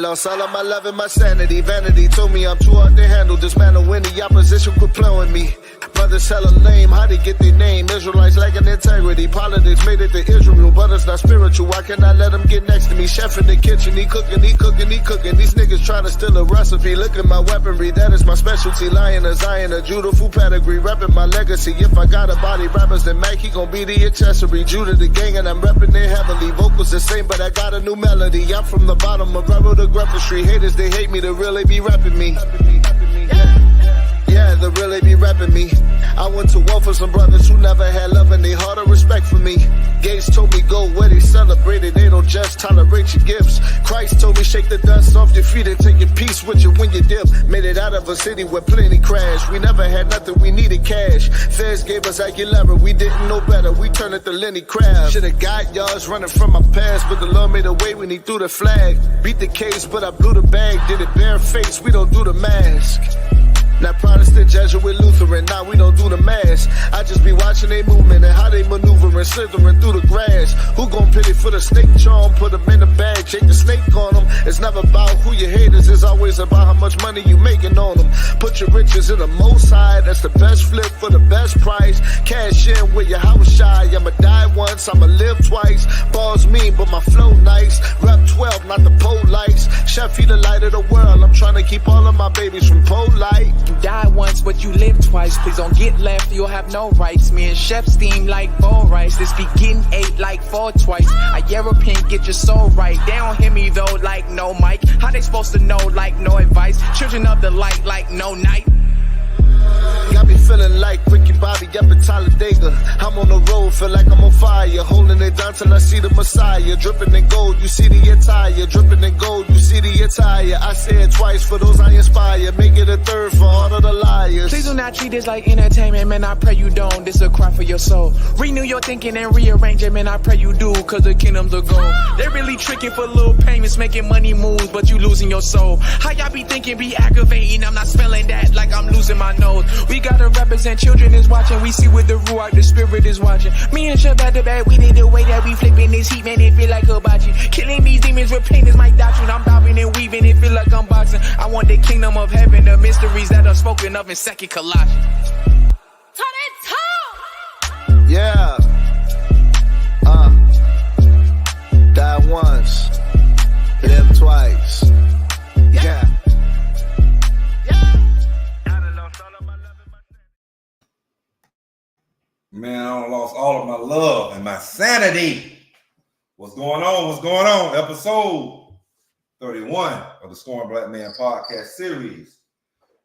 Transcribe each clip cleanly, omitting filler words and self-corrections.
lost all of my love and my sanity. Vanity told me I'm too hard to handle. Dismantle any opposition, quit playing with me. Brothers hella lame, how they get their name? Israelites lacking integrity. Politics made it to Israel, but it's not spiritual. Why can't I let them get next to me? Chef in the kitchen, he cooking, he cooking, he cooking. These niggas trying to steal a recipe. Look at my weaponry, that is my specialty. Lion, a Zion, a Judah, full pedigree. Repping my legacy. If I got a body rappers, then Mac, he gon' be the accessory. Judah the gang, and I'm repping it heavily. Vocals the same, but I got a new melody. I'm from the bottom of Rebel to Grepper Street. Haters, they hate me, they really be repping me. Yeah, they really be repping me. I went to war for some brothers who never had love and they heart or respect for me. Gates told me go where they celebrate it, they don't just tolerate your gifts. Christ told me shake the dust off your feet and take your peace with you when you dip. Made it out of a city where plenty crashed. We never had nothing, we needed cash. Feds gave us Aguilera, we didn't know better. We turned it to Lenny Crab. Should've got yards running from my past, but the Lord made a way when he threw the flag. Beat the case, but I blew the bag. Did it bare face, we don't do the mask. Now Protestant, Jesuit, Lutheran, now we don't do the mass. I just be watching they movement and how they maneuvering, slithering through the grass. Who gon' pity for the snake charm? Put them in the bag, shake the snake on them. It's never about who your haters, it's always about how much money you making on them. Put your riches in the most high, that's the best flip for the best price. Cash in with your house shy, I'ma die once, I'ma live twice. Balls mean, but my flow nice. Rep 12, not the pole lights. Chef, he the light of the world, I'm trying to keep all of my babies from pole light. You die once, but you live twice. Please don't get left, you'll have no rights. Me and Chef steam like bowl rice. This be getting 8 like 4 twice. A European, get your soul right. They don't hear me though, like no mic. How they supposed to know, like no advice? Children of the light, like no night. Got me feeling like Ricky Bobby up in Talladega. I'm on the road, feel like I'm on fire. Holding it down till I see the Messiah. Dripping in gold, you see the attire. Dripping in gold, you see the attire. I say it twice for those I inspire. Make it a third for all of the liars. Please do not treat this like entertainment, man, I pray you don't. This a cry for your soul. Renew your thinking and rearrange it, man, I pray you do. Cause the kingdom's a goal. They really tricking for little payments, making money moves, but you losing your soul. How y'all be thinking, be aggravating? I'm not spelling that like I'm losing my nose. We gotta represent, children is watching. We see with the ruach, the spirit is watching. Me and Chef at the back, we did the way that we flipping this heat, man, it feel like hibachi. Killing these demons with pain is my doctrine. I'm bobbing and weaving, it feel like I'm boxing. I want the kingdom of heaven, the mysteries that are spoken of in 2nd Colossians. Turn it up! Yeah. Die once, live twice. Yeah. Man, I done lost all of my love and my sanity. What's going on? What's going on? Episode 31 of the Scorn Black Man podcast series.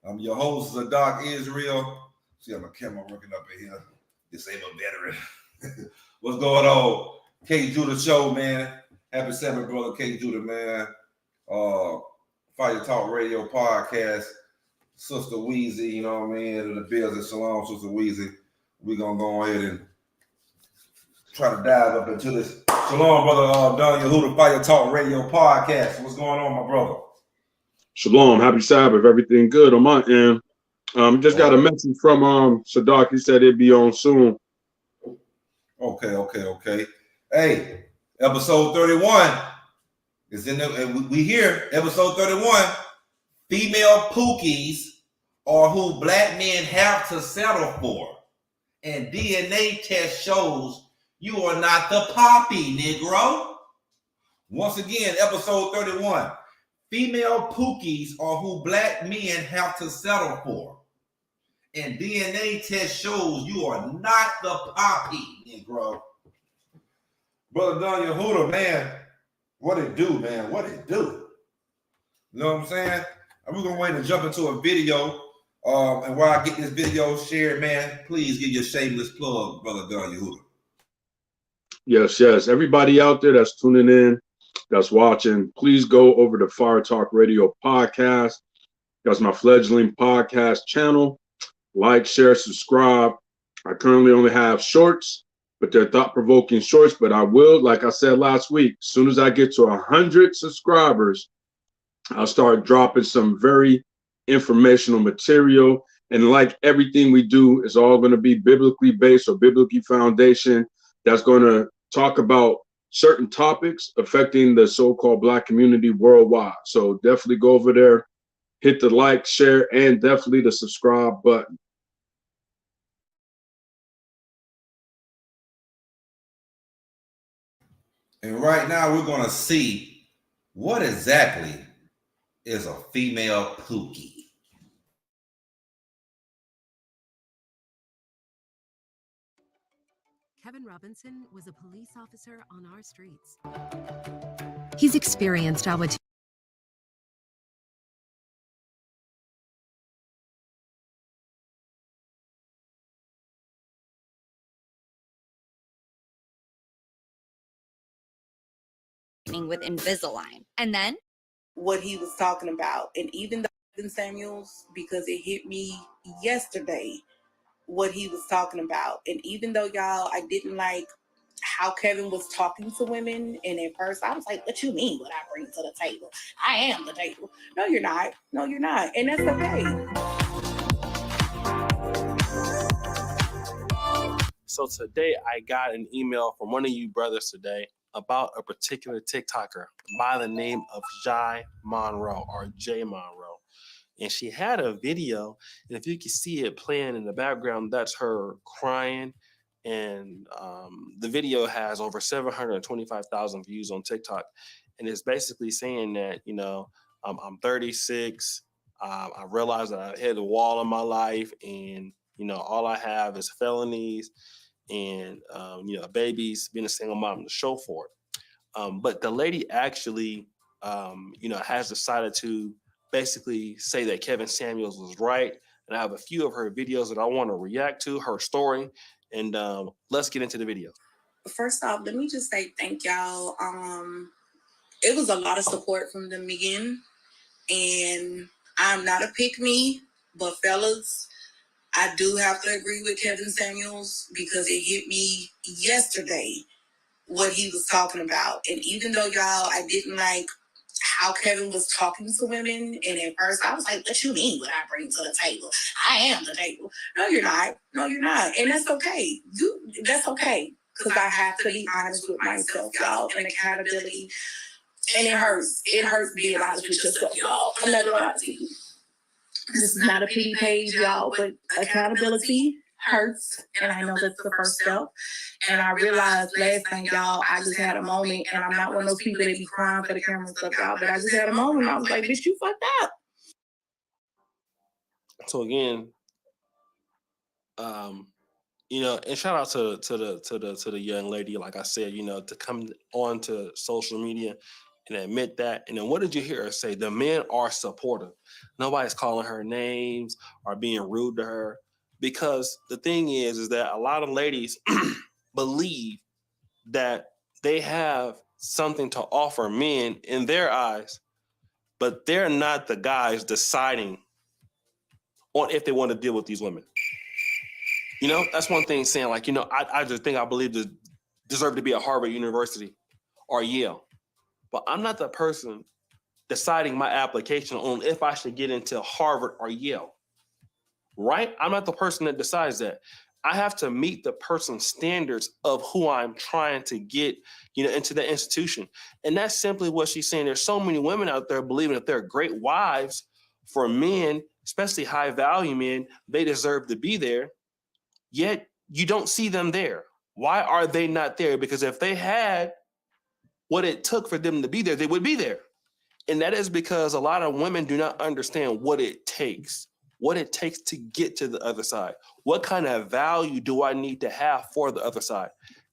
I'm your host, Zadok Israel. See, I'm a camera working up in here. Disabled veteran. What's going on? K Judah Show, man. Happy 7th, brother K Judah, man. Fire Talk Radio podcast. Sister Weezy, you know what I mean? And the Bills and Shalom, Sister Weezy. We're going to go ahead and try to dive up into this. Shalom, brother Don Yehuda, Fire Talk Radio podcast. What's going on, my brother? Shalom, happy Sabbath. Everything good on my end. Just got a message from Sadak. He said it'd be on soon. Okay. Hey, episode 31 is in the, we here. Episode 31. Female Pookies are who black men have to settle for. And DNA test shows you are not the Pappi, Negro. Once again, episode 31. Female Pookies are who black men have to settle for. And DNA test shows you are not the Pappi, Negro. Brother Don Yehuda, man, what it do, man? What it do? You know what I'm saying? We're going to wait to jump into a video. And while I get this video shared, man, please give your shameless plug, Brother Don Yehuda. Yes. Everybody out there that's tuning in, that's watching, please go over to Fire Talk Radio podcast. That's my fledgling podcast channel. Like, share, subscribe. I currently only have shorts, but they're thought-provoking shorts. But I will, like I said last week, as soon as I get to 100 subscribers, I'll start dropping some very informational material. And like everything we do, is all going to be biblically based or biblically foundation. That's going to talk about certain topics affecting the so-called Black community worldwide. So definitely go over there, hit the like, share, and definitely the subscribe button. And right now we're going to see what exactly is a female Pookie. Kevin Robinson was a police officer on our streets. He's experienced our with Invisalign. And then what he was talking about. And even though Samuels, because it hit me yesterday, what he was talking about. And even though, y'all, I didn't like how Kevin was talking to women, and at first I was like, what you mean what I bring to the table? I am the table. No, you're not. No, you're not. And that's okay. So today I got an email from one of you brothers today about a particular TikToker by the name of Jai Monroe or Jay Monroe. And she had a video, and if you can see it playing in the background, that's her crying. And the video has over 725,000 views on TikTok. And it's basically saying that, you know, I'm 36. I realized that I hit a wall in my life, and, you know, all I have is felonies and, you know, babies, being a single mom, to show for it. But the lady actually, you know, has decided to basically say that Kevin Samuels was right. And I have a few of her videos that I want to react to, her story. And let's get into the video. First off, let me just say thank y'all. It was a lot of support from the men. And I'm not a pick-me, but fellas, I do have to agree with Kevin Samuels because it hit me yesterday what he was talking about. And even though, y'all, I didn't like how Kevin was talking to women, and at first I was like, what you mean what I bring to the table? I am the table. No, you're not. No, you're not. And that's okay. That's okay. Because I have to be honest with myself, y'all, and accountability. And it hurts. It hurts being honest with yourself, y'all. I'm not gonna lie to you. This is not a pity page, y'all, but accountability hurts. And I know that's the first step. And I realized last night, y'all, I just had a moment, and I'm not one of those people that be crying for the camera and stuff, y'all, but I just had a moment. I was like, bitch, you fucked up. So again, you know, and shout out to the young lady, like I said, you know, to come on to social media and admit that. And then what did you hear her say? The men are supportive. Nobody's calling her names or being rude to her, because the thing is that a lot of ladies believe that they have something to offer men in their eyes, but they're not the guys deciding on if they want to deal with these women. You know, that's one thing saying, like, you know, I just think I believe to deserve to be at Harvard University or Yale. But I'm not the person deciding my application on if I should get into Harvard or Yale, right? I'm not the person that decides that. I have to meet the person's standards of who I'm trying to get, you know, into the institution. And that's simply what she's saying. There's so many women out there believing that they're great wives for men, especially high value men. They deserve to be there. Yet you don't see them there. Why are they not there? Because if they had what it took for them to be there, they would be there. And that is because a lot of women do not understand what it takes to get to the other side. What kind of value do I need to have for the other side?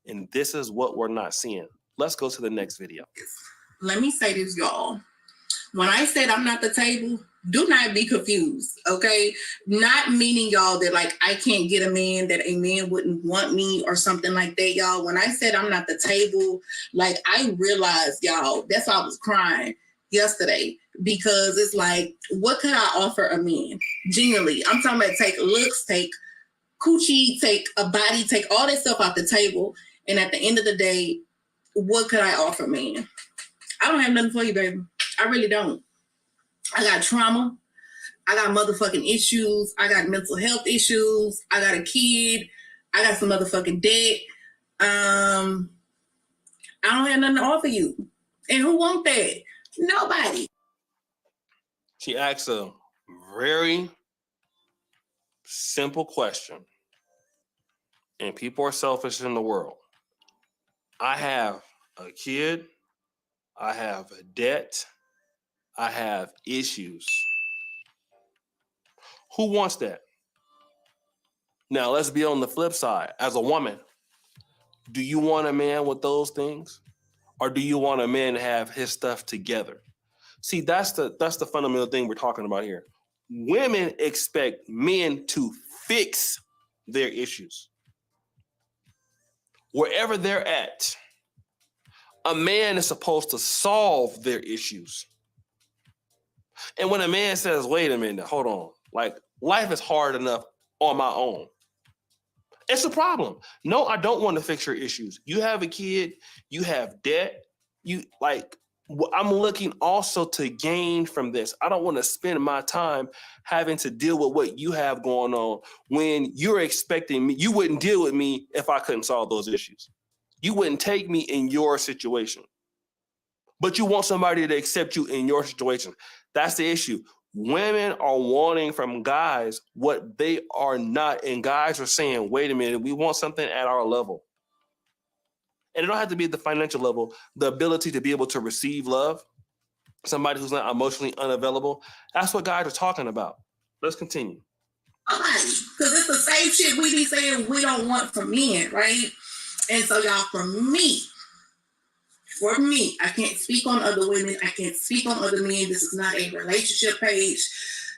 And this is what we're not seeing. Let's go to the next video. Let me say this, y'all. When I said I'm not the table, do not be confused, okay? Not meaning, y'all, that like I can't get a man, that a man wouldn't want me or something like that, y'all. When I said I'm not the table, like I realized, y'all, that's why I was crying yesterday, because it's like, what could I offer a man? Genuinely, I'm talking about take looks, take coochie, take a body, take all that stuff off the table. And at the end of the day, what could I offer a man? I don't have nothing for you, baby. I really don't. I got trauma. I got motherfucking issues. I got mental health issues. I got a kid. I got some motherfucking debt. I don't have nothing to offer you. And who want that? Nobody. She asks a very simple question. And people are selfish in the world. I have a kid. I have a debt. I have issues. Who wants that? Now, let's be on the flip side. As a woman, do you want a man with those things? Or do you want a man to have his stuff together? See, that's the fundamental thing we're talking about here. Women expect men to fix their issues. Wherever they're at, a man is supposed to solve their issues. And when a man says, wait a minute, hold on, like life is hard enough on my own, it's a problem. No, I don't want to fix your issues. You have a kid, you have debt, I'm looking also to gain from this. I don't want to spend my time having to deal with what you have going on when you're expecting me. You wouldn't deal with me if I couldn't solve those issues. You wouldn't take me in your situation. But you want somebody to accept you in your situation. That's the issue. Women are wanting from guys what they are not. And guys are saying, wait a minute, we want something at our level. And it don't have to be at the financial level. The ability to be able to receive love, somebody who's not emotionally unavailable. That's what guys are talking about. Let's continue. Because it's the same shit we be saying we don't want from men, right? And so y'all, for me, I can't speak on other women. I can't speak on other men. This is not a relationship page.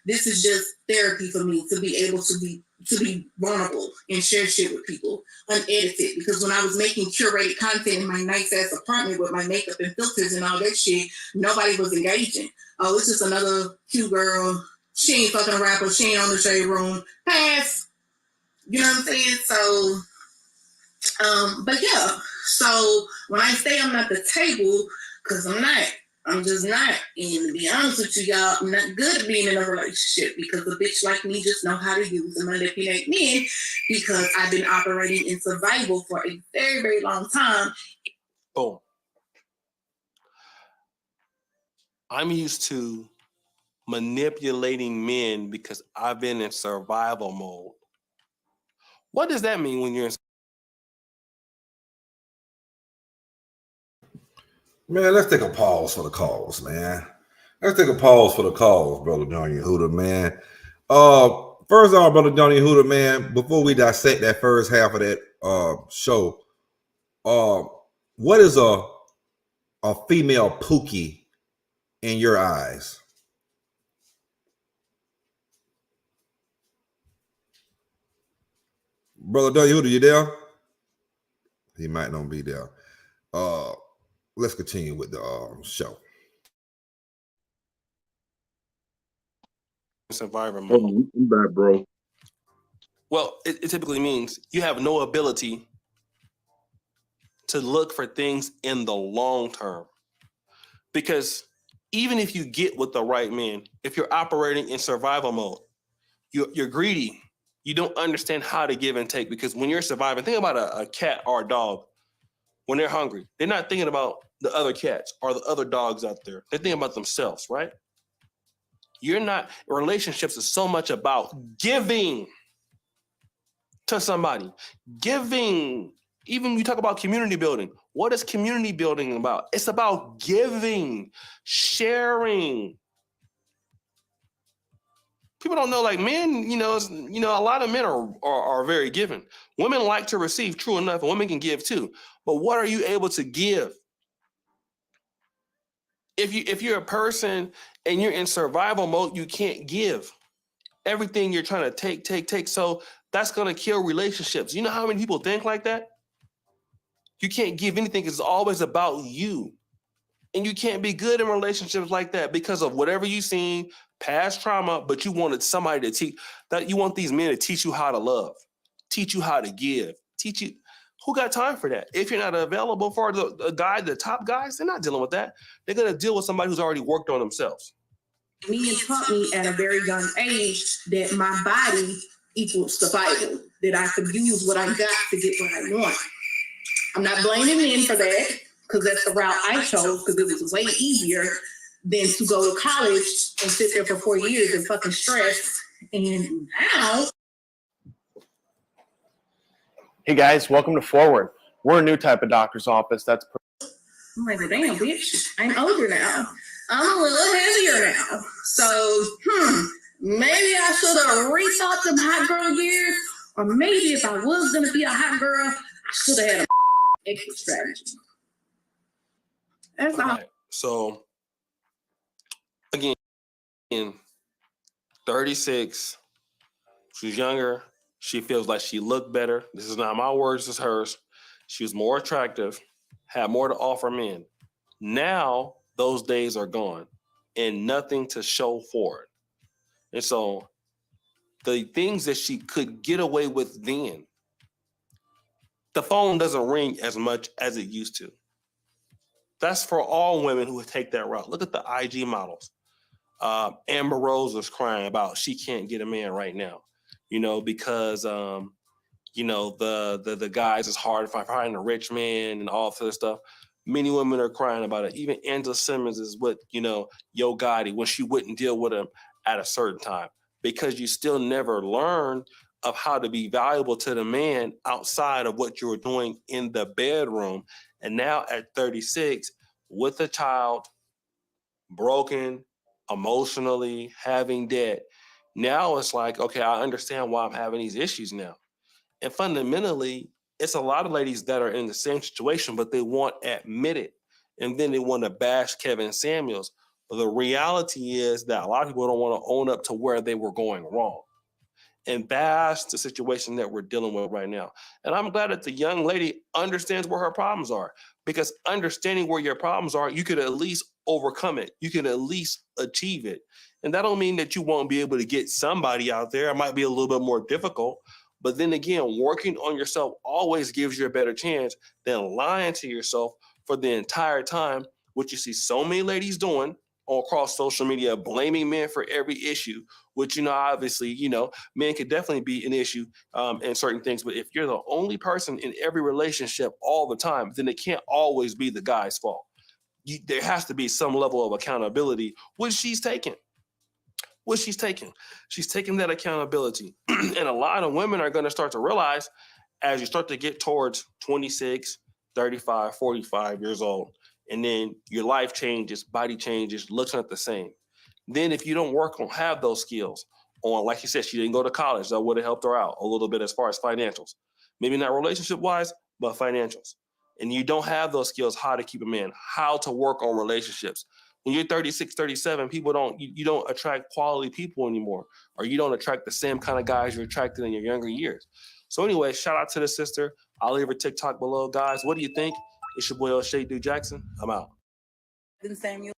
This is just therapy for me to be able to be vulnerable and share shit with people unedited. Because when I was making curated content in my nice ass apartment with my makeup and filters and all that shit, nobody was engaging. Oh, it's just another cute girl. She ain't fucking a rapper. She ain't on the shade room. Pass. You know what I'm saying? So, but yeah. So when I say I'm not the table, because I'm not. I'm just not. And to be honest with you, y'all, I'm not good at being in a relationship because a bitch like me just know how to use and manipulate men because I've been operating in survival for a very, very long time. Boom. I'm used to manipulating men because I've been in survival mode. What does that mean when you're in? Man, let's take a pause for the calls, man. Let's take a pause for the calls, Brother Johnny Huda, man. First off, Brother Johnny Huda, man, before we dissect that first half of that show, what is a female Pookie in your eyes? Brother Johnny Huda, you there? He might not be there. Let's continue with the show. Survivor mode. Oh, I'm back, bro. Well, it typically means you have no ability to look for things in the long term. Because even if you get with the right man, if you're operating in survival mode, you're greedy. You don't understand how to give and take because when you're surviving, think about a cat or a dog. When they're hungry, they're not thinking about the other cats or the other dogs out there. They're thinking about themselves, right? Relationships is so much about giving to somebody. Giving. Even you talk about community building. What is community building about? It's about giving, sharing. People don't know, like men, a lot of men are very giving. Women like to receive, true enough, and women can give too. But what are you able to give? If you're a person and you're in survival mode, you can't give. Everything you're trying to take. So that's going to kill relationships. You know how many people think like that? You can't give anything. It's always about you. And you can't be good in relationships like that because of whatever you've seen, past trauma, but you wanted somebody to teach that. You want these men to teach you how to love, teach you how to give, teach you. Who got time for that? If you're not available for the top guys, they're not dealing with that. They're going to deal with somebody who's already worked on themselves. Men taught me at a very young age that my body equals survival, that I could use what I got to get what I want. I'm not blaming men for that. because that's the route I chose, because it was way easier than to go to college and sit there for 4 years and fucking stress. And now, hey guys, welcome to Forward. We're a new type of doctor's office that's I'm like, damn, bitch, I'm older now. I'm a little heavier now. So, maybe I should have rethought them hot girl years, or maybe if I was gonna be a hot girl, I should have had an exit strategy. That's all. Right. So again, 36, she's younger. She feels like she looked better. This is not my words, this is hers. She was more attractive, had more to offer men. Now those days are gone and nothing to show for it. And so the things that she could get away with then, the phone doesn't ring as much as it used to. That's for all women who take that route. Look at the IG models. Amber Rose was crying about she can't get a man right now, because the guys is hard to find a rich man and all this stuff. Many women are crying about it. Even Angela Simmons is with, Yo Gotti when she wouldn't deal with him at a certain time, because you still never learn of how to be valuable to the man outside of what you were doing in the bedroom. And now at 36, with a child, broken, emotionally, having debt, now it's like, okay, I understand why I'm having these issues now. And fundamentally, it's a lot of ladies that are in the same situation, but they won't admit it. And then they want to bash Kevin Samuels. But the reality is that a lot of people don't want to own up to where they were going wrong. And that's the situation that we're dealing with right now. And I'm glad that the young lady understands where her problems are, because understanding where your problems are, you could at least overcome it. You can at least achieve it. And that don't mean that you won't be able to get somebody out there. It might be a little bit more difficult. But then again, working on yourself always gives you a better chance than lying to yourself for the entire time, which you see so many ladies doing all across social media, blaming men for every issue, which, obviously, men could definitely be an issue in certain things. But if you're the only person in every relationship all the time, then it can't always be the guy's fault. There has to be some level of accountability, which she's taking. She's taking that accountability. And a lot of women are going to start to realize, as you start to get towards 26, 35, 45 years old, and then your life changes, body changes, looks not the same. Then if you don't work on have those skills on, like you said, she didn't go to college, that would have helped her out a little bit as far as financials. Maybe not relationship-wise, but financials. And you don't have those skills, how to keep a man, how to work on relationships. When you're 36, 37, you don't attract quality people anymore, or you don't attract the same kind of guys you attracted in your younger years. So anyway, shout out to the sister. I'll leave her TikTok below. Guys, what do you think? It's your boy, O'Shea Duke Jackson. I'm out. Samuel.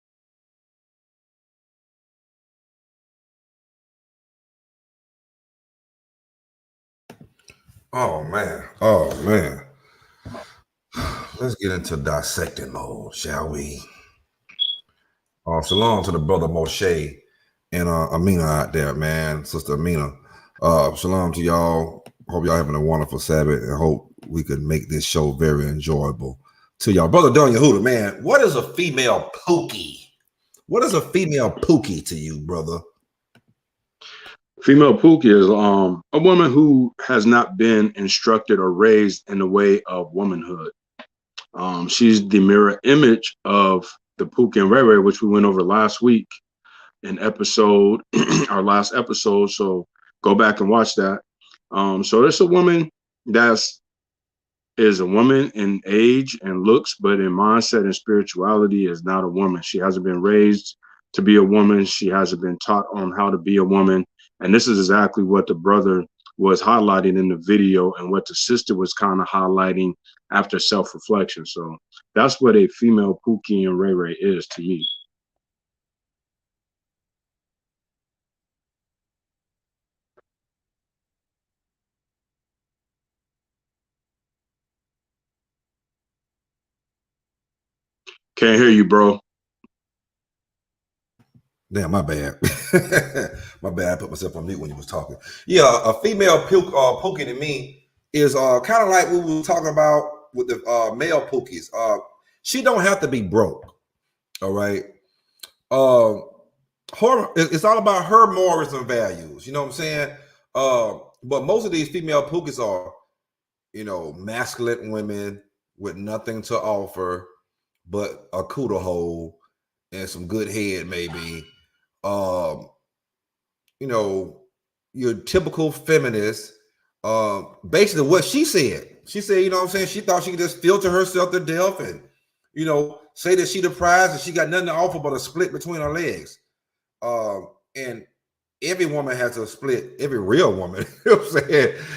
Oh man. Let's get into dissecting mode, shall we? Shalom to the brother Moshe and Amina out there, man. Sister Amina. Shalom to y'all. Hope y'all having a wonderful Sabbath, and hope we could make this show very enjoyable to y'all. Brother Don Yehuda, man, what is a female Pookie? What is a female Pookie to you, brother? Female Pookie is a woman who has not been instructed or raised in the way of womanhood. She's the mirror image of the Pookie and Ray Ray, which we went over last week in our last episode. So go back and watch that. So it's a woman is a woman in age and looks, but in mindset and spirituality is not a woman. She hasn't been raised to be a woman. She hasn't been taught on how to be a woman. And this is exactly what the brother was highlighting in the video and what the sister was kind of highlighting after self-reflection. So that's what a female Pookie and Ray Ray is to me. Can't hear you, bro. Damn, my bad. My bad. I put myself on mute when you was talking. Yeah, a female Pookie to me is kind of like what we were talking about with the male Pookies. She don't have to be broke. All right. It's all about her morals and values. You know what I'm saying? But most of these female Pookies are, masculine women with nothing to offer but a cooter hole and some good head, maybe. Your typical feminist. Basically what she said. She said, she thought she could just filter herself to death and, say that she the prize and she got nothing to offer but a split between her legs. And every woman has a split. Every real woman,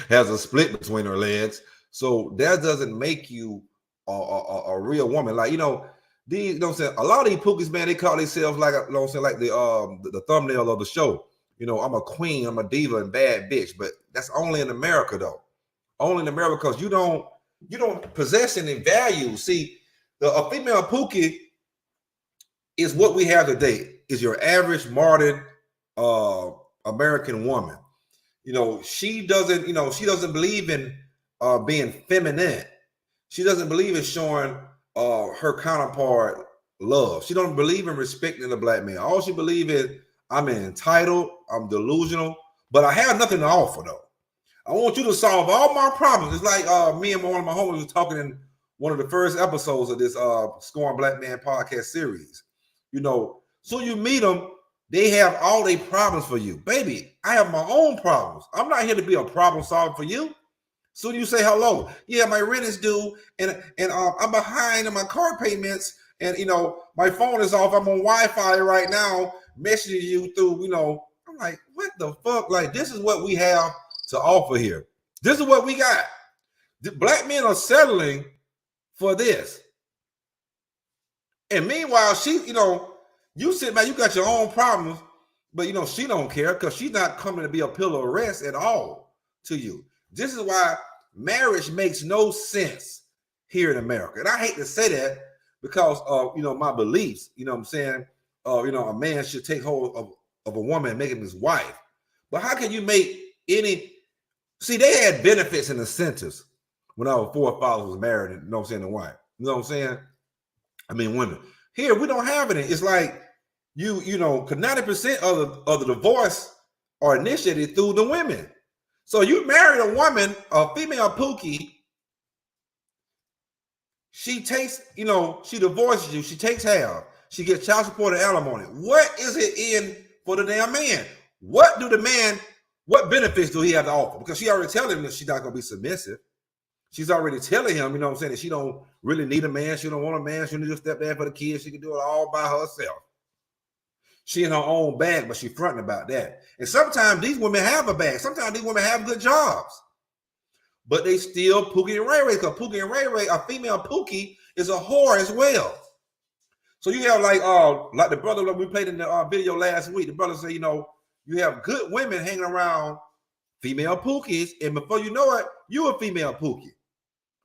has a split between her legs. So that doesn't make you a real woman. Like, a lot of these Pookies, man, they call themselves like, like the thumbnail of the show. I'm a queen, I'm a diva and bad bitch, but that's only in America though. Only in America because you don't possess any value. See, a female Pookie is what we have today. Is your average modern American woman. She doesn't believe in being feminine. She doesn't believe in showing her counterpart love. She don't believe in respecting the black man. All she believes is I'm entitled, I'm delusional, but I have nothing to offer though. I want you to solve all my problems. It's like me and one of my homies was talking in one of the first episodes of this Scorn Black Man podcast series. So you meet them, they have all their problems for you. Baby, I have my own problems. I'm not here to be a problem solver for you. Soon you say hello. Yeah, my rent is due, and I'm behind on my car payments, and my phone is off. I'm on Wi-Fi right now, messaging you through, I'm like, what the fuck? Like, this is what we have to offer here. This is what we got. The black men are settling for this. And meanwhile, she, you sit back, you got your own problems, but she don't care because she's not coming to be a pillar of rest at all to you. This is why marriage makes no sense here in America. And I hate to say that because of, my beliefs, what I'm saying? A man should take hold of a woman and make him his wife. But how can you make see, they had benefits and incentives when our forefathers was married and, the wife. You know what I'm saying? I mean, women. Here, we don't have it. It's like, because 90% of the divorce are initiated through the women. So you married a woman, a female Pookie, she takes, she divorces you, she takes half, she gets child support and alimony. What is it in for the damn man? What benefits do he have to offer? Because she already telling him that she's not going to be submissive. She's already telling him, that she don't really need a man. She don't want a man. She need a stepdad for the kids. She can do it all by herself. She in her own bag, but she fronting about that. And sometimes these women have a bag. Sometimes these women have good jobs. But they still Pookie and Ray Ray, because Pookie and Ray Ray, a female Pookie, is a whore as well. So you have like the brother that we played in the video last week. The brother said, you have good women hanging around female Pookies, and before you know it, you a female Pookie.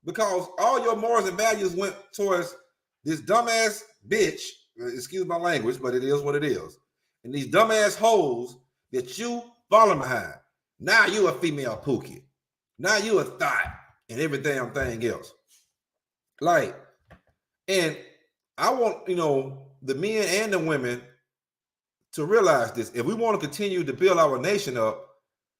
Because all your morals and values went towards this dumbass bitch, excuse my language, but it is what it is. And these dumbass hoes that you follow behind. Now you a female Pookie. Now you a thought and every damn thing else. Like, and I want, the men and the women to realize this. If we want to continue to build our nation up,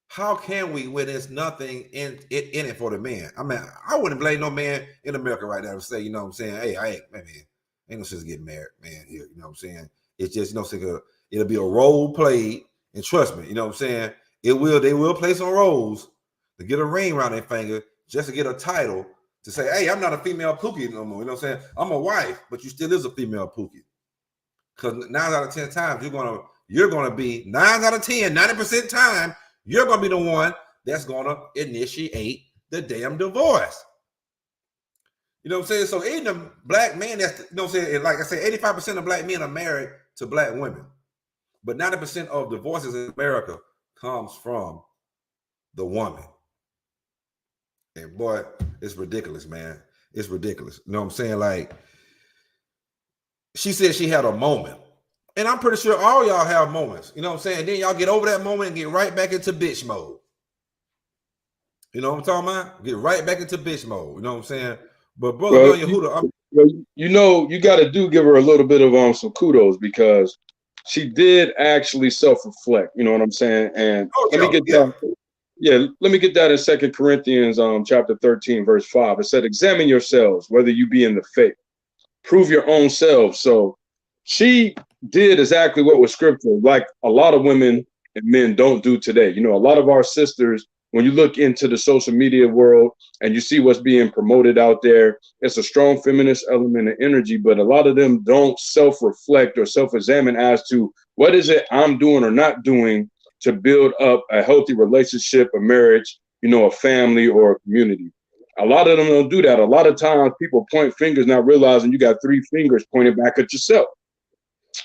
how can we when there's nothing in it for the man? I mean, I wouldn't blame no man in America right now to say, hey, I ain't no sense getting married, man, here. You know what I'm saying? It's just, it'll be a role played. And trust me, they will play some roles to get a ring around their finger just to get a title to say, hey, I'm not a female Pookie no more. You know what I'm saying? I'm a wife, but you still is a female Pookie. Because 9 out of 10 times, you're gonna be 9 out of 10, 90% time, you're gonna be the one that's gonna initiate the damn divorce. You know what I'm saying? So ain't the black man that's, like I said, 85% of black men are married to black women. But 90% of divorces in America comes from the woman. And boy, it's ridiculous, man. It's ridiculous. You know what I'm saying? Like, she said she had a moment. And I'm pretty sure all y'all have moments. You know what I'm saying? And then y'all get over that moment and get right back into bitch mode. You know what I'm talking about? Get right back into bitch mode. You know what I'm saying? But brother, Well, you got to give her a little bit of some kudos because she did actually self-reflect. You know what I'm saying? And let me get that. Yeah, let me get that in 2 Corinthians chapter 13, verse 5. It said, examine yourselves, whether you be in the faith. Prove your own selves. So she did exactly what was scriptural, like a lot of women and men don't do today. You know, a lot of our sisters, when you look into the social media world and you see what's being promoted out there, it's a strong feminist element and energy, but a lot of them don't self-reflect or self-examine as to what is it I'm doing or not doing to build up a healthy relationship, a marriage, you know, a family or a community. A lot of them don't do that. A lot of times people point fingers not realizing you got 3 fingers pointed back at yourself.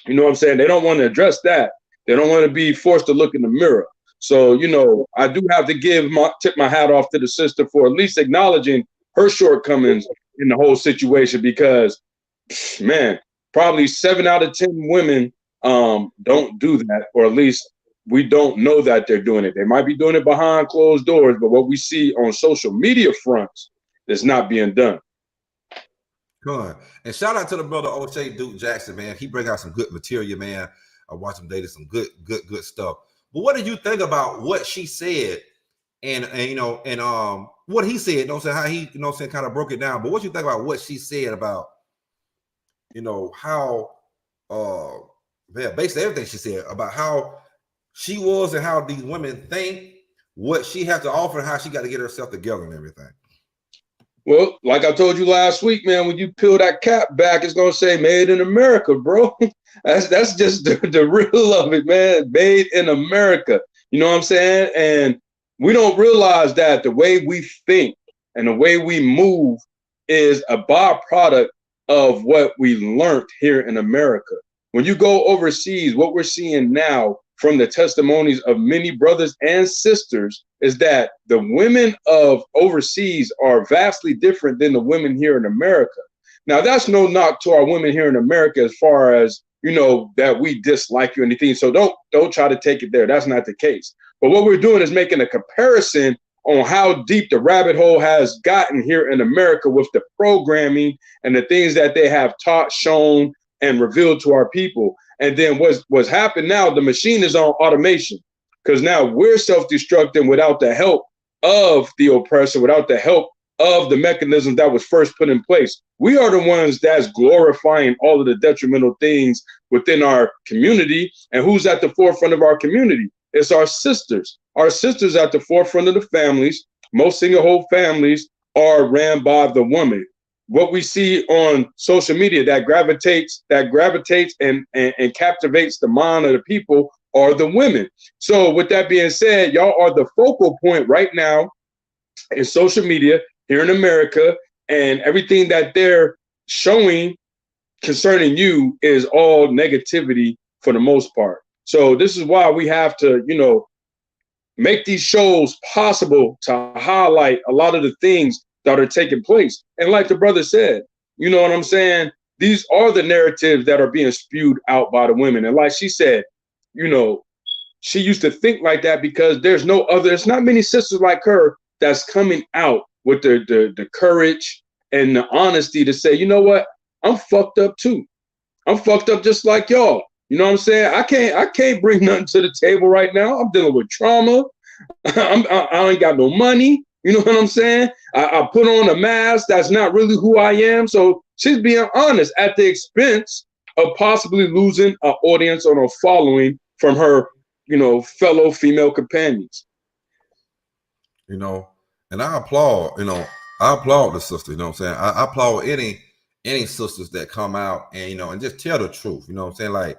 You know what I'm saying? They don't want to address that. They don't want to be forced to look in the mirror. So, you know, I do have to tip my hat off to the sister for at least acknowledging her shortcomings in the whole situation because, man, probably 7 out of 10 women don't do that, or at least we don't know that they're doing it. They might be doing it behind closed doors, but what we see on social media fronts is not being done. Good. And shout out to the brother O'Shea Duke Jackson, man. He bring out some good material, man. I watched him dated some good stuff. But what did you think about what she said and you know, and what he said? Don't say how he, you know, saying kind of broke it down. But what you think about what she said about, you know, how basically everything she said about how she was and how these women think, what she had to offer, and how she got to get herself together and everything. Well, like I told you last week, man, when you peel that cap back, it's gonna say "Made in America," bro. That's just the real of it, man. Made in America. You know what I'm saying? And we don't realize that the way we think and the way we move is a byproduct of what we learned here in America. When you go overseas, what we're seeing now from the testimonies of many brothers and sisters is that the women of overseas are vastly different than the women here in America. Now, that's no knock to our women here in America as far as, you know, that we dislike you or anything. So don't try to take it there. That's not the case. But what we're doing is making a comparison on how deep the rabbit hole has gotten here in America with the programming and the things that they have taught, shown, and revealed to our people. And then what's happened now, the machine is on automation because now we're self-destructing without the help of the oppressor, without the help of the mechanism that was first put in place. We are the ones that's glorifying all of the detrimental things within our community. And who's at the forefront of our community? It's our sisters. Our sisters at the forefront of the families. Most single-home families are ran by the woman. What we see on social media that gravitates and captivates the mind of the people are the women. So with that being said, y'all are the focal point right now in social media here in America, and everything that they're showing concerning you is all negativity for the most part. So this is why we have to, you know, make these shows possible to highlight a lot of the things that are taking place. And like the brother said, you know what I'm saying? These are the narratives that are being spewed out by the women. And like she said, you know, she used to think like that because there's not many sisters like her that's coming out with the courage and the honesty to say, you know what? I'm fucked up too. I'm fucked up just like y'all. You know what I'm saying? I can't bring nothing to the table right now. I'm dealing with trauma. I ain't got no money. You know what I'm saying? I put on a mask that's not really who I am. So she's being honest at the expense of possibly losing an audience or a following from her, you know, fellow female companions. You know, and I applaud the sister, you know what I'm saying? I applaud any sisters that come out and, you know, and just tell the truth. You know what I'm saying? Like,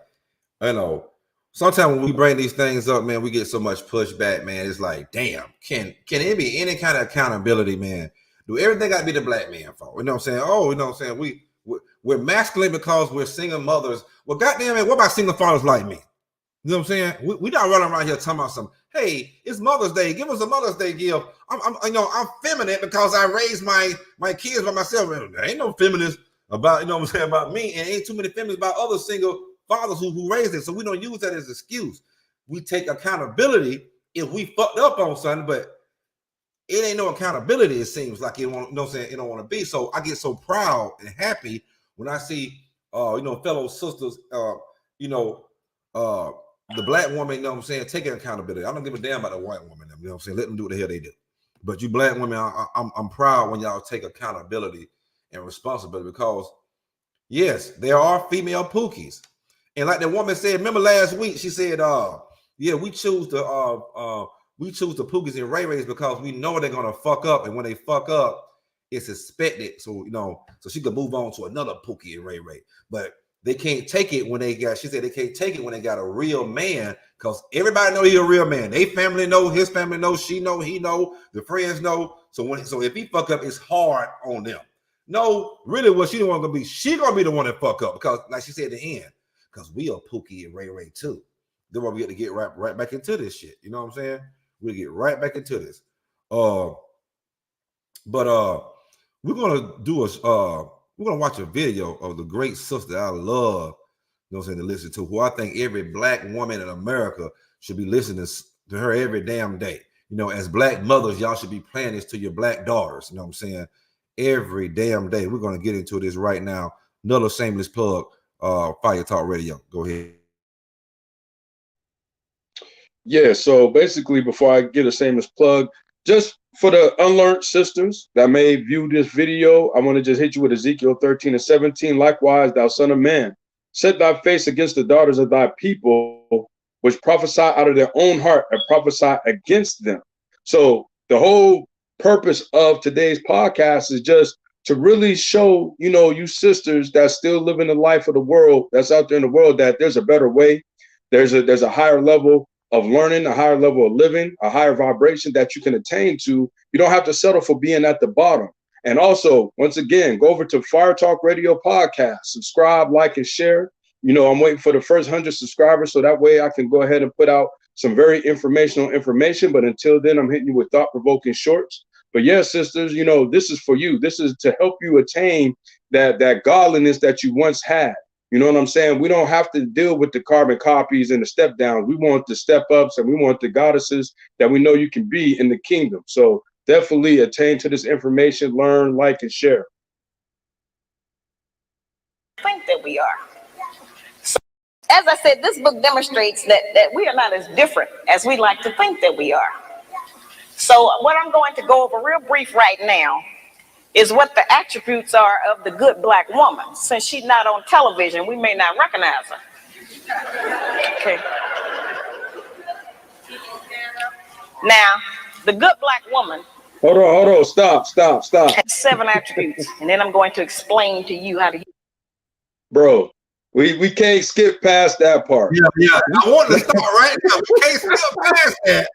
you know, sometimes when we bring these things up, man, we get so much pushback, man. It's like, damn, can it be any kind of accountability, man? Do everything got to be the black man fault? You know what I'm saying? Oh, you know what I'm saying? We're masculine because we're single mothers. Well, goddamn it, what about single fathers like me? You know what I'm saying? We not running around here talking about some, hey, it's Mother's Day. Give us a Mother's Day gift. I'm feminine because I raised my kids by myself. There ain't no feminist about, you know what I'm saying, about me, and ain't too many feminists about other single fathers who raised it. So we don't use that as an excuse. We take accountability if we fucked up on something, but it ain't no accountability. It seems like it won't, you know what I'm saying, it don't want to be. So I get so proud and happy when I see fellow sisters, the black woman, you know what I'm saying, taking accountability. I don't give a damn about the white woman, you know what I'm saying? Let them do what the hell they do. But you black women, I'm proud when y'all take accountability and responsibility, because yes, there are female Pookies. And like the woman said, remember last week, she said, we choose the Pookies and Ray Rays because we know they're gonna fuck up, and when they fuck up, it's expected. So so she could move on to another Pookie and Ray Ray. But they can't take it when they got, she said they can't take it when they got a real man, because everybody know he's a real man. They family know, his family know, she know, he know, the friends know. So if he fuck up, it's hard on them. No, really, what she don't want to be, she gonna be the one that fuck up, because like she said at the end, because we are Pookie and Ray Ray too. Then we get to get right back into this shit. You know what I'm saying? We'll get right back into this. But we're gonna watch a video of the great sister I love, you know what I'm saying, to listen to, who I think every black woman in America should be listening to her every damn day. You know, as black mothers, y'all should be playing this to your black daughters, you know what I'm saying, every damn day. We're going to get into this right now. Another shameless plug, Fire Talk Radio. Go ahead. Yeah, so basically, before I get a shameless plug, just for the unlearned sisters that may view this video, I want to just hit you with Ezekiel 13:17. Likewise, thou son of man, set thy face against the daughters of thy people, which prophesy out of their own heart and prophesy against them. So the whole purpose of today's podcast is just to really show, you sisters that still living the life of the world, that's out there in the world, that there's a better way. There's a higher level of learning, a higher level of living, a higher vibration that you can attain to. You don't have to settle for being at the bottom. And also, once again, go over to Fire Talk Radio Podcast, subscribe, like, and share. I'm waiting for the first 100 subscribers, so that way I can go ahead and put out some very informational information. But until then, I'm hitting you with thought-provoking shorts. But yeah, sisters, this is for you. This is to help you attain that godliness that you once had. You know what I'm saying? We don't have to deal with the carbon copies and the step downs. We want the step ups, and we want the goddesses that we know you can be in the kingdom. So definitely attain to this information, learn, like, and share. Think that we are. So, as I said, this book demonstrates that we are not as different as we like to think that we are. So what I'm going to go over real brief right now is what the attributes are of the good black woman. Since she's not on television, we may not recognize her. Okay. Now, the good black woman. Hold on. Stop. Has 7 attributes, and then I'm going to explain to you how to. Bro, we can't skip past that part. Yeah. I want to start right now. We can't skip past that.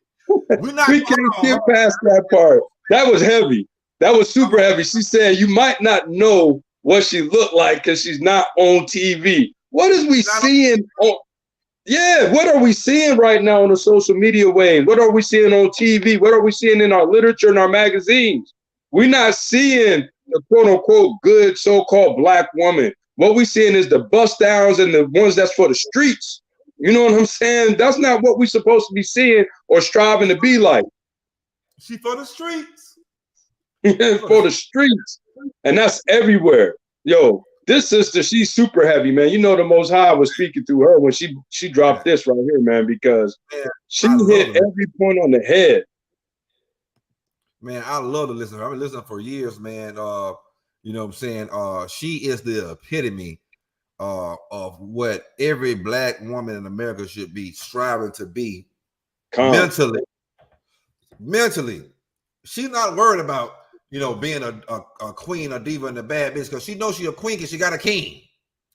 We can't skip past that part. That was heavy. That was super heavy. She said you might not know what she looked like because she's not on TV. What is we seeing? What are we seeing right now on the social media wave? What are we seeing on TV? What are we seeing in our literature and our magazines? We're not seeing the quote unquote good so-called black woman. What we're seeing is the bust downs and the ones that's for the streets. You know what I'm saying? That's not what we're supposed to be seeing or striving to be like. She for the streets. For the streets. And that's everywhere. Yo, this sister, she's super heavy, man. The Most High was speaking through her when she dropped this right here, man, because she hit every point on the head. Man, I love to listen to her. I've been listening for years, man. You know what I'm saying? She is the epitome of what every black woman in America should be striving to be mentally. She's not worried about, being a queen, a diva, and a bad bitch, because she knows she's a queen because she got a king.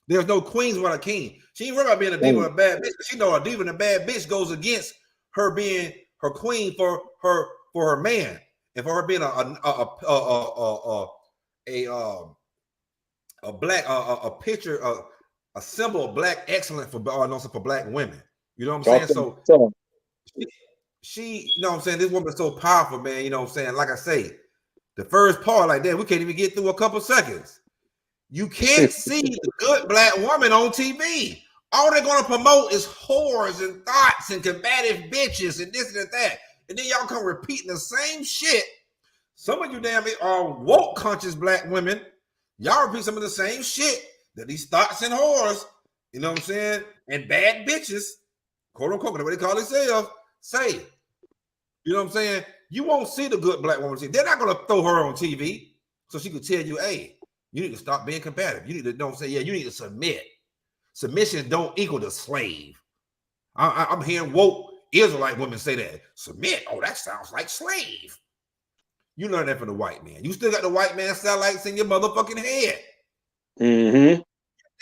There's no queens without a king. She ain't worried about being a diva and a bad bitch. She know a diva and a bad bitch goes against her being her queen for her man, and for her being a picture, a symbol of black excellence for black women. You know what I'm saying? So she, you know what I'm saying, this woman's so powerful, man. You know what I'm saying? Like I say, the first part, like that, we can't even get through a couple seconds. You can't see the good black woman on TV. All they're gonna promote is whores and thoughts and combative bitches and this and that. And then y'all come repeating the same shit Some of you damn woke conscious black women, y'all repeat some of the same shit that these thoughts and whores, you know what I'm saying, and bad bitches, quote unquote, the way they call themselves, say. You know what I'm saying? You won't see the good black woman. They're not going to throw her on TV so she could tell you, hey, you need to stop being combative. You need to don't say, yeah, you need to submit. Submission don't equal to slave. I'm hearing woke Israelite women say that. Submit. Oh, that sounds like slave. You learn that from the white man. You still got the white man satellites in your motherfucking head. Mm-hmm. Get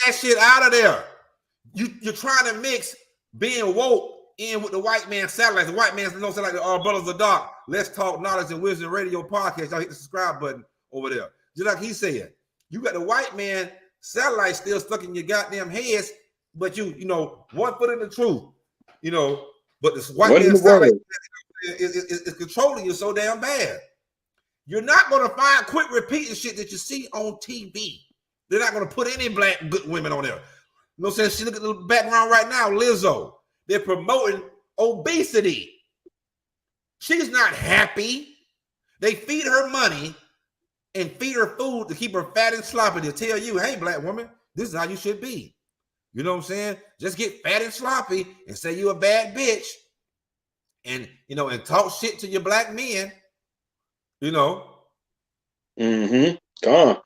that shit out of there. You're trying to mix being woke in with the white man satellites. The white man's don't sound like the Brothers of Dark. Let's Talk Knowledge and Wisdom Radio podcast. Y'all hit the subscribe button over there. Just like he said, you got the white man satellite still stuck in your goddamn heads, but you know, 1 foot in the truth, you know, but this white man satellite is controlling you so damn bad. You're not going to find quit repeating shit that you see on TV. They're not going to put any black good women on there. You know what I'm saying? She look at the background right now, Lizzo. They're promoting obesity. She's not happy. They feed her money and feed her food to keep her fat and sloppy. They'll tell you, hey, black woman, this is how you should be. You know what I'm saying? Just get fat and sloppy and say you're a bad bitch and, you know, and talk shit to your black men, you know. Mm-hmm. Come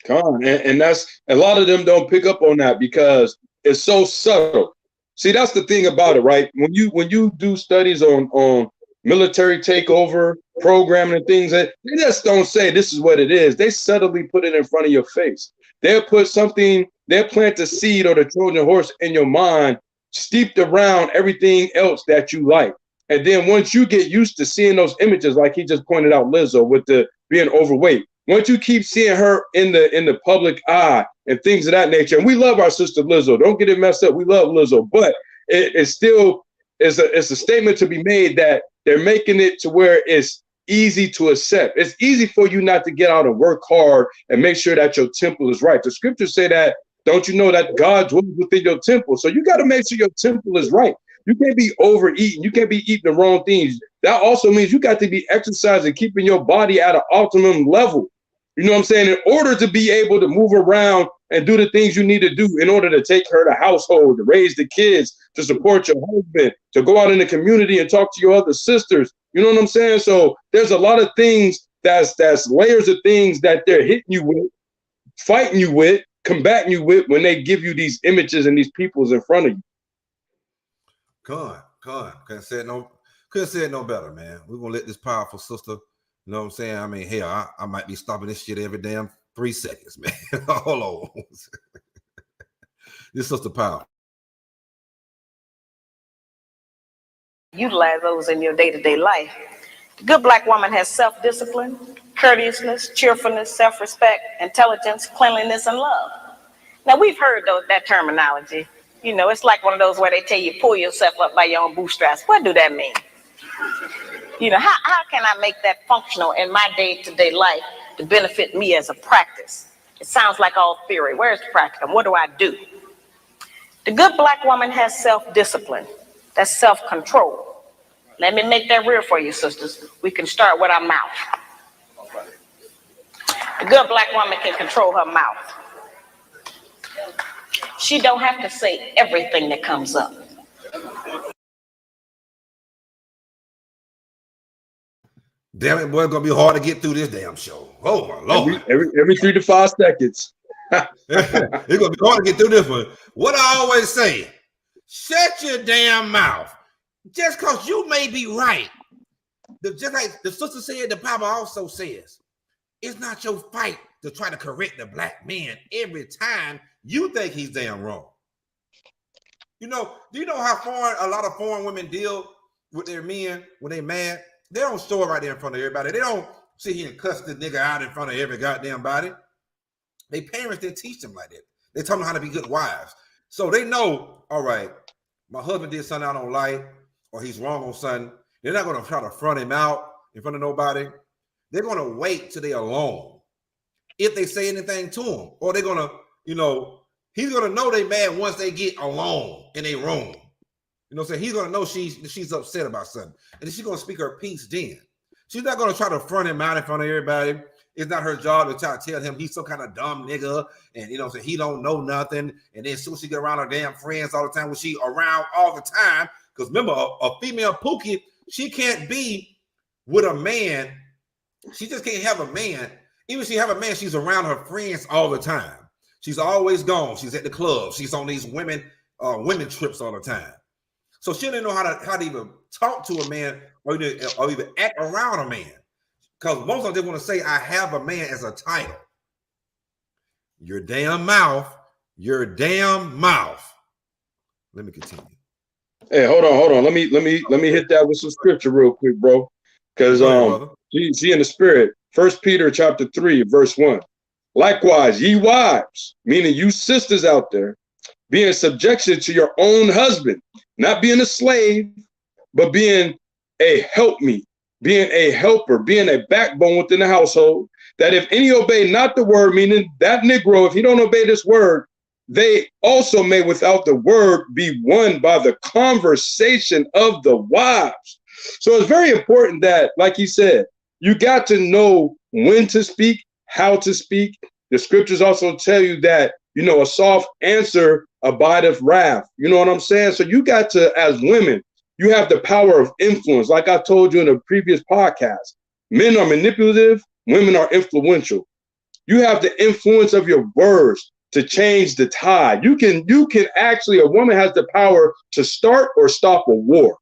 on. And that's, a lot of them don't pick up on that because it's so subtle. See, that's the thing about it, right? When you do studies on military takeover, programming and things, they just don't say this is what it is. They subtly put it in front of your face. They'll put something, they'll plant a seed or the Trojan horse in your mind, steeped around everything else that you like. And then once you get used to seeing those images, like he just pointed out, Lizzo, with the being overweight, once you keep seeing her in the public eye and things of that nature, and we love our sister Lizzo, don't get it messed up, we love Lizzo, but it still is a statement to be made that they're making it to where it's easy to accept. It's easy for you not to get out and work hard and make sure that your temple is right. The scriptures say that, don't you know that God dwells within your temple? So you got to make sure your temple is right. You can't be overeating. You can't be eating the wrong things. That also means you got to be exercising, keeping your body at an optimum level. You know what I'm saying? In order to be able to move around and do the things you need to do in order to take care of the household, to raise the kids, to support your husband, to go out in the community and talk to your other sisters. You know what I'm saying? So there's a lot of things that's layers of things that they're hitting you with, fighting you with, combating you with when they give you these images and these peoples in front of you. Couldn't say it no better, man. We're gonna let this powerful sister, you know what I'm saying? I mean, hell, I might be stopping this shit every damn 3 seconds, man. Hold on. This sister power. Utilize those in your day-to-day life. The good black woman has self-discipline, courteousness, cheerfulness, self-respect, intelligence, cleanliness, and love. Now, we've heard that terminology. You know, it's like one of those where they tell you pull yourself up by your own bootstraps. What do that mean? You know, how can I make that functional in my day-to-day life to benefit me as a practice? It sounds like all theory. Where's the practical? What do I do? The good black woman has self-discipline. That's self-control. Let me make that real for you, sisters. We can start with our mouth. The good black woman can control her mouth. She don't have to say everything that comes up. Damn it, boy, it's gonna be hard to get through this damn show. Oh my Lord. Every 3 to 5 seconds. It's gonna be hard to get through this one. What I always say, shut your damn mouth. Just because you may be right. Just like the sister said, the Bible also says, it's not your fight to try to correct the black man every time you think he's damn wrong. You know, do you know how a lot of foreign women deal with their men when they mad? They don't show it right there in front of everybody. They don't sit here and cuss the nigga out in front of every goddamn body. Their parents didn't teach them like that. They taught them how to be good wives. So they know, all right, my husband did something I don't like, or he's wrong on something. They're not going to try to front him out in front of nobody. They're going to wait till they're alone. If they say anything to him, or they're going to, you know, he's going to know they mad once they get alone in a room. You know what I'm saying? He's going to know she's upset about something. And then she's going to speak her piece then. She's not going to try to front him out in front of everybody. It's not her job to try to tell him he's some kind of dumb nigga and, you know, so he don't know nothing. And then soon she get around her damn friends all the time when she around all the time. Because remember, a female Pookie, she can't be with a man. She just can't have a man. Even if she have a man, she's around her friends all the time. She's always gone. She's at the club. She's on these women trips all the time. So she didn't know how to even talk to a man or even act around a man. Because most of them want to say, I have a man as a title. Your damn mouth. Your damn mouth. Let me continue. Hey, hold on. Let me hit that with some scripture real quick, bro. Because see in the spirit, 1 Peter chapter 3, verse 1. Likewise, ye wives, meaning you sisters out there, be in subjection to your own husband, not being a slave, but being a helpmeet, being a helper, being a backbone within the household, that if any obey not the word, meaning that Negro, if he don't obey this word, they also may without the word be won by the conversation of the wives. So it's very important that, like he said, you got to know when to speak, how to speak. The scriptures also tell you that, you know, a soft answer abideth wrath. You know what I'm saying? So you got to, as women, you have the power of influence. Like I told you in a previous podcast, men are manipulative, women are influential. You have the influence of your words to change the tide. You can actually, a woman has the power to start or stop a war.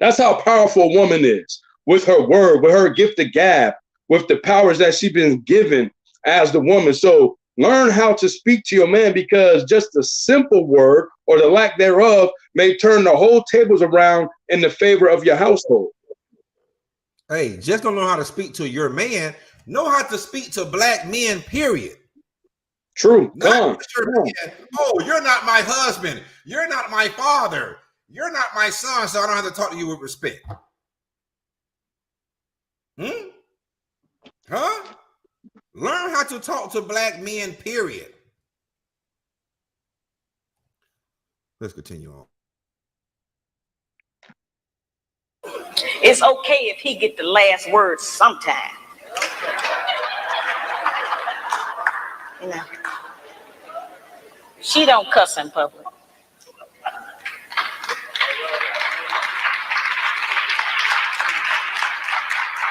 That's how powerful a woman is, with her word, with her gift of gab, with the powers that she's been given as the woman. So learn how to speak to your man, because just a simple word or the lack thereof may turn the whole tables around in the favor of your household. Hey, just don't know how to speak to your man. Know how to speak to black men, period. True. Oh, you're not my husband. You're not my father. You're not my son, so I don't have to talk to you with respect. Huh? Learn how to talk to black men, period. Let's continue on. It's okay if he get the last word sometime. You know, she don't cuss in public.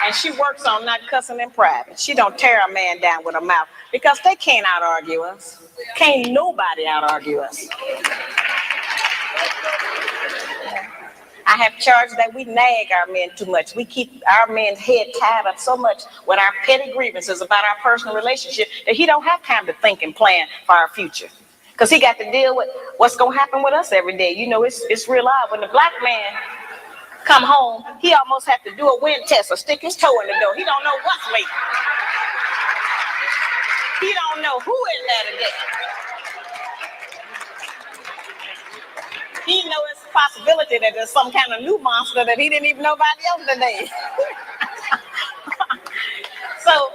And she works on not cussing in private. She don't tear a man down with her mouth, because they can't out-argue us. Can't nobody out-argue us. I have charged that we nag our men too much. We keep our men's head tied up so much with our petty grievances about our personal relationship that he don't have time to think and plan for our future. Because he got to deal with what's going to happen with us every day. You know, it's real odd. When the black man come home, he almost have to do a wind test or stick his toe in the door. He don't know what's waiting. He don't know who in there today. He know it's a possibility that there's some kind of new monster that he didn't even know about yesterday. So,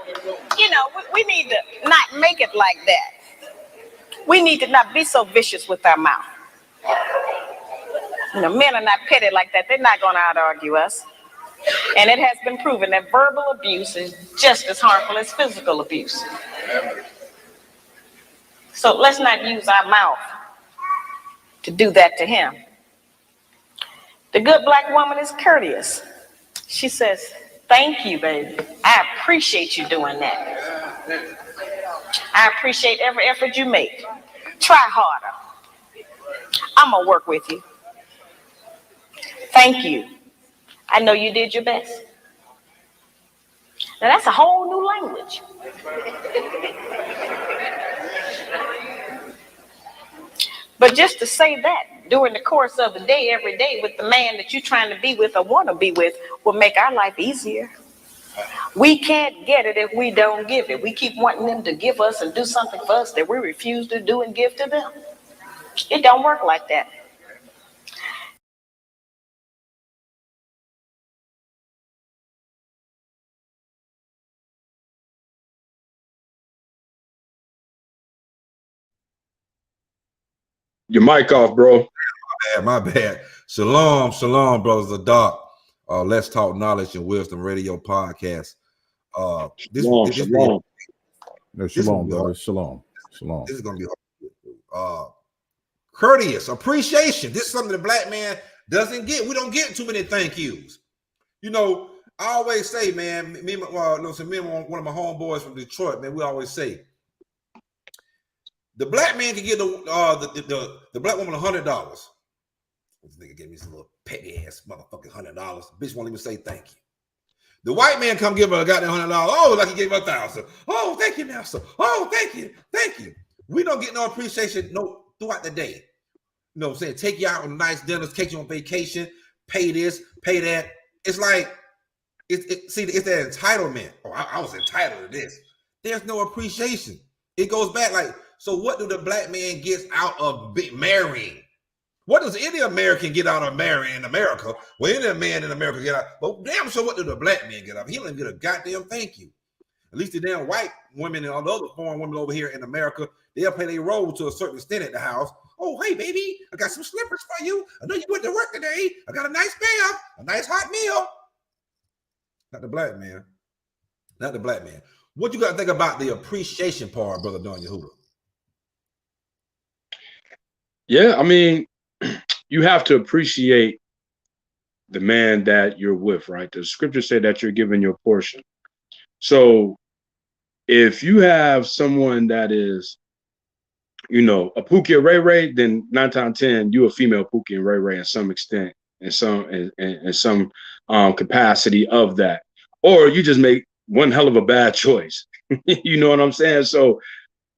you know, we need to not make it like that. We need to not be so vicious with our mouth. You know, men are not petty like that. They're not going to out-argue us. And it has been proven that verbal abuse is just as harmful as physical abuse. So let's not use our mouth to do that to him. The good black woman is courteous. She says, thank you, baby. I appreciate you doing that. I appreciate every effort you make. Try harder. I'm going to work with you. Thank you. I know you did your best. Now that's a whole new language. But just to say that during the course of the day, every day, with the man that you're trying to be with or want to be with, will make our life easier. We can't get it if we don't give it. We keep wanting them to give us and do something for us that we refuse to do and give to them. It don't work like that. Your mic off, bro. My bad. Shalom, shalom, brothers of dark. Let's Talk Knowledge and Wisdom Radio podcast. Shalom. Shalom, brother. Shalom. This is gonna be hard. Courteous appreciation. This is something the black man doesn't get. We don't get too many thank yous. You know, I always say, man, me and one of my homeboys from Detroit, man, we always say the black man can give the black woman $100. This nigga gave me some little petty ass motherfucking $100. Bitch won't even say thank you. The white man come give her a goddamn $100. Oh, like he gave her $1,000. Oh, thank you, master. Oh, thank you. We don't get no appreciation throughout the day. You know what I'm saying? Take you out on nice dinners, take you on vacation, pay this, pay that. It's like, it's that entitlement. Oh, I was entitled to this. There's no appreciation. It goes back like, so what do the black man get out of marrying? What does any American get out of marrying in America? Well, any man in America get out. But damn sure what do the black man get out? He don't even get a goddamn thank you. At least the damn white women and all the other foreign women over here in America, they'll play their role to a certain extent at the house. Oh, hey, baby, I got some slippers for you. I know you went to work today. I got a nice bath, a nice hot meal. Not the black man. Not the black man. What you got to think about the appreciation part, Brother Don Yehuda? Yeah, I mean, you have to appreciate the man that you're with, right? The scriptures say that you're given your portion. So if you have someone that is, you know, a Pookie or Ray Ray, then 9 times 10, you a female Pookie and Ray Ray in some extent, in some capacity of that. Or you just make one hell of a bad choice. You know what I'm saying? So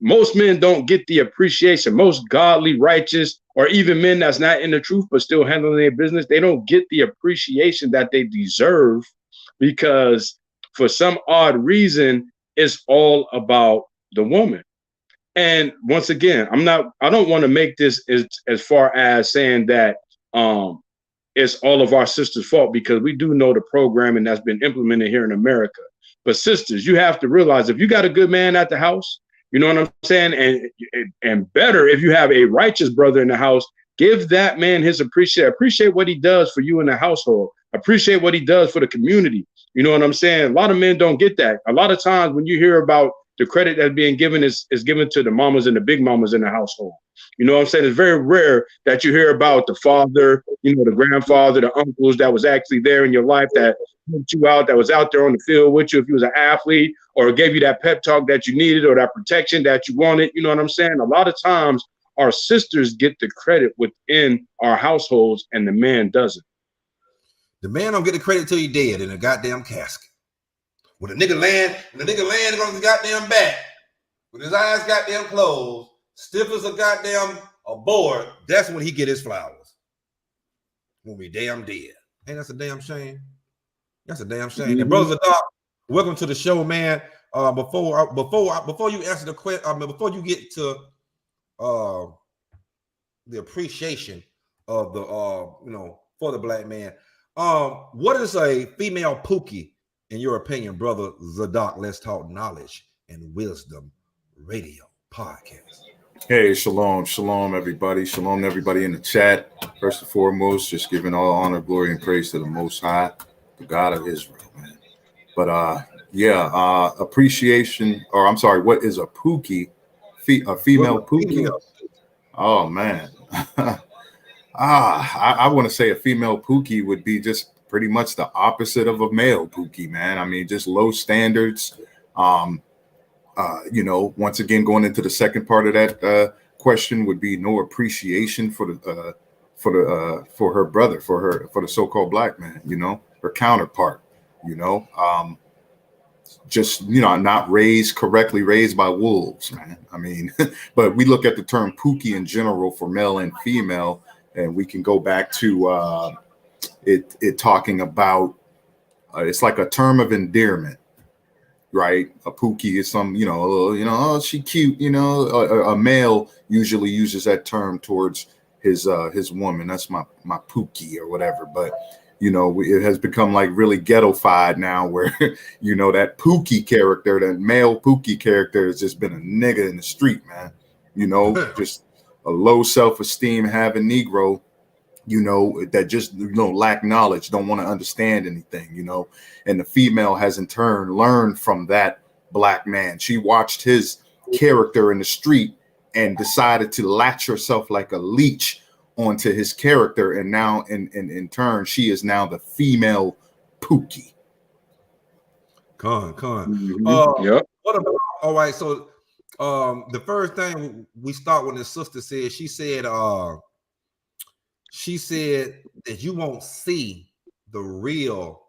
most men don't get the appreciation. Most godly, righteous, or even men that's not in the truth but still handling their business, they don't get the appreciation that they deserve, because for some odd reason, it's all about the woman. And once again, I don't want to make this as far as saying that it's all of our sisters' fault, because we do know the programming that's been implemented here in America. But sisters, you have to realize, if you got a good man at the house, you know what I'm saying? And better if you have a righteous brother in the house, give that man his appreciate what he does for you in the household. Appreciate what he does for the community. You know what I'm saying? A lot of men don't get that. A lot of times when you hear about the credit that's being given is given to the mamas and the big mamas in the household. You know what I'm saying? It's very rare that you hear about the father, you know, the grandfather, the uncles that was actually there in your life, that helped you out, that was out there on the field with you if you was an athlete, or gave you that pep talk that you needed, or that protection that you wanted. You know what I'm saying? A lot of times our sisters get the credit within our households and the man doesn't. The man don't get the credit till he dead in a goddamn casket. When the nigga land on his goddamn back, with his eyes goddamn closed, stiff as a goddamn board, that's when he get his flowers. When we damn dead. Ain't that's a damn shame? That's a damn shame. Mm-hmm. And Brother Doc, welcome to the show, man. Before you answer the question, before you get to the appreciation of the for the black man, what is a female Pookie in your opinion, Brother Zadok? Let's Talk Knowledge and Wisdom Radio Podcast. Hey, shalom, everybody. Shalom to everybody in the chat. First and foremost, just giving all honor, glory, and praise to the Most High, the God of Israel, man. But appreciation, or I'm sorry, what is a Pookie? A female Pookie? Oh man. I want to say a female Pookie would be just pretty much the opposite of a male Pookie, man. I mean, just low standards. Once again, going into the second part of that question would be no appreciation for her brother, for the so-called black man, her counterpart, not correctly raised by wolves, man. I mean, but we look at the term Pookie in general for male and female, and we can go back to it talking about it's like a term of endearment, right? A Pookie is some, oh, she cute, a male usually uses that term towards his woman. That's my Pookie or whatever. But it has become like really ghettofied now, where that Pookie character, that male Pookie character, has just been a nigga in the street, man. Just a low self-esteem having Negro you know, that just, you know, lack knowledge, don't want to understand anything, you know. And the female has in turn learned from that black man. She watched his character in the street and decided to latch herself like a leech onto his character. And now in turn, she is now the female Pookie. Con. Yep. What about, all right, so the first thing we start when the sister said, she said that you won't see the real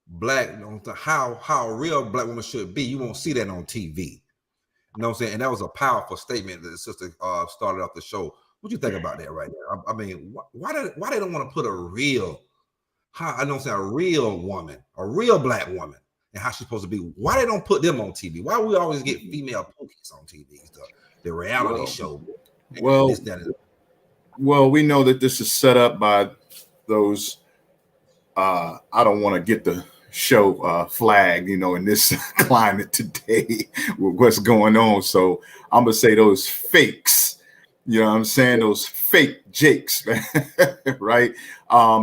black, how a real black woman should be. You won't see that on TV. You know what I'm saying? And that was a powerful statement that the sister started off the show. What you think about that right now? I mean, why they don't want to put a real, I don't say a real woman, a real black woman, and how she's supposed to be? Why they don't put them on TV? Why we always get female Pookies on TV? The reality show. Well, we know that this is set up by those. I don't want to get the show flagged, you know, in this climate today with what's going on. So I'm gonna say those fakes. You know what I'm saying? Those fake Jakes, man. Right?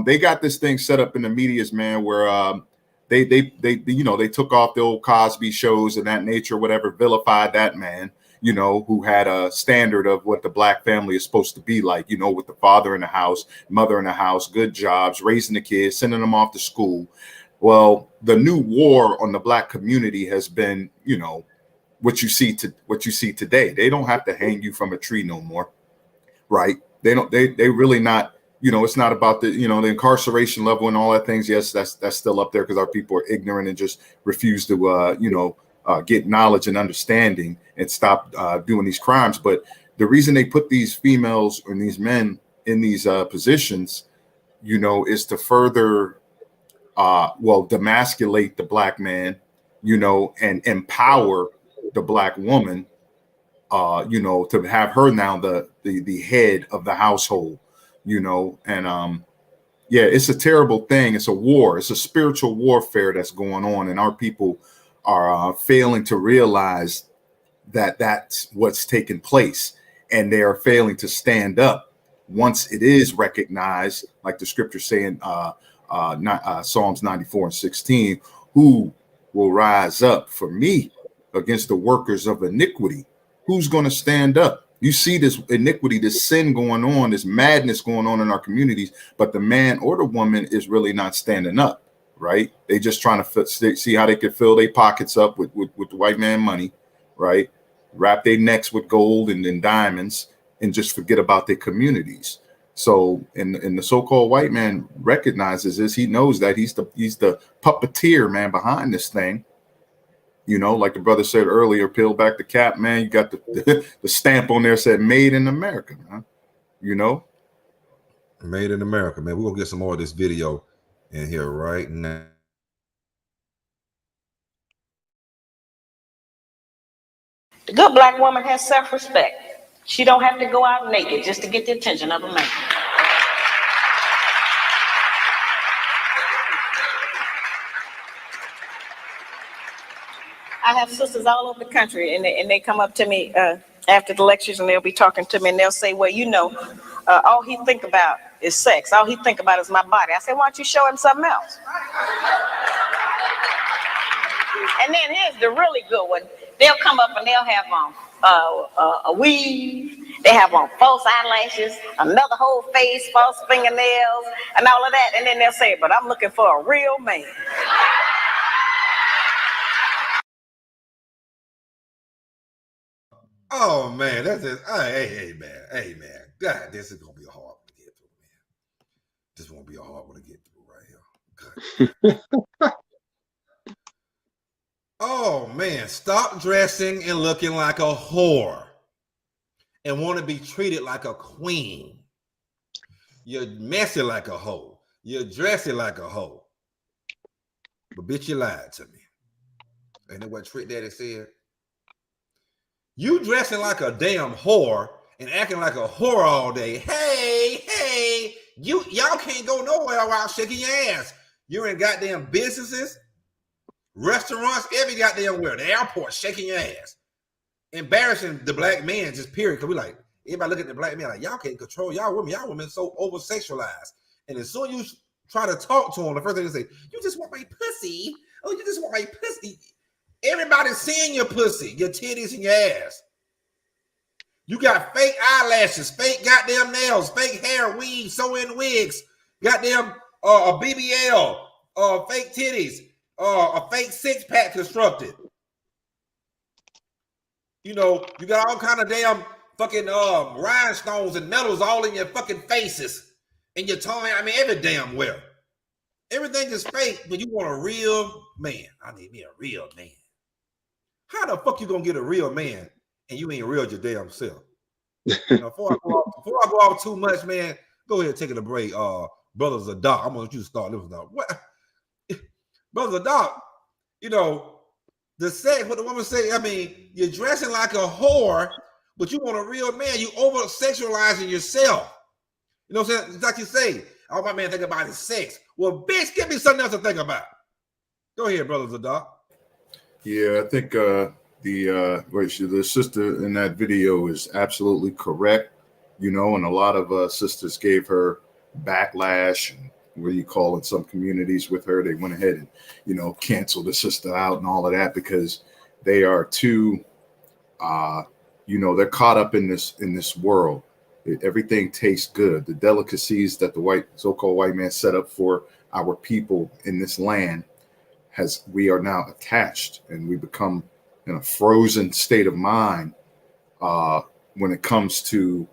They got this thing set up in the medias, man, where they you know, they took off the old Cosby shows and that nature, whatever, vilified that man, you know, who had a standard of what the black family is supposed to be like, you know, with the father in the house, mother in the house, good jobs, raising the kids, sending them off to school. Well, the new war on the black community has been, you know, what you see today. They don't have to hang you from a tree no more, right? They really not, you know, it's not about the, you know, the incarceration level and all that things. Yes, that's still up there because our people are ignorant and just refuse to, you know, get knowledge and understanding and stop doing these crimes. But the reason they put these females and these men in these positions, you know, is to further, demasculate the black man, you know, and empower the black woman, you know, to have her now the head of the household, you know. And yeah, it's a terrible thing. It's a war. It's a spiritual warfare that's going on, and our people are failing to realize that that's what's taking place, and they are failing to stand up once it is recognized, like the scripture saying, Psalms 94:16, who will rise up for me against the workers of iniquity? Who's going to stand up? You see this iniquity, this sin going on, this madness going on in our communities, but the man or the woman is really not standing up, right? They just trying to see how they can fill their pockets up with the white man money, right? Wrap their necks with gold and diamonds and just forget about their communities. So, and the so-called white man recognizes this. He knows that he's the puppeteer, man, behind this thing. You know, like the brother said earlier, peel back the cap, man. You got the stamp on there said "Made in America," man. You know, made in America, man. We're gonna get some more of this video in here right now. The good black woman has self-respect. She don't have to go out naked just to get the attention of a man. I have sisters all over the country, and they come up to me after the lectures, and they'll be talking to me, and they'll say, well, you know, all he think about is sex. All he think about is my body. I say, why don't you show him something else? And then here's the really good one. They'll come up and they'll have a weave. They have on false eyelashes, another whole face, false fingernails, and all of that. And then they'll say, but I'm looking for a real man. Oh man, that's just hey man. God, this is gonna be a hard one to get through, man. This won't be a hard one to get through right here. Oh man, stop dressing and looking like a whore and want to be treated like a queen. You're messy like a hoe. You're dressy like a hoe. But bitch, you lied to me. Ain't that what Trick Daddy said? You dressing like a damn whore and acting like a whore all day. Hey, y'all can't go nowhere while shaking your ass. You're in goddamn businesses, restaurants, every goddamn where. The airport, shaking your ass. Embarrassing the black man, just period. Because we like, Everybody look at the black man like, y'all can't control y'all women. Y'all women so over sexualized. And as soon as you try to talk to them, the first thing they say, you just want my pussy. Oh, you just want my pussy. Everybody's seeing your pussy, your titties, and your ass. You got fake eyelashes, fake goddamn nails, fake hair, weaves, sew-in wigs, goddamn a BBL, fake titties, a fake six-pack constructed. You know, you got all kind of damn fucking rhinestones and metals all in your fucking faces and your tongue. I mean, every damn well. Everything is fake, but you want a real man. I need me a real man. How the fuck you gonna get a real man and you ain't real your damn self? Now, before I go off too much, man, go ahead and take it a break. Brothers of Doc, I'm gonna want you to start this now. What? Brothers of Doc, you know. The sex, what the woman say, I mean, you're dressing like a whore, but you want a real man. You over-sexualizing yourself. You know what I'm saying? It's like you say, all my man think about is sex. Well, bitch, give me something else to think about. Go ahead, brothers of Doc. Yeah, I think the sister in that video is absolutely correct, you know, and a lot of sisters gave her backlash and what do you call in some communities with her. They went ahead and, you know, canceled the sister out and all of that because they are too, you know, they're caught up in this world. Everything tastes good. The delicacies that the so-called white man set up for our people in this land we are now attached, and we become in a frozen state of mind when it comes to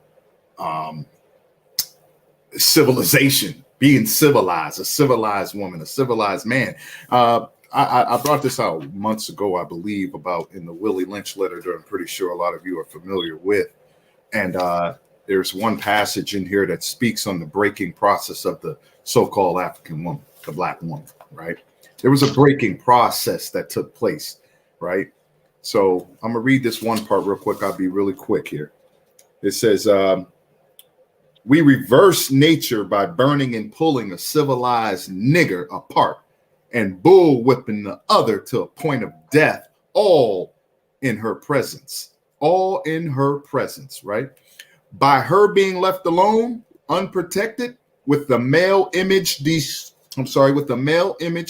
civilization. Being civilized, a civilized woman, a civilized man. I brought this out months ago, I believe, about in the Willie Lynch letter that I'm pretty sure a lot of you are familiar with. And there's one passage in here that speaks on the breaking process of the so-called African woman, the black woman, right? There was a breaking process that took place, right? So I'm gonna read this one part real quick. I'll be really quick here. It says, we reverse nature by burning and pulling a civilized nigger apart and bull whipping the other to a point of death, all in her presence, right? By her being left alone, unprotected, with the male image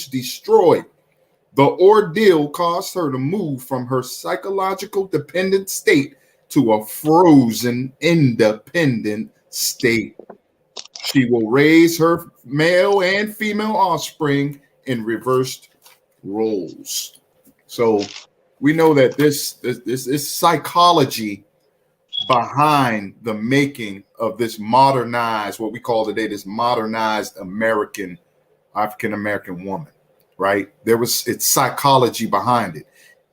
destroyed. The ordeal caused her to move from her psychological dependent state to a frozen independent state. She will raise her male and female offspring in reversed roles. So we know that this psychology behind the making of this modernized, what we call today, this modernized African American woman, right? It's psychology behind it.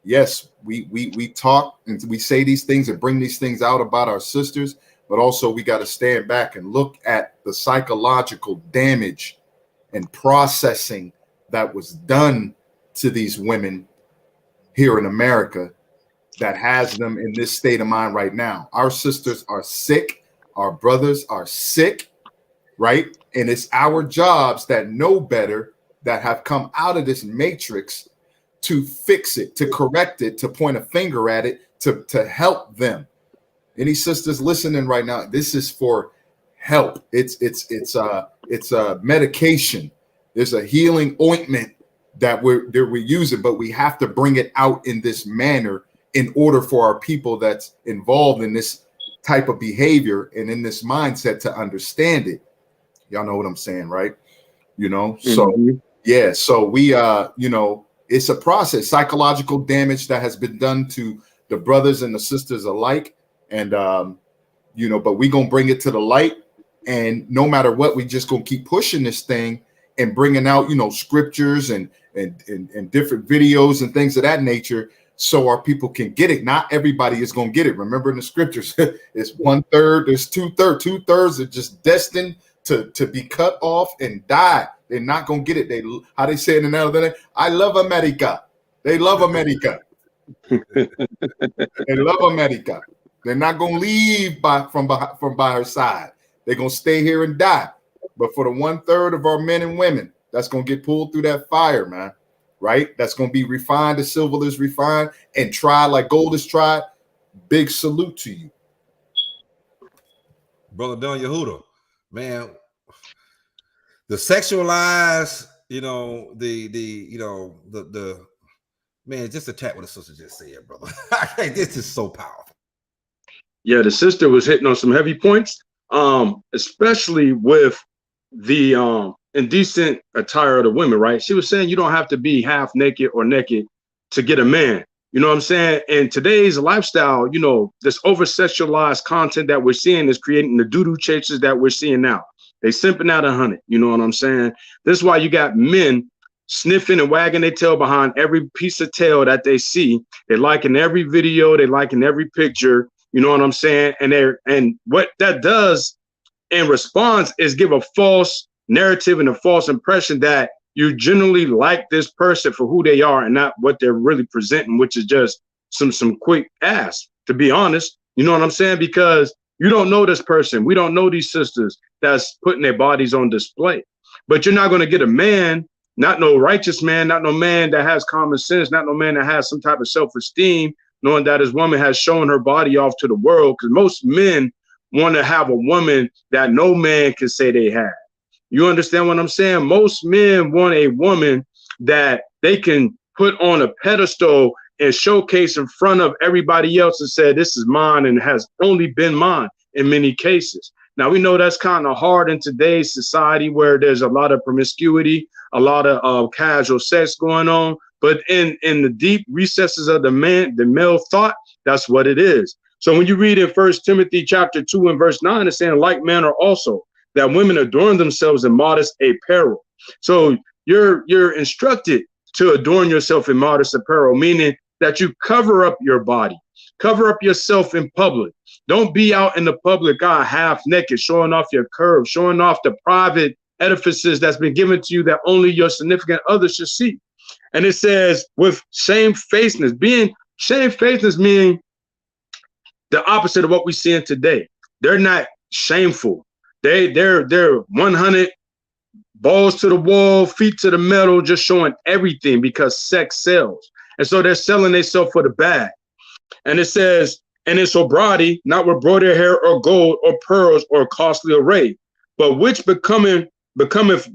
Yes, we talk and we say these things and bring these things out about our sisters, but also we got to stand back and look at the psychological damage and processing that was done to these women here in America that has them in this state of mind right now. Our sisters are sick. Our brothers are sick, right? And it's our jobs that know better, that have come out of this matrix, to fix it, to correct it, to point a finger at it, to help them. Any sisters listening right now, this is for help. It's a medication. There's a healing ointment that we're using, but we have to bring it out in this manner in order for our people that's involved in this type of behavior and in this mindset to understand it. Y'all know what I'm saying, right? You know, so yeah, so we you know, it's a process, psychological damage that has been done to the brothers and the sisters alike. And you know, but we gonna bring it to the light, and no matter what, we just gonna keep pushing this thing and bringing out, you know, scriptures and different videos and things of that nature, so our people can get it. Not everybody is gonna get it. Remember in the scriptures, it's 1/3, there's 2/3. 2/3 are just destined to be cut off and die. They're not gonna get it. How they say it in another day, I love America. They love America. They love America. They're not gonna leave from by her side. They're gonna stay here and die. But for the 1/3 of our men and women that's gonna get pulled through that fire, man, right? That's gonna be refined as silver is refined and tried like gold is tried. Big salute to you. Brother Don Yehuda, man, the sexualized, the man, just attack what the sister just said, brother. This is so powerful. Yeah, the sister was hitting on some heavy points, especially with the indecent attire of the women, right? She was saying you don't have to be half naked or naked to get a man. You know what I'm saying? In today's lifestyle, this over-sexualized content that we're seeing is creating the doo-doo chasers that we're seeing now. They simping out 100. You know what I'm saying? This is why you got men sniffing and wagging their tail behind every piece of tail that they see. They liking every video. They liking every picture. You know what I'm saying? And what that does in response is give a false narrative and a false impression that you generally like this person for who they are and not what they're really presenting, which is just some quick ass, to be honest. You know what I'm saying? Because you don't know this person. We don't know these sisters that's putting their bodies on display. But you're not going to get a man, not no righteous man, not no man that has common sense, not no man that has some type of self-esteem, knowing that his woman has shown her body off to the world. Because most men want to have a woman that no man can say they have. You understand what I'm saying? Most men want a woman that they can put on a pedestal and showcase in front of everybody else and say, this is mine and has only been mine in many cases. Now, we know that's kind of hard in today's society where there's a lot of promiscuity, a lot of casual sex going on. But in the deep recesses of the male thought, that's what it is. So when you read in 1 Timothy chapter 2 and verse 9, it's saying like manner also, that women adorn themselves in modest apparel. So you're instructed to adorn yourself in modest apparel, meaning that you cover up your body, cover up yourself in public. Don't be out in the public eye half naked, showing off your curves, showing off the private edifices that's been given to you that only your significant other should see. And it says with shamefacedness, shamefacedness meaning the opposite of what we see in today. They're not shameful. They're 100 balls to the wall, feet to the metal, just showing everything because sex sells. And so they're selling themselves for the bag. And it says, and in sobriety, not with broidered hair or gold or pearls or costly array, but which becometh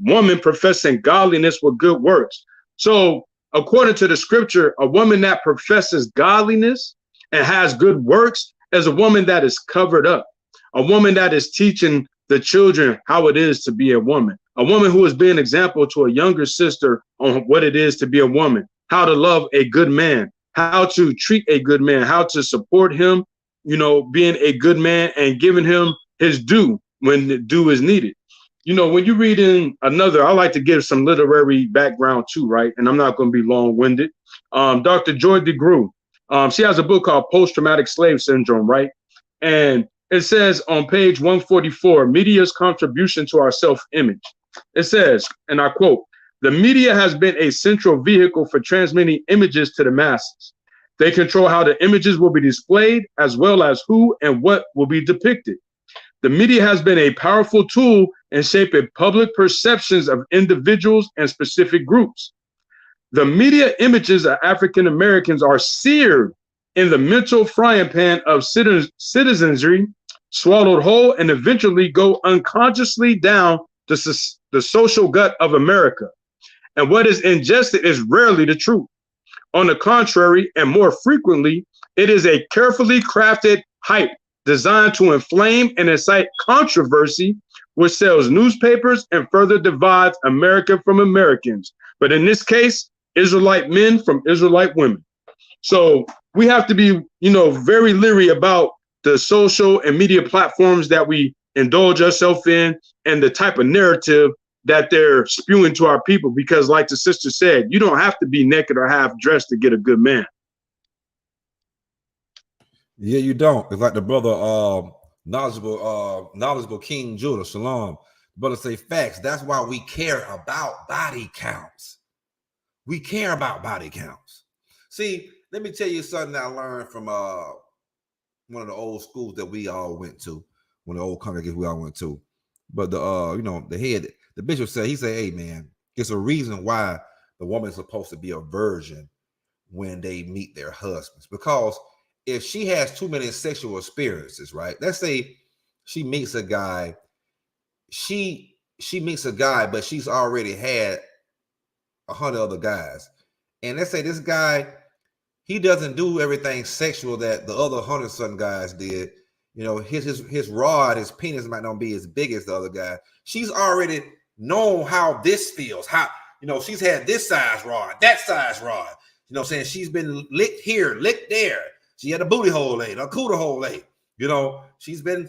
woman professing godliness with good works. So according to the scripture, a woman that professes godliness and has good works is a woman that is covered up, a woman that is teaching the children how it is to be a woman who is being an example to a younger sister on what it is to be a woman, how to love a good man, how to treat a good man, how to support him, being a good man and giving him his due when the due is needed. When you read in another, I like to give some literary background too, right? And I'm not going to be long-winded. Dr. Joy DeGruy, she has a book called Post-Traumatic Slave Syndrome, right? And it says on page 144, media's contribution to our self-image. It says, and I quote, "The media has been a central vehicle for transmitting images to the masses. They control how the images will be displayed, as well as who and what will be depicted. The media has been a powerful tool in shaping public perceptions of individuals and specific groups. The media images of African Americans are seared in the mental frying pan of citizenry, swallowed whole, and eventually go unconsciously down the social gut of America. And what is ingested is rarely the truth. On the contrary, and more frequently, it is a carefully crafted hype designed to inflame and incite controversy, which sells newspapers and further divides America from Americans. But in this case, Israelite men from Israelite women." So we have to be, very leery about the social and media platforms that we indulge ourselves in and the type of narrative that they're spewing to our people, because like the sister said, you don't have to be naked or half dressed to get a good man. Yeah, you don't. It's like the brother knowledgeable King Judah, Shalom. The brother say facts. That's why we care about body counts. We care about body counts. See, let me tell you something I learned from one of the old schools that we all went to, one of the old congregations we all went to. But the bishop said, hey man, it's a reason why the woman is supposed to be a virgin when they meet their husbands. Because if she has too many sexual experiences, right? Let's say she meets a guy. She meets a guy, but she's already had 100 other guys. And let's say this guy, he doesn't do everything sexual that the other 100-something guys did. You know, his rod, his penis might not be as big as the other guy. She's already known how this feels. How, you know, she's had this size rod, that size rod. You know what I'm saying? She's been licked here, licked there. She had a booty hole laid, a cooter hole laid. You know, she's been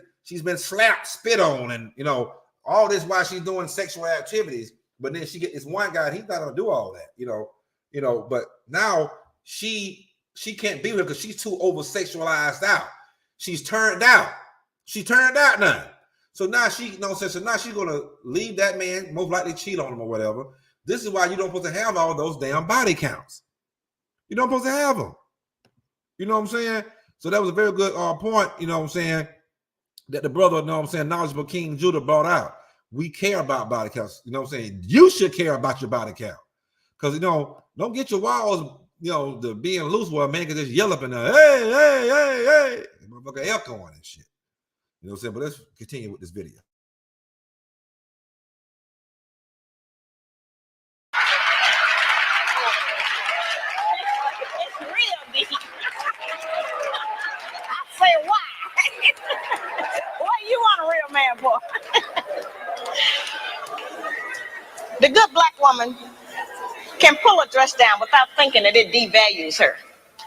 slapped, spit on, and you know, all this while she's doing sexual activities. But then she get this one guy, he's not gonna do all that, you know. But now she can't be with her because she's too over sexualized out. She's turned out. She turned out now. So now she, so now she's gonna leave that man, most likely cheat on him or whatever. This is why you don't supposed to have all those damn body counts. You don't supposed to have them. You know what I'm saying? So that was a very good point, you know what I'm saying, that the brother, you know what I'm saying, knowledgeable King Judah brought out. We care about body counts. You know what I'm saying? You should care about your body count. Because, you know, don't get your walls, you know, the being loose where a man can just yell up in there, hey, hey, hey, hey. Motherfucker echoing and shit. You know what I'm saying? But let's continue with this video. It's real deep. I say why? What you want a real man for? The good black woman can pull a dress down without thinking that it devalues her.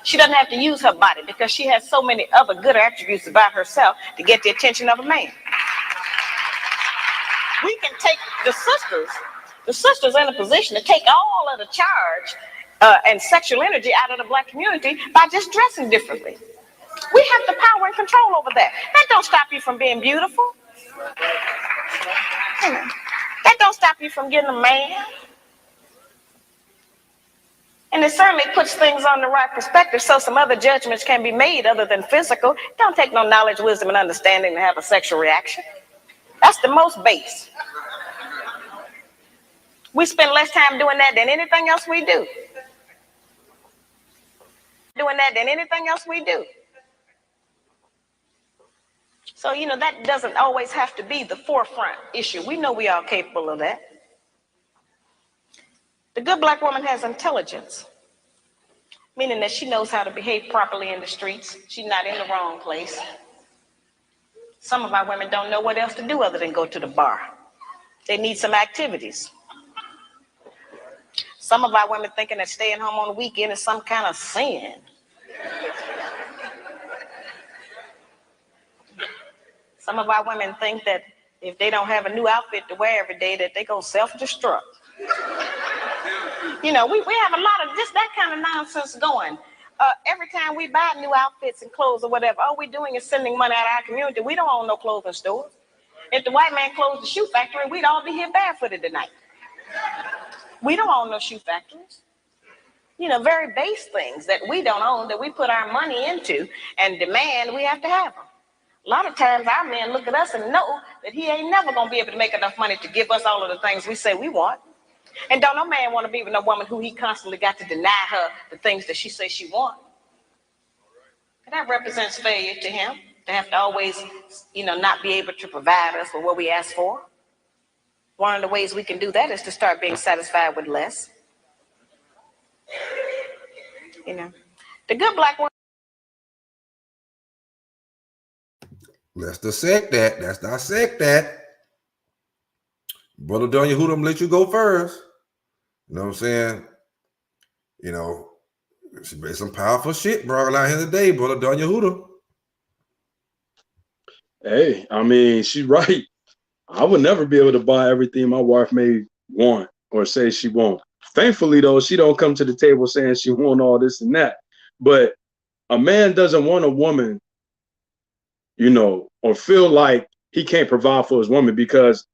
She doesn't have to use her body because she has so many other good attributes about herself to get the attention of a man. We can take the sisters in a position to take all of the charge and sexual energy out of the black community by just dressing differently. We have the power and control over that. That don't stop you from being beautiful. That don't stop you from getting a man. And it certainly puts things on the right perspective so some other judgments can be made other than physical. It don't take no knowledge, wisdom, and understanding to have a sexual reaction. That's the most base. We spend less time doing that than anything else we do. So, you know, that doesn't always have to be the forefront issue. We know we are capable of that. The good black woman has intelligence, meaning that she knows how to behave properly in the streets. She's not in the wrong place. Some of our women don't know what else to do other than go to the bar. They need some activities. Some of our women thinking that staying home on the weekend is some kind of sin. Some of our women think that if they don't have a new outfit to wear every day, that they're going to self-destruct. You know, we have a lot of just that kind of nonsense going. Every time we buy new outfits and clothes or whatever, all we're doing is sending money out of our community. We don't own no clothing store. If the white man closed the shoe factory, we'd all be here barefooted tonight. We don't own no shoe factories. You know, very base things that we don't own, that we put our money into and demand we have to have them. A lot of times our men look at us and know that he ain't never going to be able to make enough money to give us all of the things we say we want. And don't no man want to be with no woman who he constantly got to deny her the things that she says she wants. And that represents failure to him, to have to always, you know, not be able to provide us with what we ask for. One of the ways we can do that is to start being satisfied with less. You know, the good black woman. Let's dissect that. Let's dissect that. Brother Donya Hoodum, let you go first. You know what I'm saying? You know, she made some powerful shit brought out here today, Brother Donya Hoodum. Hey, I mean, she's right. I would never be able to buy everything my wife may want or say she won't. Thankfully, though, she don't come to the table saying she want all this and that. But a man doesn't want a woman, you know, or feel like he can't provide for his woman, because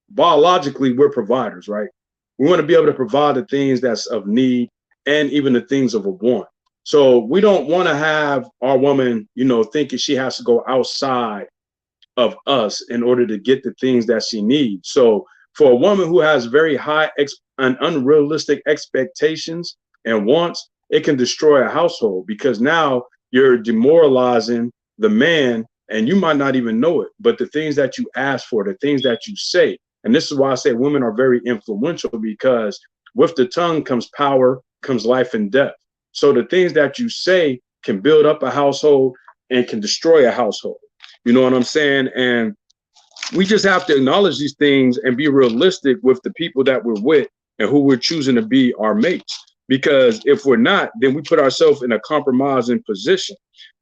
biologically we're providers, right? We want to be able to provide the things that's of need and even the things of a want. So we don't want to have our woman, you know, thinking she has to go outside of us in order to get the things that she needs. So for a woman who has very high and unrealistic expectations and wants, it can destroy a household, because now you're demoralizing the man and you might not even know it, but the things that you ask for, the things that you say, and this is why I say women are very influential, because with the tongue comes power, comes life and death. So the things that you say can build up a household and can destroy a household. You know what I'm saying? And we just have to acknowledge these things and be realistic with the people that we're with and who we're choosing to be our mates. Because if we're not, then we put ourselves in a compromising position.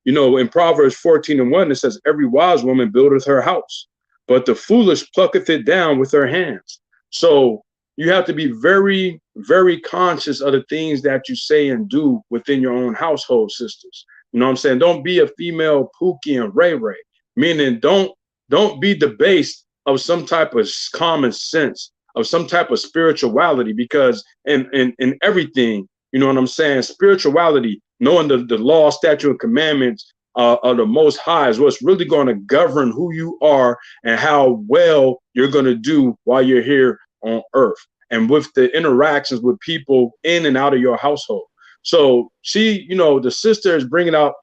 You know, in Proverbs 14:1, it says, every wise woman buildeth her house, but the foolish plucketh it down with her hands. So you have to be very, very conscious of the things that you say and do within your own household, sisters. You know what I'm saying? Don't be a female Pookie and Ray Ray, meaning don't be the base of some type of common sense, of some type of spirituality, because in everything, you know what I'm saying? Spirituality, knowing the law, statute, and commandments of the Most High is what's really going to govern who you are and how well you're going to do while you're here on earth, and with the interactions with people in and out of your household. So she, you know, the sister is bringing out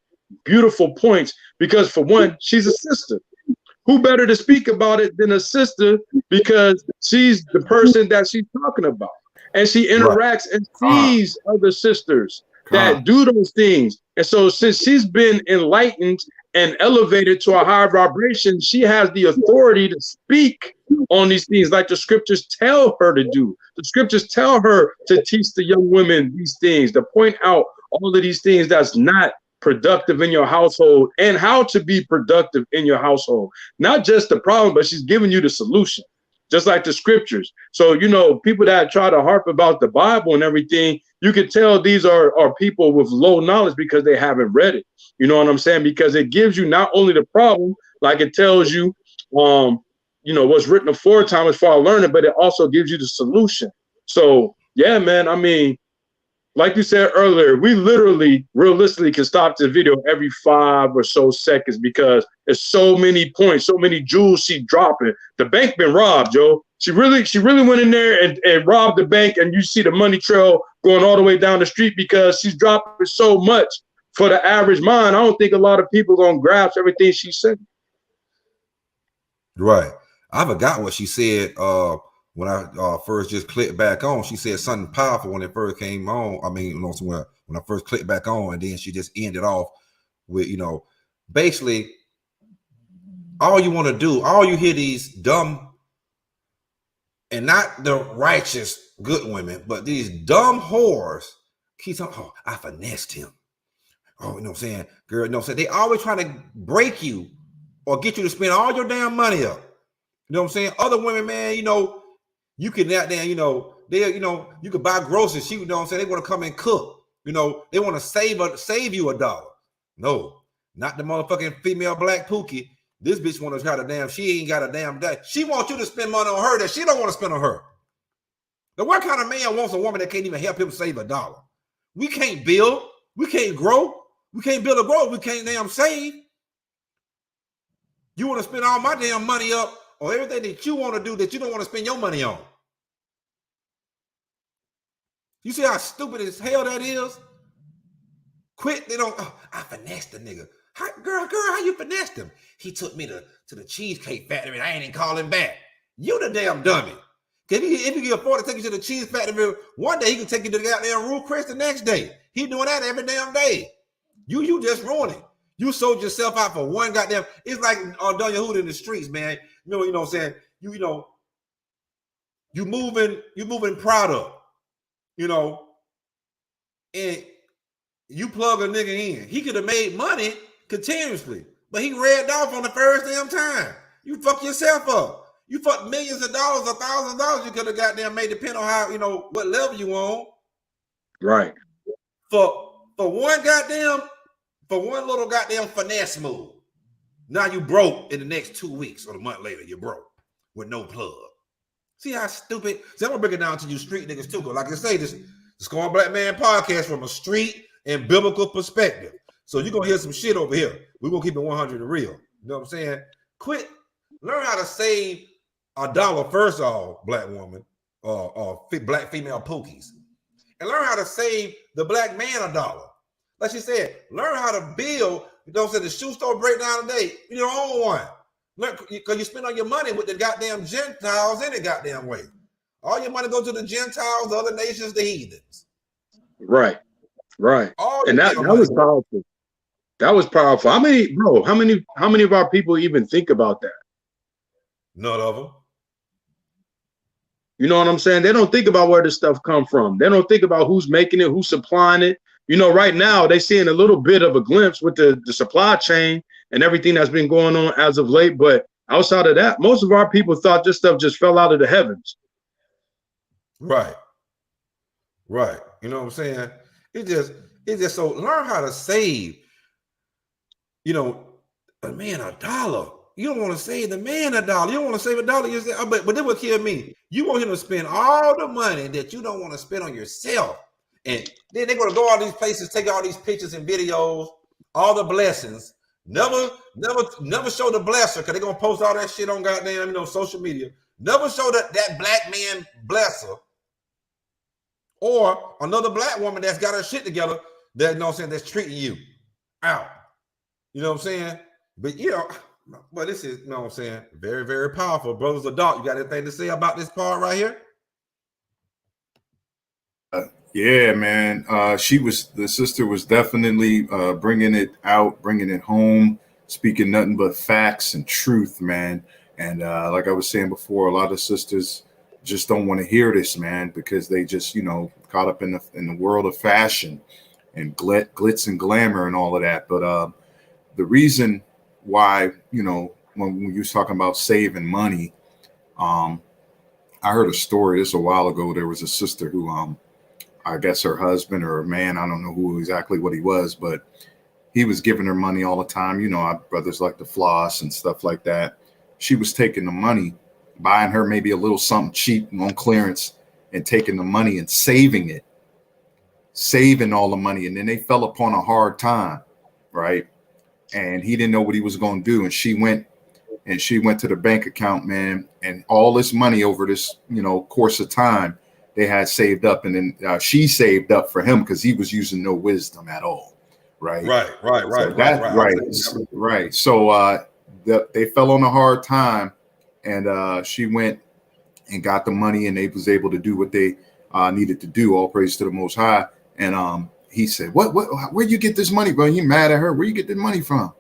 beautiful points, because for one, she's a sister. Who better to speak about it than a sister, because she's the person that she's talking about, and she interacts and sees other sisters that do those things. And so since she's been enlightened and elevated to a higher vibration, she has the authority to speak on these things like the scriptures tell her to do. The scriptures tell her to teach the young women these things, to point out all of these things that's not productive in your household and how to be productive in your household. Not just the problem, but she's giving you the solution, just like the scriptures. So, you know, people that try to harp about the Bible and everything, you can tell these are people with low knowledge because they haven't read it. You know what I'm saying? Because it gives you not only the problem, like it tells you, you know, what's written aforetime as far as learning, but it also gives you the solution. So, yeah, man, I mean, like you said earlier, we literally, realistically can stop the video every 5 or so seconds because there's so many points, so many jewels she dropping. The bank been robbed, yo. She really went in there and robbed the bank, and you see the money trail going all the way down the street because she's dropping so much for the average mind. I don't think a lot of people gonna grasp everything she said. Right. I forgot what she said. When I first just clicked back on, she said something powerful when it first came on. I mean, you know, somewhere when I first clicked back on, and then she just ended off with, you know, basically all you want to do, all you hear these dumb and not the righteous good women, but these dumb whores keep talking, oh, I finessed him. Oh, you know what I'm saying? Girl, you know what I'm saying? They always trying to break you or get you to spend all your damn money up. You know what I'm saying? Other women, man, you know, you can that damn, you know, they, you know, you could buy groceries. You know what I'm saying? They want to come and cook. You know, they want to save you $1. No, not the motherfucking female black Pookie. This bitch want to try to damn, she ain't got a damn day. She wants you to spend money on her that she don't want to spend on her. Now, what kind of man wants a woman that can't even help him save $1? We can't build. We can't grow. We can't build a growth. We can't damn save. You want to spend all my damn money up on everything that you want to do that you don't want to spend your money on. You see how stupid as hell that is? Quit. They don't. Oh, I finessed the nigga. Girl, how you finessed him? He took me to the Cheesecake Factory and I ain't even call him back. You the damn dummy. If you can afford to take you to the cheese factory, one day he can take you to the goddamn Rue Chris the next day. He doing that every damn day. You just ruined it. You sold yourself out for one goddamn. It's like Dunya Hood in the streets, man. You know what I'm saying? You know, you moving product, you know, and you plug a nigga in. He could have made money continuously, but he read off on the first damn time. You fuck yourself up. You fucked millions of dollars, $1,000 you could have goddamn made, depending on how, you know, what level you on. Right. For one little goddamn finesse move. Now you broke in the next 2 weeks or a month later, you're broke with no plug. See how stupid? See, I'm gonna break it down to you street niggas too. Like I say, this Scorn Black Man podcast from a street and biblical perspective. So you're gonna hear some shit over here. We're gonna keep it 100 and real. You know what I'm saying? Quit. Learn how to save $1 first of all, black woman, or black female Pookies. And learn how to save the black man $1. Like she said, learn how to build You know what I'm saying? The shoe store break down today. You don't own one. Because you spend all your money with the goddamn Gentiles any goddamn way. All your money go to the Gentiles, the other nations, the heathens. Right. All And that money. was powerful. That was powerful. How many of our people even think about that? None of them. You know what I'm saying? They don't think about where this stuff come from. They don't think about who's making it, who's supplying it. You know, right now they seeing a little bit of a glimpse with the supply chain and everything that's been going on as of late. But outside of that, most of our people thought this stuff just fell out of the heavens. Right. You know what I'm saying? It's just so learn how to save. You know, a man $1. You don't want to save the man $1. You don't want to save $1. But this would kill me. You want him to spend all the money that you don't want to spend on yourself. And then they're going to go all these places, take all these pictures and videos, all the blessings. Never show the blesser, because they're going to post all that shit on goddamn, social media. Never show that black man blesser or another black woman that's got her shit together that, that's treating you out. You know what I'm saying? But, but this is, very, very powerful. Brothers Adult, you got anything to say about this part right here? Yeah, man. The sister was definitely bringing it out, bringing it home, speaking nothing but facts and truth, man. And like I was saying before, a lot of sisters just don't want to hear this, man, because they just, caught up in the world of fashion and glitz and glamour and all of that. But the reason why, when you was talking about saving money, I heard a story this a while ago. There was a sister who, I guess her husband or a man, I don't know who exactly what he was, but he was giving her money all the time. Our brothers like to floss and stuff like that. She was taking the money, buying her maybe a little something cheap on clearance and taking the money and saving all the money. And then they fell upon a hard time, right? And he didn't know what he was going to do. And she went to the bank account, man, and all this money over this, course of time, they had saved up, and then she saved up for him because he was using no wisdom at all. Right. Right. So they fell on a hard time, and she went and got the money, and they was able to do what they needed to do. All praise to the Most High. And he said, "What? Where'd you get this money, bro?" He mad at her. Where you get the money from?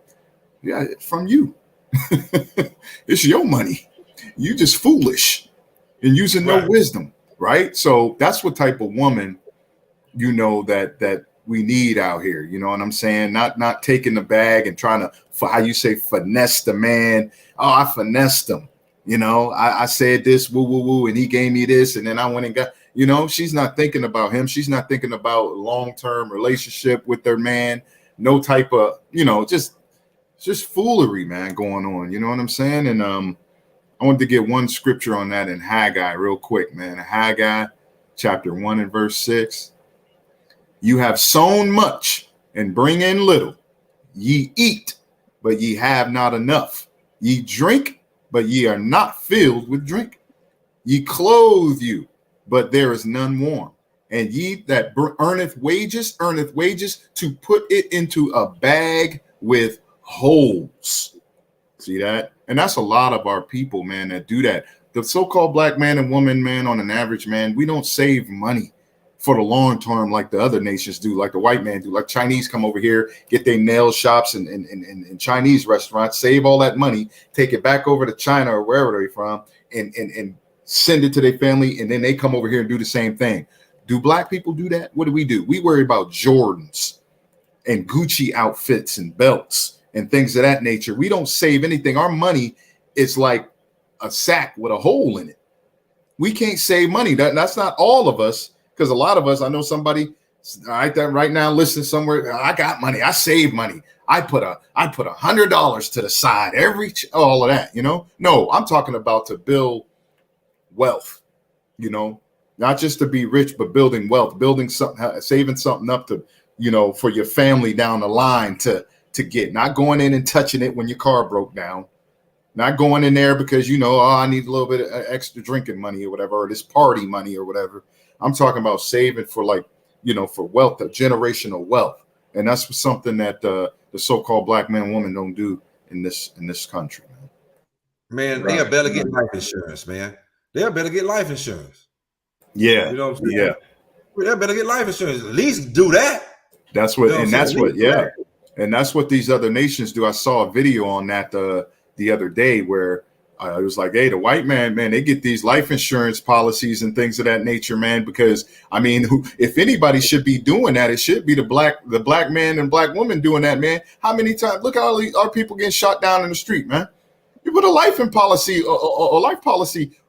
Yeah, from you. It's your money. You just foolish and using no wisdom. Right. So that's what type of woman, that we need out here. You know what I'm saying? Not taking the bag and trying to, how you say, finesse the man. Oh, I finessed him. I said this, woo, woo, woo, and he gave me this. And then I went and got, she's not thinking about him. She's not thinking about long-term relationship with their man. No type of, just foolery, man, going on. You know what I'm saying? And I wanted to get one scripture on that in Haggai real quick, man. Haggai chapter 1 and verse 6. You have sown much and bring in little. Ye eat, but ye have not enough. Ye drink, but ye are not filled with drink. Ye clothe you, but there is none warm. And ye that earneth wages to put it into a bag with holes. See that? And that's a lot of our people, man, that do that. The so-called black man and woman, man, on an average, man, we don't save money for the long term like the other nations do, like the white man do. Like Chinese come over here, get their nail shops and Chinese restaurants, save all that money, take it back over to China or wherever they're from, and send it to their family, and then they come over here and do the same thing. Do black people do that? What do? We worry about Jordans and Gucci outfits and belts and things of that nature. We don't save anything. Our money is like a sack with a hole in it. We can't save money. That's not all of us, because a lot of us, I know somebody right now listen somewhere, I got money, I save money. I put $100 to the side all of that, No, I'm talking about to build wealth, not just to be rich, but building wealth, building something, saving something up to, for your family down the line to get, not going in and touching it when your car broke down, not going in there because, I need a little bit of extra drinking money or whatever, or this party money or whatever. I'm talking about saving for for wealth, generational wealth. And that's something that the so-called black man woman don't do in this country, man. Man, they'll better get life insurance, man. They'll better get life insurance. Yeah, you know what I'm saying? yeah. They'll better get life insurance. At least do that. That's what, You know and what I'm that's saying? what, yeah, and that's what these other nations do. I saw a video on that the other day where it was like, hey, the white man, they get these life insurance policies and things of that nature, man. Because I mean, if anybody should be doing that, it should be the black man and black woman doing that, man. How many times? Look at all our people getting shot down in the street, man. You put a life policy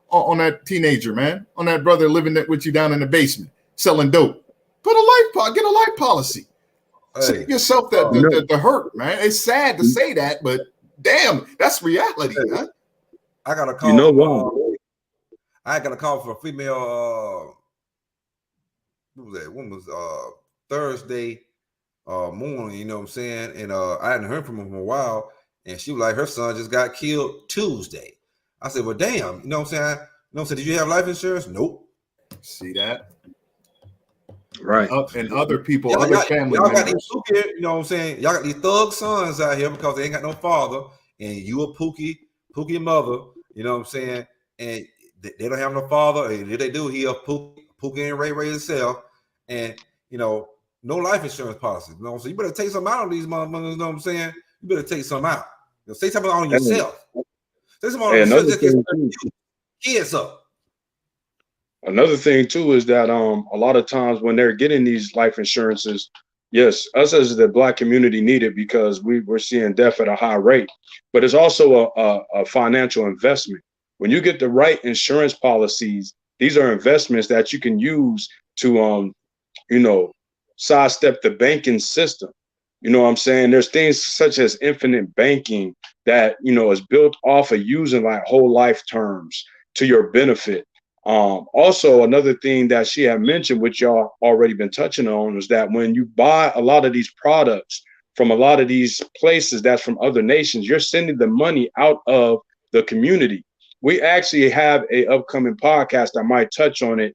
on that teenager, man, on that brother living with you down in the basement selling dope. Get a life policy. Save yourself the hurt, man. It's sad to say that, but damn, that's reality, man. I got a call. You know what? I got a call for a female. What was that? One was Thursday morning. You know what I'm saying? And I hadn't heard from her for a while, and she was like, her son just got killed Tuesday. I said, well, damn. You know what I'm saying? You know what I'm saying? Did you have life insurance? Nope. See that? Right. And other people, y'all other family y'all members. got these Pookie, you know what I'm saying? Y'all got these thug sons out here because they ain't got no father, and you a Pookie mother, you know what I'm saying? And they don't have no father. And if they do, he a Pookie and Ray himself, and you know, no life insurance policy. You know, so you better take some out of these motherfuckers. You know what I'm saying? You better take some out. You know, say something on yourself. Say something on yourself. Just get kids up. Another thing too is that a lot of times when they're getting these life insurances, yes, us as the black community need it because we're seeing death at a high rate, but it's also a financial investment. When you get the right insurance policies, these are investments that you can use to sidestep the banking system. You know what I'm saying? There's things such as infinite banking that, is built off of using like whole life terms to your benefit. Also, another thing that she had mentioned, which y'all already been touching on, is that when you buy a lot of these products from a lot of these places that's from other nations, you're sending the money out of the community. We actually have a upcoming podcast that might touch on it,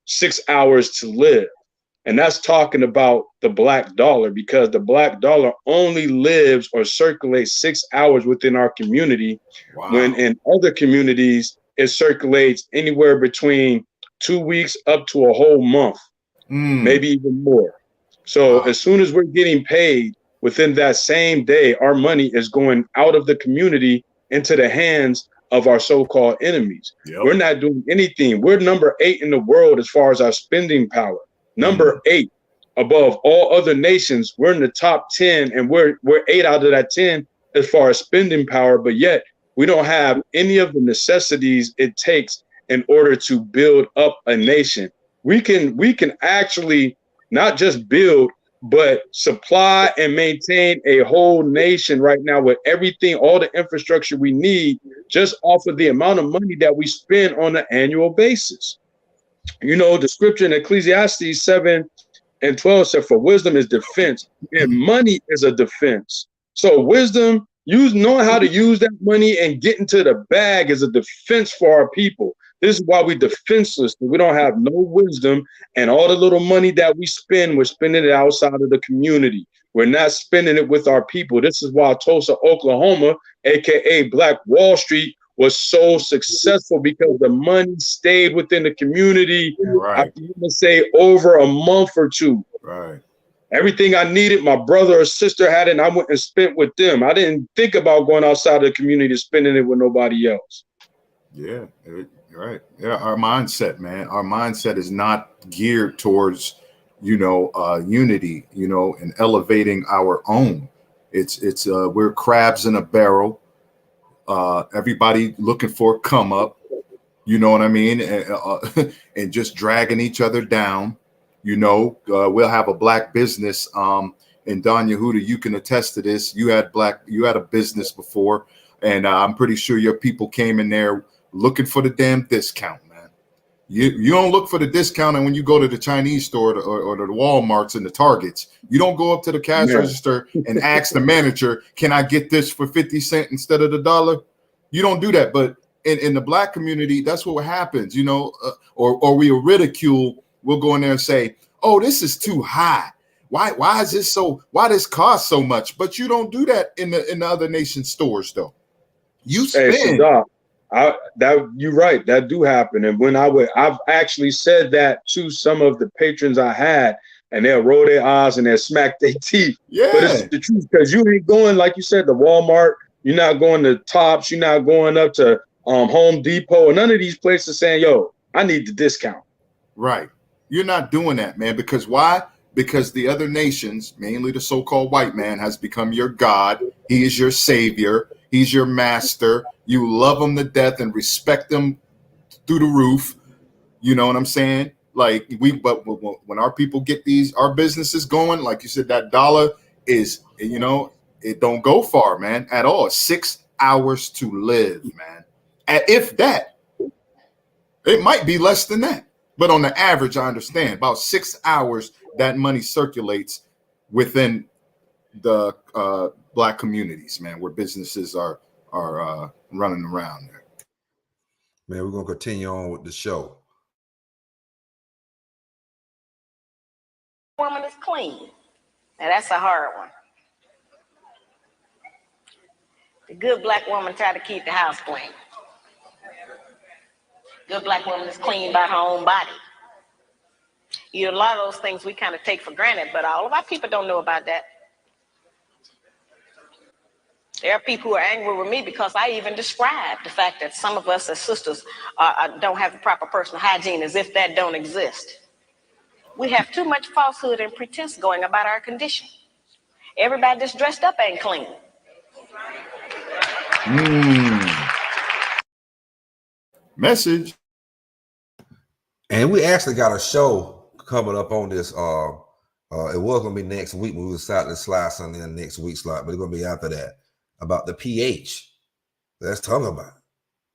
6 hours to live. And that's talking about the black dollar, because the black dollar only lives or circulates 6 hours within our community. Wow. When in other communities, it circulates anywhere between 2 weeks up to a whole month, maybe even more. So as soon as we're getting paid within that same day, our money is going out of the community into the hands of our so-called enemies. Yep. We're not doing anything. We're number 8 in the world as far as our spending power. Number 8 above all other nations. We're in the top 10, and we're 8 out of that 10 as far as spending power, but yet we don't have any of the necessities it takes in order to build up a nation. We can actually not just build, but supply and maintain a whole nation right now with everything, all the infrastructure we need, just off of the amount of money that we spend on an annual basis. The scripture in Ecclesiastes 7:12 said, for wisdom is defense and money is a defense. So wisdom, knowing how to use that money and get into the bag is a defense for our people. This is why we're defenseless. We don't have no wisdom, and all the little money that we spend, we're spending it outside of the community. We're not spending it with our people. This is why Tulsa, Oklahoma, aka Black Wall Street, was so successful, because the money stayed within the community. Right. I can even say over a month or two. Right. Everything I needed, my brother or sister had it, and I went and spent with them. I didn't think about going outside of the community, spending it with nobody else. Yeah, right. Yeah, our mindset, man. Our mindset is not geared towards, unity, and elevating our own. It's we're crabs in a barrel. Everybody looking for a come up, you know what I mean, and just dragging each other down. We'll have a black business. And Don Yehuda, you can attest to this. You had a business before, and I'm pretty sure your people came in there looking for the damn discount, man. You don't look for the discount, and when you go to the Chinese store or the Walmarts and the Targets, you don't go up to the cash register and ask the manager, "Can I get this for 50 cents instead of the dollar?" You don't do that. But in the black community, that's what happens, or we ridicule. We'll go in there and say, "Oh, this is too high. Why is this so? Why does cost so much? But you don't do that in the other nation stores though. You spend. Hey, so Doc, you're right. That do happen. And when I've actually said that to some of the patrons I had, and they'll roll their eyes and they'll smack their teeth. Yeah. But it's the truth, because you ain't going, like you said, to Walmart. You're not going to Tops. You're not going up to Home Depot, and none of these places saying, yo, I need the discount. Right. You're not doing that, man. Because why? Because the other nations, mainly the so-called white man, has become your God. He is your savior. He's your master. You love him to death and respect him through the roof. You know what I'm saying? Like but when our people get our businesses going, like you said, that dollar is, it don't go far, man, at all. 6 hours to live, man. And if that, it might be less than that. But on the average, I understand about 6 hours that money circulates within the Black communities, man, where businesses are running around there. Man, we're gonna continue on with the show. Woman is clean. Now that's a hard one. The good Black woman try to keep the house clean. Good Black woman is clean by her own body. A lot of those things we kind of take for granted, but all of our people don't know about that. There are people who are angry with me because I even described the fact that some of us as sisters don't have the proper personal hygiene, as if that don't exist. We have too much falsehood and pretense going about our condition. Everybody that's dressed up ain't clean. Message. And we actually got a show coming up on this. It was gonna be next week. We decided to slide something in the next week slot, but it's gonna be after that, about the pH. Let's talk about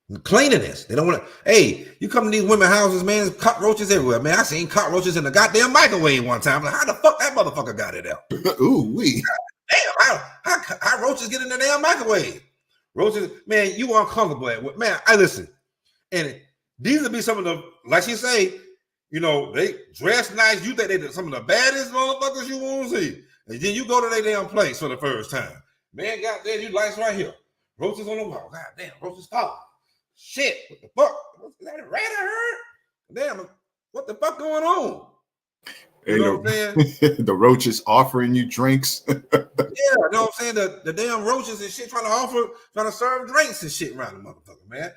it. Cleanliness. They don't want to. Hey, you come to these women houses, man, there's cockroaches everywhere. Man, I seen cockroaches in the goddamn microwave one time. Like, how the fuck that motherfucker got it out? Ooh, wee. Damn, how roaches get in the damn microwave? Roaches, man, you uncomfortable at what? Man, I listen. And these would be some of the, like she say, they dress nice. You think they some of the baddest motherfuckers you want to see. And then you go to their damn place for the first time. Man, goddamn, you lights right here. Roaches on the wall. Goddamn, roaches falling. Shit, what the fuck? Is that a rat I heard? Damn, what the fuck going on? You know what I'm saying? The roaches offering you drinks. Yeah, you know what I'm saying? The damn roaches and shit trying to serve drinks and shit around the motherfucker, man.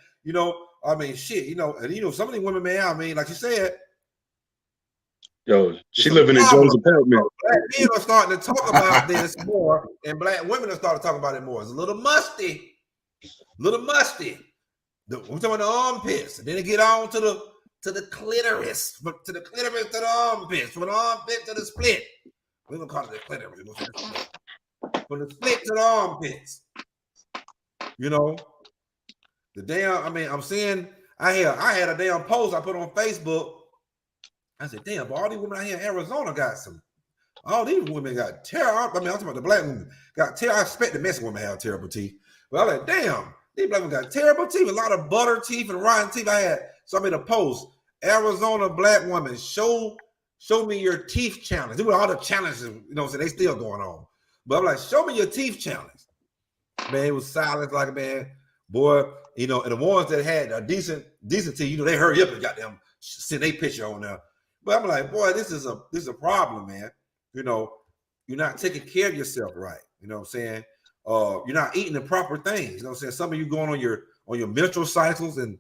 I mean, shit, and some of these women, man, I mean, like you said, yo, she living in Joe's apartment. Black men are starting to talk about this more, and Black women are starting to talk about it more. It's a little musty. We're talking about the armpits, and then they get on to the clitoris, to the clitoris to the armpits, from the armpit to the split. We're gonna call it the clitoris. From the split to the armpits. The damn, I mean, I'm seeing, I had a damn post I put on Facebook. I said, damn, but all these women out here in Arizona all these women got terrible. I mean, I'm talking about the Black women got terrible. I expect the Mexican women have terrible teeth. But I'm like, damn, these Black women got terrible teeth, a lot of butter teeth and rotten teeth. So I made a post, Arizona Black woman, show me your teeth challenge. They were all the challenges, so they still going on. But I'm like, show me your teeth challenge. Man, it was silence like a man. Boy, and the ones that had a decent teeth, they hurry up and got them send their picture on there. But I'm like, boy, this is a problem, man. You're not taking care of yourself right. You know what I'm saying? You're not eating the proper things. You know what I'm saying? Some of you going on your menstrual cycles, and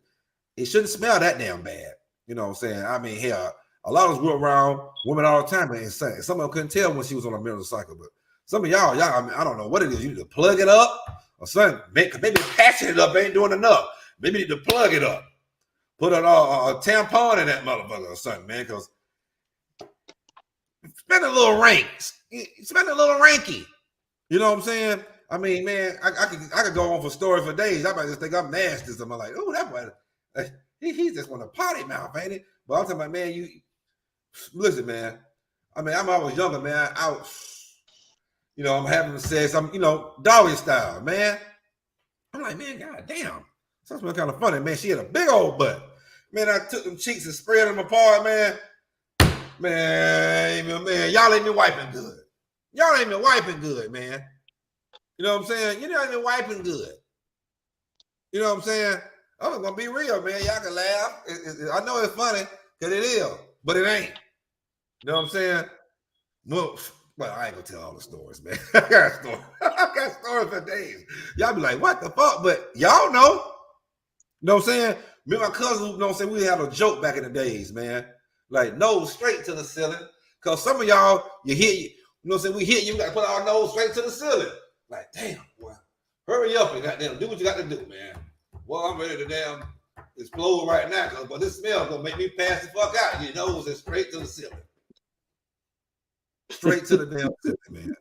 it shouldn't smell that damn bad. You know what I'm saying? I mean, hell, a lot of us grew around women all the time, and some of them couldn't tell when she was on a menstrual cycle. But some of y'all, I mean, I don't know what it is. You need to plug it up or something. Maybe patching it up ain't doing enough. Maybe you need to plug it up. Put a tampon in that motherfucker or something, man, because spend a little ranky. You know what I'm saying? I mean, man, I could go on for stories for days. I might just think I'm nasty. So I'm like, oh, that boy, he just want a potty mouth, ain't it? But I'm talking about, man, listen, man. I mean, I was younger, man. I'm having sex. I'm, doggy style, man. I'm like, man, goddamn. That's been kind of funny, man. She had a big old butt. Man, I took them cheeks and spread them apart, man. Man, man, y'all ain't been wiping good. Y'all ain't been wiping good, man. You know what I'm saying? You know, ain't been wiping good. You know what I'm saying? I'm gonna be real, man. Y'all can laugh. I know it's funny because it is, but it ain't. You know what I'm saying? Well, I ain't gonna tell all the stories, man. I got stories. I got stories for days. Y'all be like, what the fuck? But y'all know. You know what I'm saying? Me and my cousin, you know what I'm saying? We had a joke back in the days, man. Like, nose straight to the ceiling. Because some of y'all, you know what I'm saying? We hit you, we got to put our nose straight to the ceiling. Like, damn, boy. Hurry up and goddamn do what you got to do, man. Well, I'm ready to damn explode right now, but this smell going to make me pass the fuck out. Your nose is straight to the ceiling. Straight to the damn ceiling, man.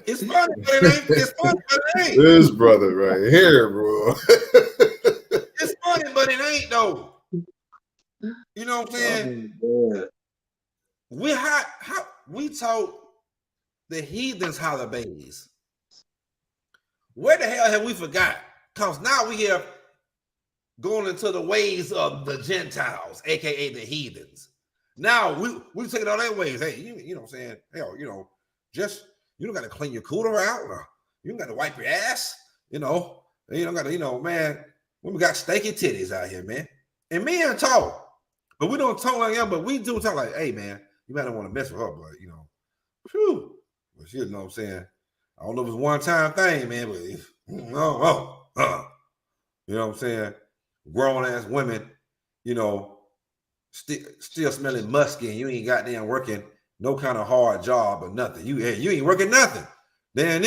It's funny, but it ain't. It's funny, but it ain't. This brother right here, bro. It's funny, but it ain't though. You know what I'm saying? Oh, We taught the heathens how to bathe. Where the hell have we forgot? Because now we have gone into the ways of the Gentiles, aka the heathens. Now we taking all their ways. Hey, you know what I'm saying? Hell, you know, just you don't got to clean your cooter out, or you don't got to wipe your ass. You know, you don't got to, you know, man. We got stanky titties out here, man. And men talk, but we don't talk like them. But we do talk like, hey, man, you might not want to mess with her, but you know, whew. But you know what I'm saying? I don't know if it's one time thing, man, but you know what I'm saying? Grown ass women, you know, still smelling musky, and you ain't goddamn working no kind of hard job or nothing. You ain't working nothing. Then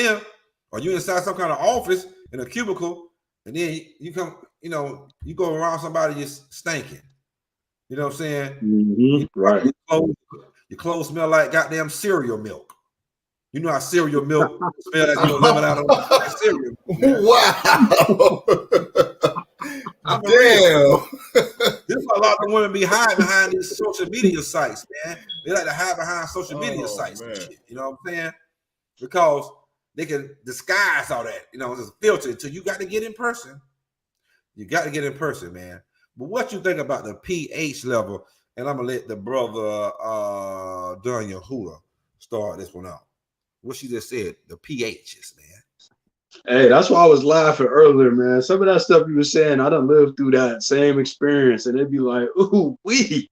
or you inside some kind of office in a cubicle, and then you come, you know, you go around somebody just stinking. You know what I'm saying? Mm-hmm. Right. Your clothes smell like goddamn cereal milk. You know how cereal milk smells like, you know, lemon out of cereal. Wow. Damn. This is a lot of women be hiding behind these social media sites, man. They like to hide behind social media sites and shit. You know what I'm saying? Because they can disguise all that. You know, it's a filter until you got to get in person. You got to get in person, man. But what you think about the pH level? And I'm gonna let the brother Dunya Hula start this one out. What she just said, the pHs, man. Hey, that's why I was laughing earlier, man. Some of that stuff you were saying, I done lived through that same experience, and it'd be like, ooh, wee.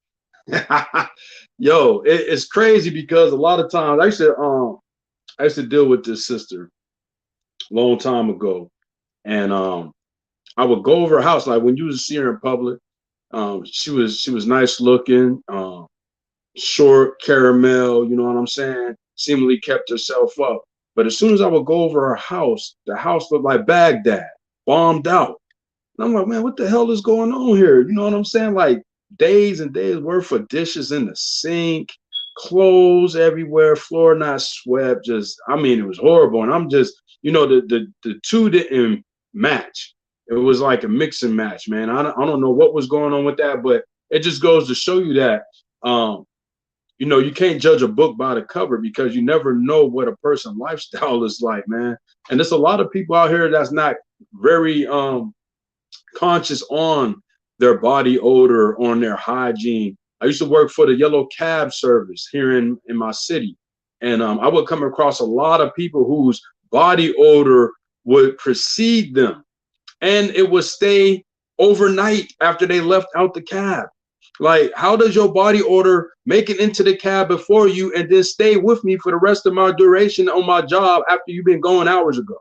Yo, it's crazy because a lot of times I used to deal with this sister a long time ago, and I would go over her house, like when you was seeing her in public. She was nice looking, short, caramel, you know what I'm saying? Seemingly kept herself up. But as soon as I would go over her house, the house looked like Baghdad, bombed out. And I'm like, man, what the hell is going on here? You know what I'm saying? Like days and days worth of dishes in the sink, clothes everywhere, floor not swept. Just, I mean, it was horrible. And I'm just, you know, the two didn't match. It was like a mix and match, man. I don't know what was going on with that, but it just goes to show you that, you know, you can't judge a book by the cover because you never know what a person's lifestyle is like, man. And there's a lot of people out here that's not very conscious on their body odor, on their hygiene. I used to work for the yellow cab service here in my city. And I would come across a lot of people whose body odor would precede them. And it would stay overnight after they left out the cab. Like, how does your body odor make it into the cab before you and then stay with me for the rest of my duration on my job after you've been going hours ago?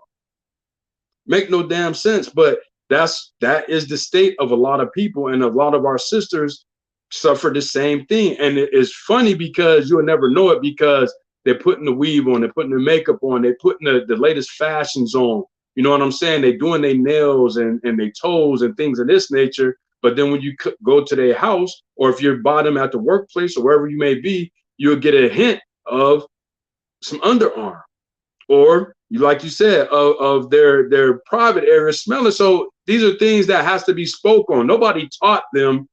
Make no damn sense. But that is the state of a lot of people, and a lot of our sisters suffer the same thing. And it is funny because you'll never know it because they're putting the weave on, they're putting the makeup on, they're putting the latest fashions on. You know what I'm saying? They're doing their nails and their toes and things of this nature. But then when you go to their house, or if you're by them at the workplace or wherever you may be, you'll get a hint of some underarm, or like you said, of their private area smelling. So these are things that has to be spoke on. Nobody taught them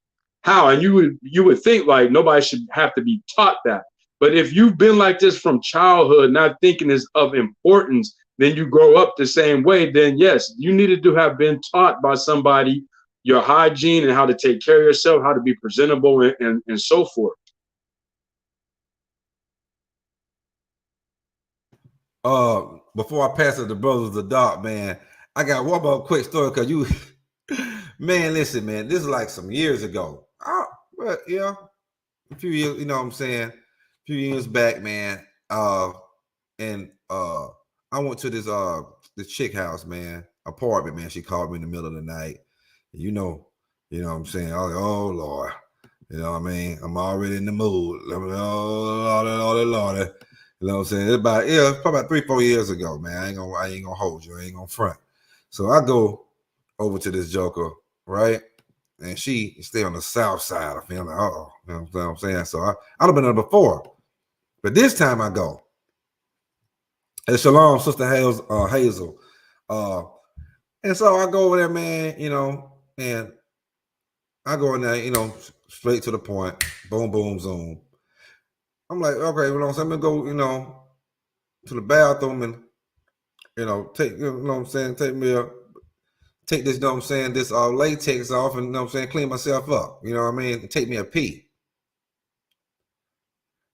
how, and you would think like nobody should have to be taught that. But if you've been like this from childhood, not thinking is of importance, then you grow up the same way, then yes, you needed to have been taught by somebody your hygiene and how to take care of yourself, how to be presentable and so forth. Before I pass it to Brothers of the Dark, man, I got one more quick story because you, man, listen, man, this is like some years ago. But yeah, a few years, you know what I'm saying? A few years back, man. And I went to this chick house, man, apartment, man. She called me in the middle of the night. You know what I'm saying? I was like, oh Lord. You know what I mean? I'm already in the mood. Oh, Lord. You know what I'm saying? It's probably about 3-4 years ago, man. I ain't gonna hold you. I ain't gonna front. So I go over to this joker, right? And she stay on the south side. I feel like, uh-oh. You know what I'm saying? So I've been there before. But this time I go. And Shalom, Sister Hazel. And so I go over there, man, you know, and I go in there, you know, straight to the point. Boom, boom, zoom. I'm like, okay, you know, so I'm gonna go, you know, to the bathroom and, you know, take, you know what I'm saying, take this, you know what I'm saying, this latex off and, you know what I'm saying, clean myself up, you know what I mean, and take me a pee.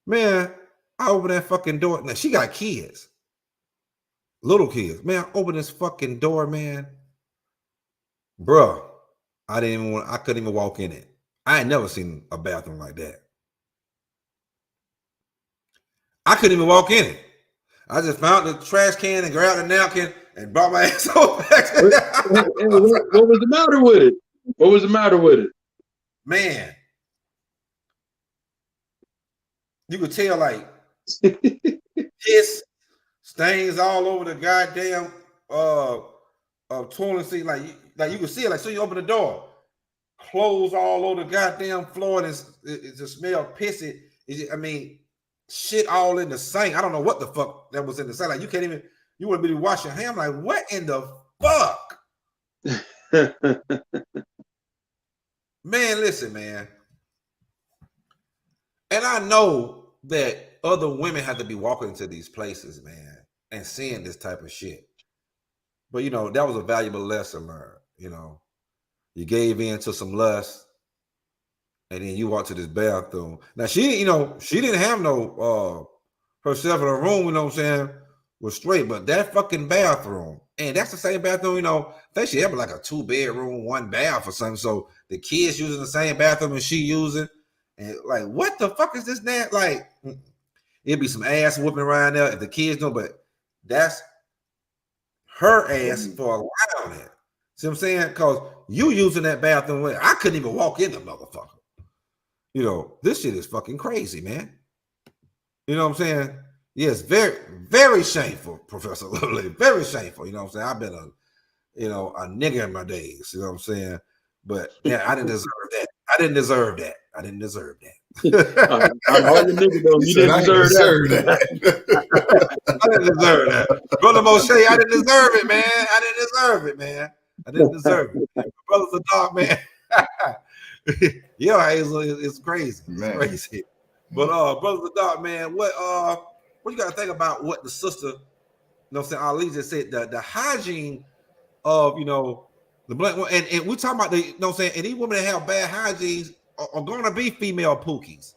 Man, I open that fucking door. Now, she got kids. Little kids. Man, I open this fucking door, man. Bruh, I couldn't even walk in it. I ain't never seen a bathroom like that. I couldn't even walk in it. I just found the trash can and grabbed the napkin and brought my ass over back to the house. What was the matter with it? What was the matter with it? Man, you could tell like piss stains all over the goddamn toilet seat. Like you could see it. Like, so you open the door, clothes all over the goddamn floor, and it just smell pissy. I mean, shit all in the sink. I don't know what the fuck that was in the sink. Like, you wouldn't be washing your hands. I'm like, what in the fuck? Man, listen, man. And I know that other women have to be walking into these places, man, and seeing this type of shit. But, you know, that was a valuable lesson learned. You know, you gave in to some lust, and then you walked to this bathroom. Now, she didn't have no, herself in her room, you know what I'm saying, was straight, but that fucking bathroom, and that's the same bathroom, you know, I think she had like a 2-bedroom, 1 bath or something. So the kids using the same bathroom as she using. And like, what the fuck is this now? Like, it'd be some ass whooping around there if the kids know, but that's her ass for allowing it. See what I'm saying? Because you using that bathroom, I couldn't even walk in the motherfucker. You know, this shit is fucking crazy, man. You know what I'm saying? Yes, very, very shameful, Professor Lovely. Very shameful. You know what I'm saying? I've been a nigga in my days. You know what I'm saying? But yeah, I didn't deserve that. I didn't deserve that. All the niggas though, you didn't deserve that. I didn't deserve that. Brother Moshe, I didn't deserve it, man. I didn't deserve it, man. I didn't deserve it. Brother's a dog, man. Yeah, Hazel, it's crazy. It's crazy. But Brother's a dog, man. What you gotta think about what the sister, you know what I'm saying, Ali just said, the hygiene of, you know, the black one, and we're talking about you know what I'm saying, and these women that have bad hygiene are gonna be female Pookies.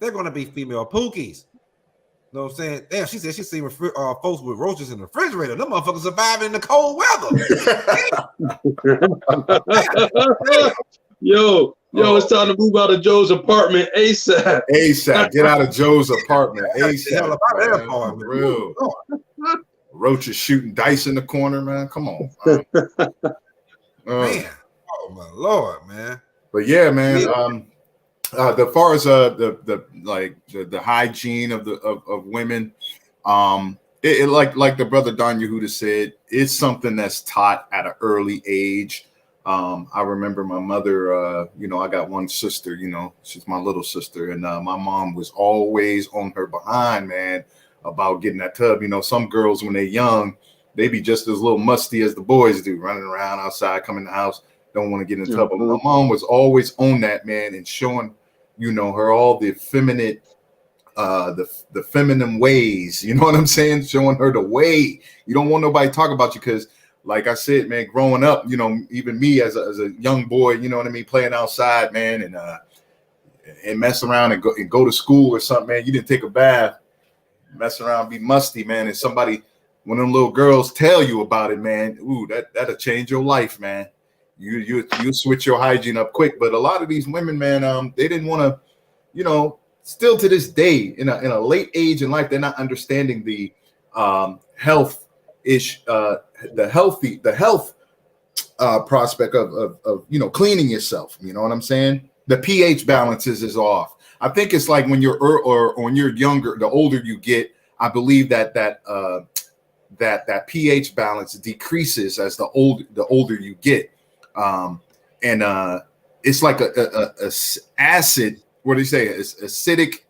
They're gonna be female Pookies. You know what I'm saying? Damn, she said she's seen folks with roaches in the refrigerator. Them motherfuckers surviving in the cold weather. Yo, it's time to move out of Joe's apartment ASAP. ASAP, get out of Joe's apartment ASAP. Real. Roaches shooting dice in the corner, man. Come on, man. Oh my Lord, man. But yeah, man. As far as the hygiene of women, it like the brother Don Yehuda said, it's something that's taught at an early age. I remember my mother, you know, I got one sister, you know, she's my little sister, and my mom was always on her behind, man, about getting that tub. You know, some girls when they're young, they be just as little musty as the boys do, running around outside, coming in the house, don't want to get in the tub. But my mom was always on that, man, and showing, you know, her all the feminine, the feminine ways. You know what I'm saying? Showing her the way. You don't want nobody to talk about you because, like I said, man, growing up, you know, even me as a young boy, you know what I mean, playing outside, man, and mess around and go to school or something, man. You didn't take a bath. mess around, be musty, man. And somebody, one of them little girls tell you about it, man. Ooh, that'll change your life, man. You switch your hygiene up quick. But a lot of these women, man, they didn't want to, you know, still to this day in a late age in life, they're not understanding the health prospect of you know, cleaning yourself. You know what I'm saying? The pH balances is off. I think it's like when you're or when you're younger, the older you get, I believe that pH balance decreases as the older you get. It's like a acid. What do you say? It's acidic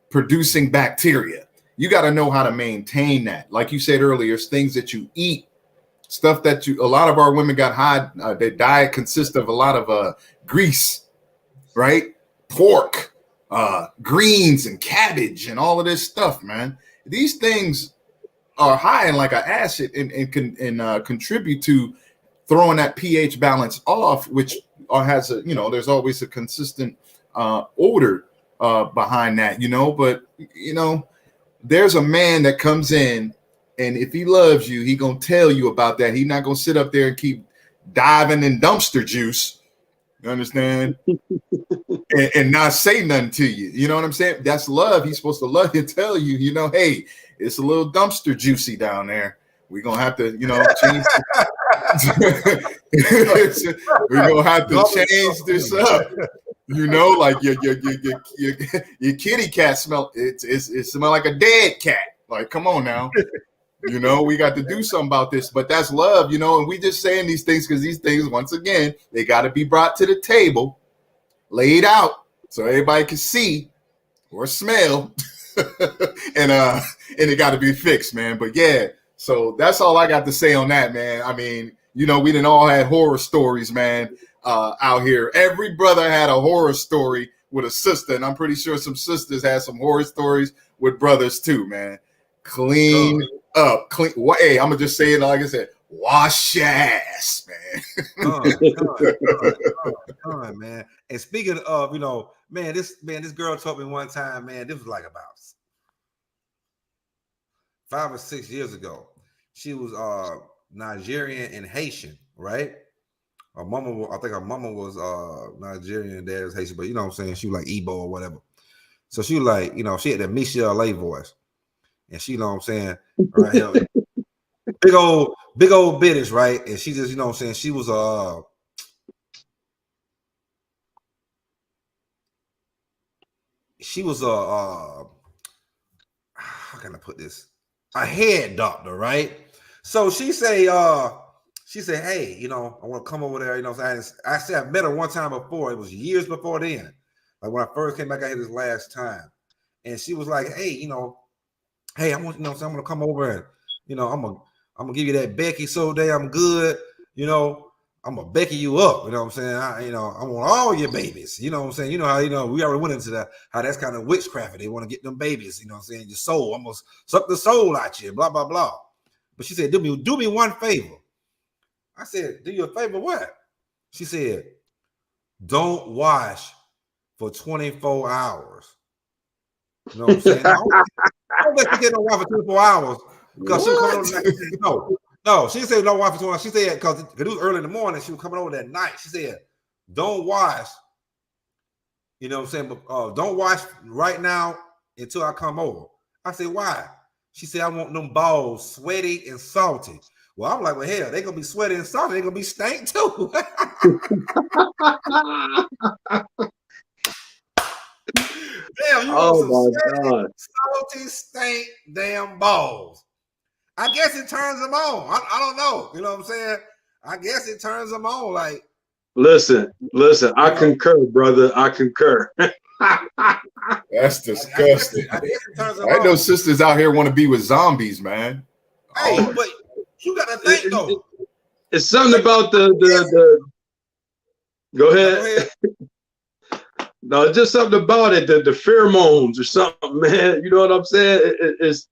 producing bacteria. You got to know how to maintain that. Like you said earlier, it's things that you eat, stuff that a lot of our women got high. Their diet consists of a lot of grease, right? Pork, greens and cabbage and all of this stuff, man. These things are high in like an acid and can contribute to throwing that pH balance off, which has a, you know, there's always a consistent odor behind that, you know. But you know, there's a man that comes in, and if he loves you, he gonna tell you about that. He's not gonna sit up there and keep diving in dumpster juice, you understand, and not say nothing to you. You know what I'm saying? That's love. He's supposed to love you, tell you, you know, hey, it's a little dumpster juicy down there. We're gonna have to, you know, change. We're gonna have to change this up. You know, like your kitty cat smell. It smell like a dead cat. Like, come on now. You know, we got to do something about this. But that's love, you know. And we just saying these things because these things, once again, they got to be brought to the table, laid out, so everybody can see or smell, and it got to be fixed, man. But yeah. So that's all I got to say on that, man. I mean, you know, we didn't all had horror stories, man, out here. Every brother had a horror story with a sister, and I'm pretty sure some sisters had some horror stories with brothers too, man. Clean up. Hey, I'm gonna just say it like I said, wash your ass, man. Come on, man. And speaking of, you know, this girl told me one time, man, this was like about 5 or 6 years ago. She was Nigerian and Haitian, right? I think her mama was Nigerian and dad was Haitian, but you know what I'm saying? She was like Igbo or whatever. So she was like, you know, she had that Michelle LA voice. And she, you know what I'm saying? Right here, big old bitch, right? And she just, you know what I'm saying? She was how can I put this? A head doctor, right? So she say, hey, you know, I want to come over there. You know, I said I met her one time before. It was years before then, like when I first came back out here this last time. And she was like, hey, you know, hey, I want, you know, so I'm gonna come over and, you know, I'm gonna give you that Becky so damn good, you know. I'm gonna Becky you up, you know what I'm saying? I want all your babies, you know what I'm saying? You know how, you know, we already went into that, how that's kind of witchcraft. They want to get them babies, you know what I'm saying? Your soul, I'm gonna suck the soul out you, blah, blah, blah. But she said, do me one favor. I said, do you a favor what? She said, don't wash for 24 hours. You know what I'm saying? I don't let you get no wash for 24 hours because she was coming over the night. No, she said don't wash for 24 hours. She said because it was early in the morning, she was coming over that night. She said, don't wash. You know what I'm saying? But don't wash right now until I come over. I said, why? She said, I want them balls sweaty and salty. Well, I'm like, well, hell, they're gonna be sweaty and salty, they're gonna be stank too. Damn, you want some sweaty, salty, stank damn balls. I guess it turns them on. I don't know. You know what I'm saying? I guess it turns them on. Like, listen, I concur, brother. I concur. That's disgusting. I know sisters out here want to be with zombies, man. Hey, but you got to think though. It's something about the. Go ahead. No, just something about it. The pheromones or something, man. You know what I'm saying? It's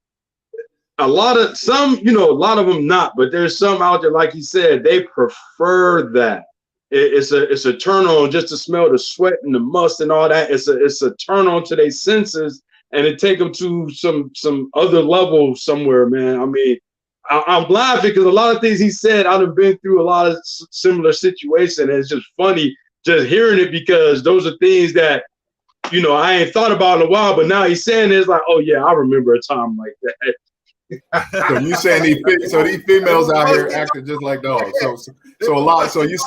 a lot of some, you know, a lot of them not, but there's some out there, like he said, they prefer that. It's a turn on just to smell the sweat and the must and all that. It's a turn on to their senses, and it take them to some other level somewhere, man. I mean, I'm laughing because a lot of things he said, I've been through a lot of similar situations, and it's just funny just hearing it because those are things that, you know, I ain't thought about in a while, but now he's saying it's like, oh yeah, I remember a time like that. So you saying these females out here acting just like dogs. So a lot of these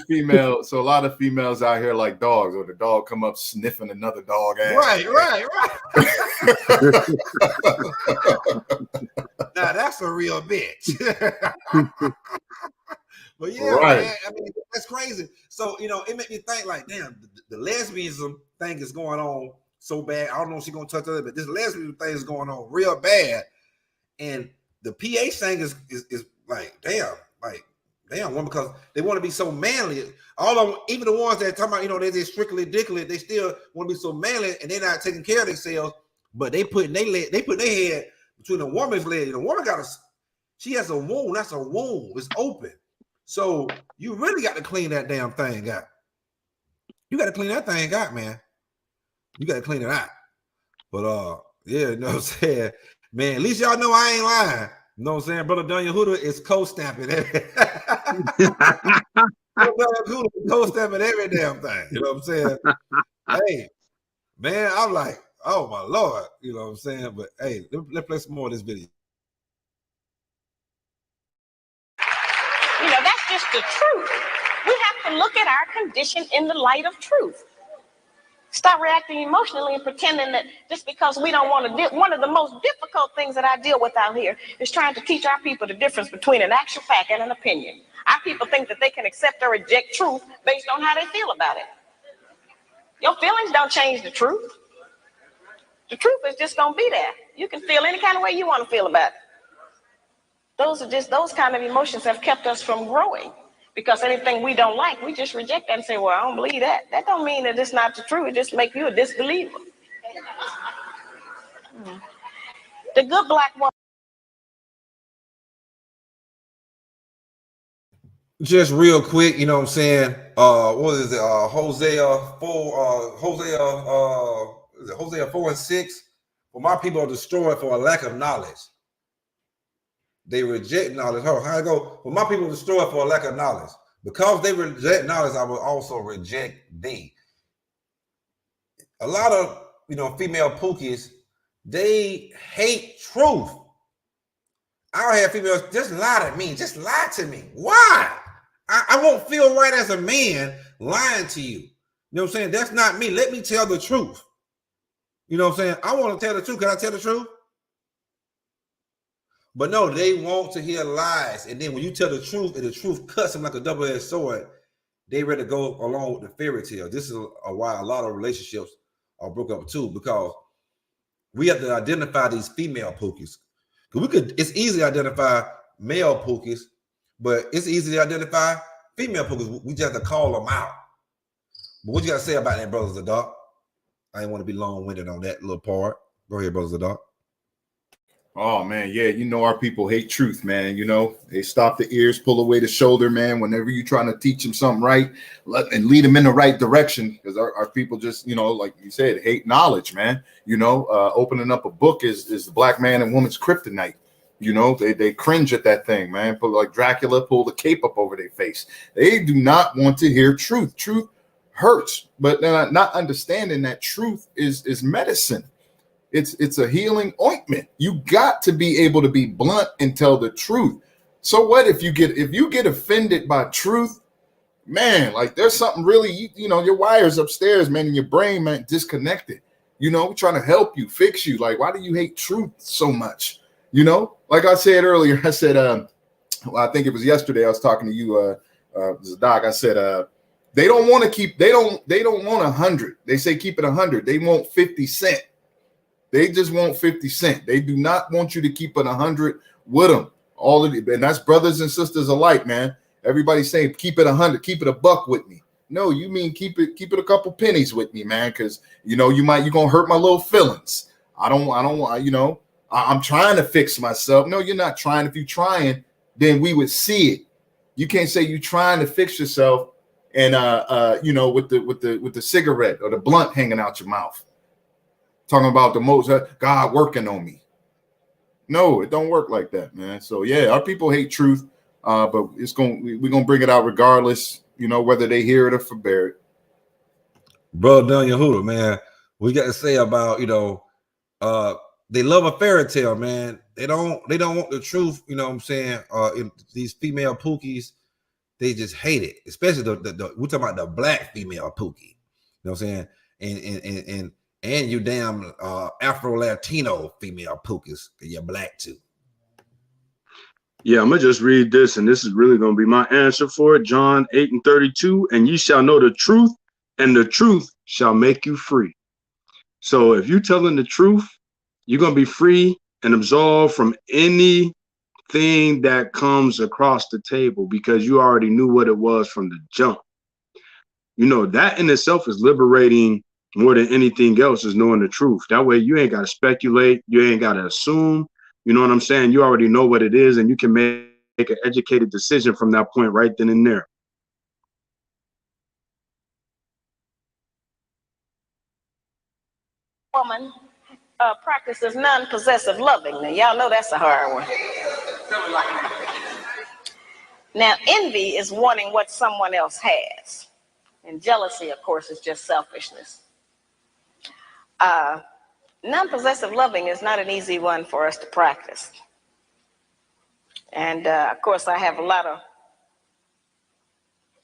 females, so a lot of females out here like dogs, or the dog come up sniffing another dog ass. Right. Now that's a real bitch. But yeah, right. man, I mean, that's crazy. So, you know, it made me think like, damn, the lesbianism thing is going on so bad. I don't know if she's gonna touch on it, but this lesbian thing is going on real bad. And the PH thing is like, damn, one, because they want to be so manly. All of them, even the ones that talking about, you know, they're strictly ridiculous, they still want to be so manly, and they're not taking care of themselves. But they put their head between a woman's leg. The woman she has a wound. That's a wound. It's open. So you really got to clean that damn thing out. You got to clean that thing out, man. You got to clean it out. But yeah, you know what I'm saying? Man, at least y'all know I ain't lying. You know what I'm saying? Brother Daniel Huda is co-stamping it. Co-stamping every damn thing. You know what I'm saying? Hey, man, I'm like, oh my Lord. You know what I'm saying? But hey, let's play some more of this video. You know, that's just the truth. We have to look at our condition in the light of truth. Stop reacting emotionally and pretending that just because we don't want to deal. One of the most difficult things that I deal with out here is trying to teach our people the difference between an actual fact and an opinion. Our people think that they can accept or reject truth based on how they feel about it. Your feelings don't change the truth. The truth is just going to be there. You can feel any kind of way you want to feel about it. Those kind of emotions have kept us from growing. Because anything we don't like, we just reject that and say, well, I don't believe that. That don't mean that it's not the truth. It just makes you a disbeliever. The good black woman. Just real quick, you know what I'm saying? What is it? Hosea 4:6. For my people are destroyed for a lack of knowledge. They reject knowledge. How I go? Well, my people destroyed for a lack of knowledge. Because they reject knowledge, I will also reject thee. A lot of, you know, female Pookies, they hate truth. I'll have females just lie to me. Just lie to me. Why? I won't feel right as a man lying to you. You know what I'm saying? That's not me. Let me tell the truth. You know what I'm saying? I want to tell the truth. Can I tell the truth? But no, they want to hear lies. And then when you tell the truth and the truth cuts them like a double-edged sword, they ready to go along with the fairy tale. This is why a lot of relationships are broke up too, because we have to identify these female Pookies. It's easy to identify male Pookies, but it's easy to identify female Pookies. We just have to call them out. But what you got to say about that, Brothers of Dark? I didn't want to be long-winded on that little part. Go ahead, Brothers of Dark. Oh man, yeah, you know our people hate truth, man. You know, they stop the ears, pull away the shoulder, man. Whenever you're trying to teach them something right, and lead them in the right direction, because our people just, you know, like you said, hate knowledge, man. You know, opening up a book is the black man and woman's kryptonite. You know, they cringe at that thing, man. Put like Dracula, pull the cape up over their face. They do not want to hear truth. Truth hurts, but not understanding that truth is medicine. It's a healing ointment. You got to be able to be blunt and tell the truth. So what if you get offended by truth, man? Like there's something really, you know, your wires upstairs, man, in your brain, man, disconnected. You know, we're trying to help you, fix you. Like, why do you hate truth so much? You know, like I said earlier, I said, well, I think it was yesterday. I was talking to you, Doc. I said, they don't want to keep. They don't want 100. They say keep it 100. They want 50 cents. They just want 50 cents. They do not want you to keep it 100 with them. All of it, and that's brothers and sisters alike, man. Everybody's saying keep it 100, keep it $1 with me. No, you mean keep it a couple pennies with me, man, because you know you're gonna hurt my little feelings. I don't want, you know, I'm trying to fix myself. No, you're not trying. If you're trying, then we would see it. You can't say you're trying to fix yourself and you know, with the cigarette or the blunt hanging out your mouth. talking about the most God working on me. No, it don't work like that, man. So yeah, our people hate truth, but we're gonna bring it out regardless, you know, whether they hear it or forbear it. Bro, Don Yehuda, man, we got to say about, you know, they love a fairy tale, man. They don't want the truth, you know what I'm saying? These female Pookies, they just hate it, especially the we're talking about the black female Pookie. You know what I'm saying? And you damn Afro Latino female Pookies, you're black too. Yeah, I'm gonna just read this, and this is really gonna be my answer for it. John 8:32, and ye shall know the truth, and the truth shall make you free. So if you're telling the truth, you're gonna be free and absolved from anything that comes across the table, because you already knew what it was from the jump. You know, that in itself is liberating more than anything else, is knowing the truth. That way you ain't got to speculate, you ain't got to assume. You know what I'm saying? You already know what it is, and you can make an educated decision from that point right then and there. Woman practices non-possessive loving. Now, y'all know that's a hard one. Now, envy is wanting what someone else has. And jealousy, of course, is just selfishness. Non-possessive loving is not an easy one for us to practice. And, of course, I have a lot of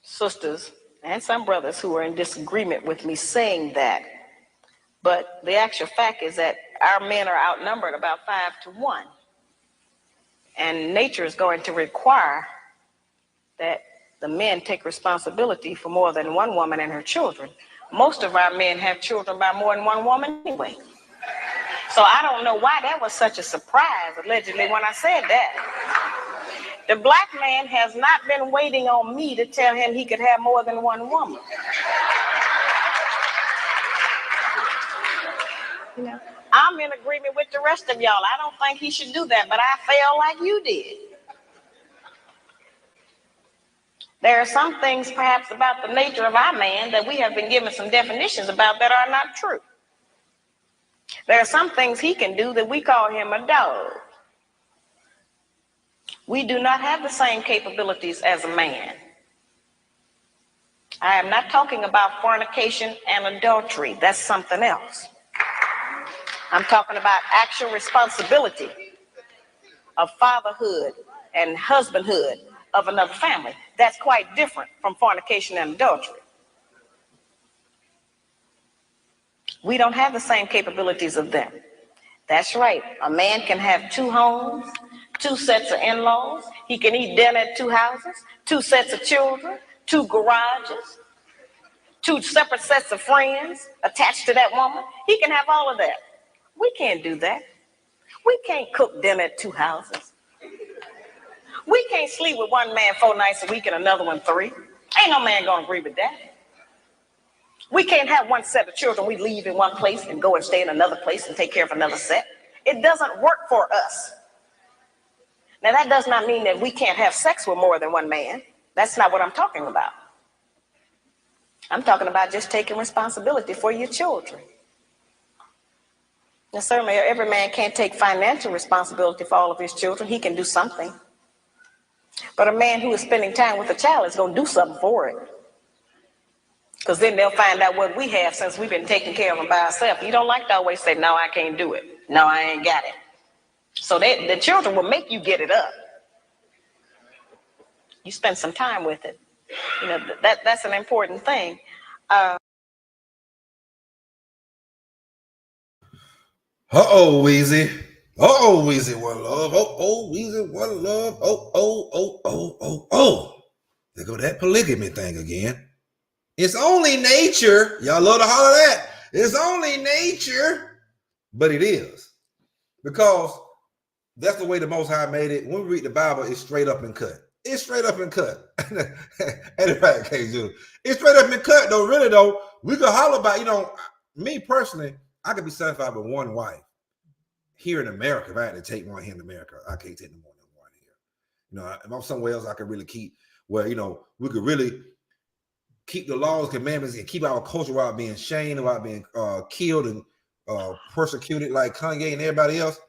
sisters and some brothers who are in disagreement with me saying that. But the actual fact is that our men are outnumbered about 5-1. And nature is going to require that the men take responsibility for more than one woman and her children. Most of our men have children by more than one woman anyway. So I don't know why that was such a surprise, allegedly, when I said that. The black man has not been waiting on me to tell him he could have more than one woman. You know, I'm in agreement with the rest of y'all. I don't think he should do that, but I feel like you did. There are some things perhaps about the nature of our man that we have been given some definitions about that are not true. There are some things he can do that we call him a dog. We do not have the same capabilities as a man. I am not talking about fornication and adultery. That's something else. I'm talking about actual responsibility of fatherhood and husbandhood of another family. That's quite different from fornication and adultery. We don't have the same capabilities of them. That's right. A man can have 2 homes, 2 sets of in-laws. He can eat dinner at 2 houses, 2 sets of children, 2 garages, 2 separate sets of friends attached to that woman. He can have all of that. We can't do that. We can't cook dinner at 2 houses. We can't sleep with one man 4 nights a week and another one 3. Ain't no man gonna agree with that. We can't have 1 set of children we leave in one place and go and stay in another place and take care of another set. It doesn't work for us. Now, that does not mean that we can't have sex with more than one man. That's not what I'm talking about. I'm talking about just taking responsibility for your children. Now, certainly every man can't take financial responsibility for all of his children. He can do something. But a man who is spending time with a child is going to do something for it. Because then they'll find out what we have since we've been taking care of them by ourselves. You don't like to always say, no, I can't do it. No, I ain't got it. So the children will make you get it up. You spend some time with it. You know, that's an important thing. Weezy. Weezy, one love. Weezy, one love. There go that polygamy thing again. It's only nature. Y'all love to holler that. It's only nature. But it is. Because that's the way the Most High made it. When we read the Bible, it's straight up and cut. It's straight up and cut. Anybody can't do it. It's straight up and cut, though. Really, though, we could holler about, you know, me personally, I could be satisfied with 1 wife. Here in America, if I had to take one here in America, I can't take no more than 1 here. You know, if I'm somewhere else, I could really keep where, you know, we could really keep the laws, commandments, and keep our culture without being shamed, without being killed and persecuted like Kanye and everybody else,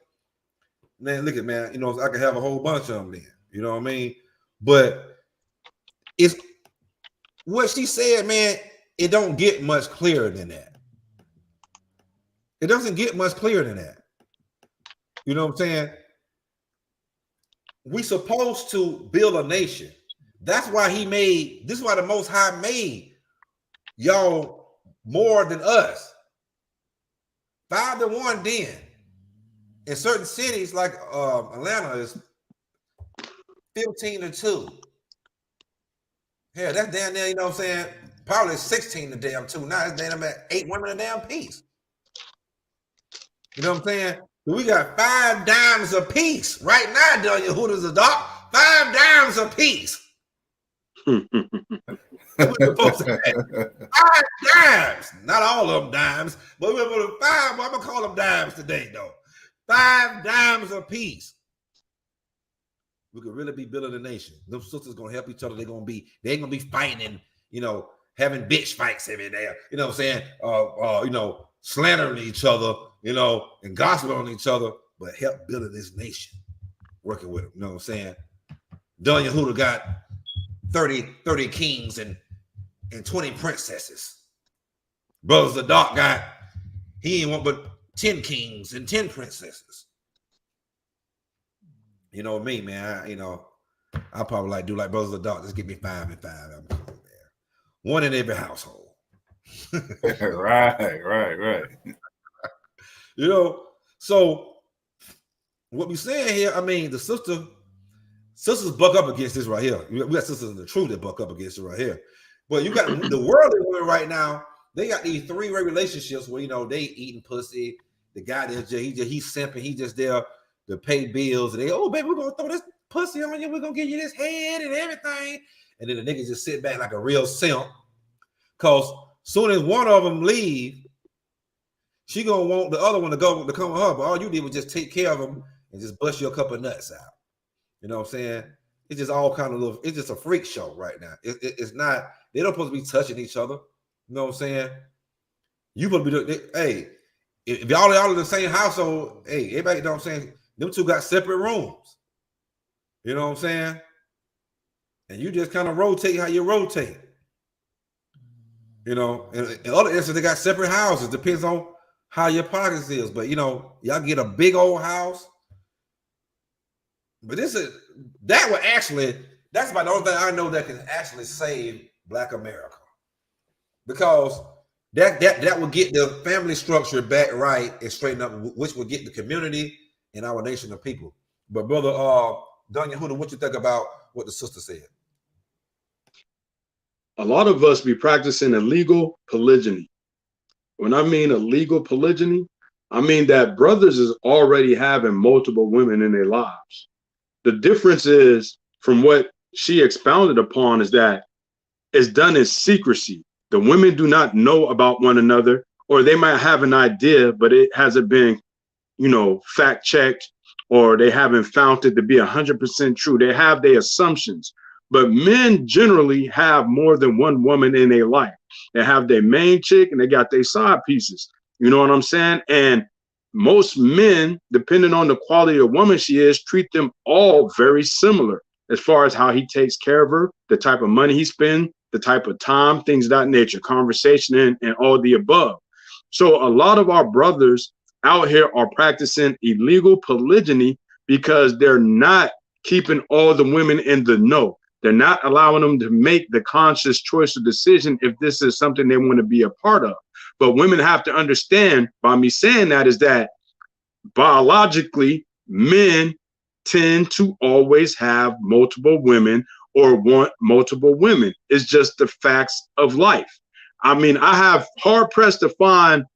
man, look at man, I could have a whole bunch of them then. You know what I mean? But it's what she said, man. It don't get much clearer than that. It doesn't get much clearer than that. You know what I'm saying? We supposed to build a nation. That's why this is why the Most High made y'all more than us. 5-1 then. In certain cities like Atlanta is 15-2. Yeah, that's down there, you know what I'm saying? Probably 16-2 now. It's damn at 8 women a damn piece. You know what I'm saying? We got 5 dimes a piece right now, down your hooters a doc. 5 dimes a piece. We're supposed to have 5 dimes. Not all of them dimes, but we're going to 5. Well, I'm gonna call them dimes today, though. 5 dimes a piece. We could really be building a nation. Them sisters gonna help each other. They ain't gonna be fighting and having bitch fights every day. You know what I'm saying? Slandering each other, and gossiping on each other, but help building this nation. Working with them. You know what I'm saying? Dunya Hooter got 30 kings and 20 princesses. Brothers the Dark got, he ain't want but 10 kings and 10 princesses. You know me, man. I probably do like Brothers of the Dark. Just give me 5 and 5. I'm cool, man. 1 in every household. Right. So what we saying here, I mean, the sisters buck up against this right here. We got sisters in the truth that buck up against it right here. But you got the world is women right now. They got these 3-way relationships where they eating pussy. The guy he's simping. He just there to pay bills, and baby, we're gonna throw this pussy on you. We're gonna give you this head and everything. And then the niggas just sit back like a real simp. Cause soon as one of them leave, she gonna want the other one to come with her. But all you did was just take care of them and just bust you a couple of nuts out. You know what I'm saying? It's just all kind of it's just a freak show right now. It's not, they don't supposed to be touching each other. You know what I'm saying? You supposed to be hey, if y'all in the same household, hey, everybody, you know what I'm saying? Them two got separate rooms. You know what I'm saying? And you just kind of rotate how you rotate. In other instances, they got separate houses. Depends on how your pockets is. But y'all get a big old house. But that's about the only thing I know that can actually save Black America. Because that will get the family structure back right and straighten up, which will get the community and our nation of people. But brother Dunya Hooter, what you think about what the sister said? A lot of us be practicing illegal polygyny. When I mean illegal polygyny, I mean that brothers is already having multiple women in their lives. The difference is, from what she expounded upon, is that it's done in secrecy. The women do not know about one another, or they might have an idea, but it hasn't been, fact checked, or they haven't found it to be 100% true. They have their assumptions. But men generally have more than one woman in their life. They have their main chick and they got their side pieces. You know what I'm saying? And most men, depending on the quality of woman she is, treat them all very similar as far as how he takes care of her, the type of money he spends, the type of time, things of that nature, conversation, and all the above. So a lot of our brothers out here are practicing illegal polygyny because they're not keeping all the women in the know. They're not allowing them to make the conscious choice or decision if this is something they want to be a part of. But women have to understand, by me saying that, is that biologically, men tend to always have multiple women or want multiple women. It's just the facts of life. I mean, I have hard pressed to find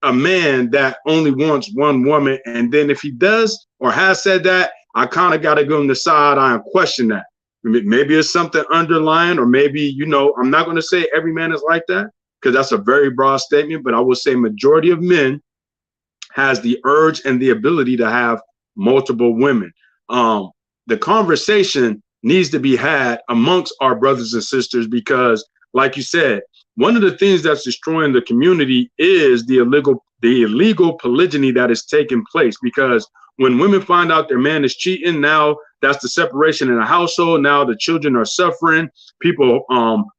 a man that only wants one woman. And then if he does or has said that, I kind of got to go on the side and question that. Maybe it's something underlying, or maybe, I'm not going to say every man is like that, because that's a very broad statement, but I will say majority of men has the urge and the ability to have multiple women. The conversation needs to be had amongst our brothers and sisters, because like you said, one of the things that's destroying the community is the the illegal polygyny that is taking place. Because when women find out their man is cheating, now that's the separation in the household. Now the children are suffering. People,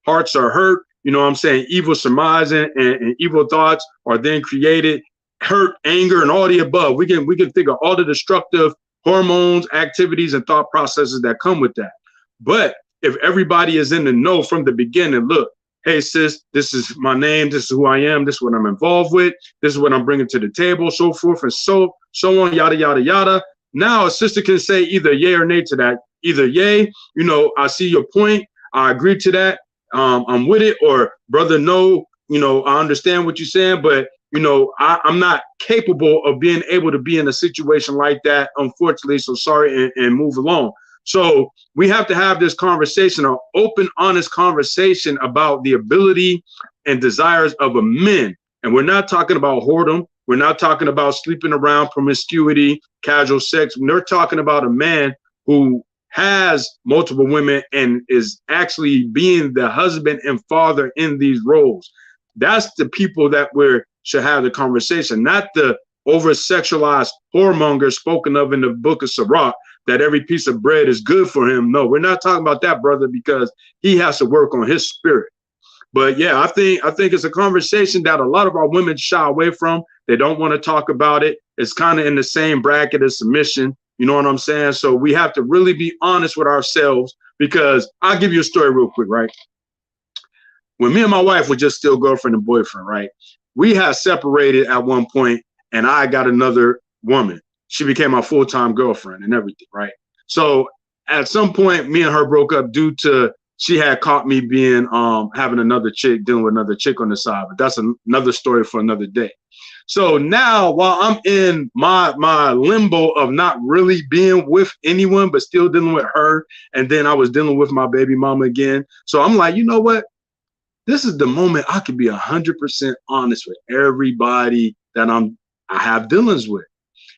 hearts are hurt. You know what I'm saying? Evil surmising and evil thoughts are then created. Hurt, anger, and all the above. We can think of all the destructive hormones, activities, and thought processes that come with that. But if everybody is in the know from the beginning, look, hey sis, this is my name, this is who I am, this is what I'm involved with, this is what I'm bringing to the table, so forth and so on, yada yada yada. Now a sister can say either yay or nay to that. Either yay, you know, I see your point, I agree to that, I'm with it, or brother, no, you know, I understand what you're saying, but you know, I'm not capable of being able to be in a situation like that, unfortunately, so sorry, and move along. So we have to have this conversation, an open, honest conversation about the ability and desires of a man. And we're not talking about whoredom. We're not talking about sleeping around, promiscuity, casual sex. We're talking about a man who has multiple women and is actually being the husband and father in these roles. That's the people that should have the conversation, not the over-sexualized whoremonger spoken of in the book of Sirach, that every piece of bread is good for him. No, we're not talking about that, brother, because he has to work on his spirit. But yeah, I think it's a conversation that a lot of our women shy away from. They don't want to talk about it. It's kind of in the same bracket as submission. You know what I'm saying? So we have to really be honest with ourselves, because I'll give you a story real quick, right? When me and my wife were just still girlfriend and boyfriend, right? We had separated at one point, and I got another woman. She became my full-time girlfriend and everything, right? So at some point, me and her broke up due to she had caught me being having another chick, dealing with another chick on the side. But that's another story for another day. So now, while I'm in my limbo of not really being with anyone, but still dealing with her, and then I was dealing with my baby mama again. So I'm like, you know what? This is the moment I can be 100% honest with everybody that I have dealings with.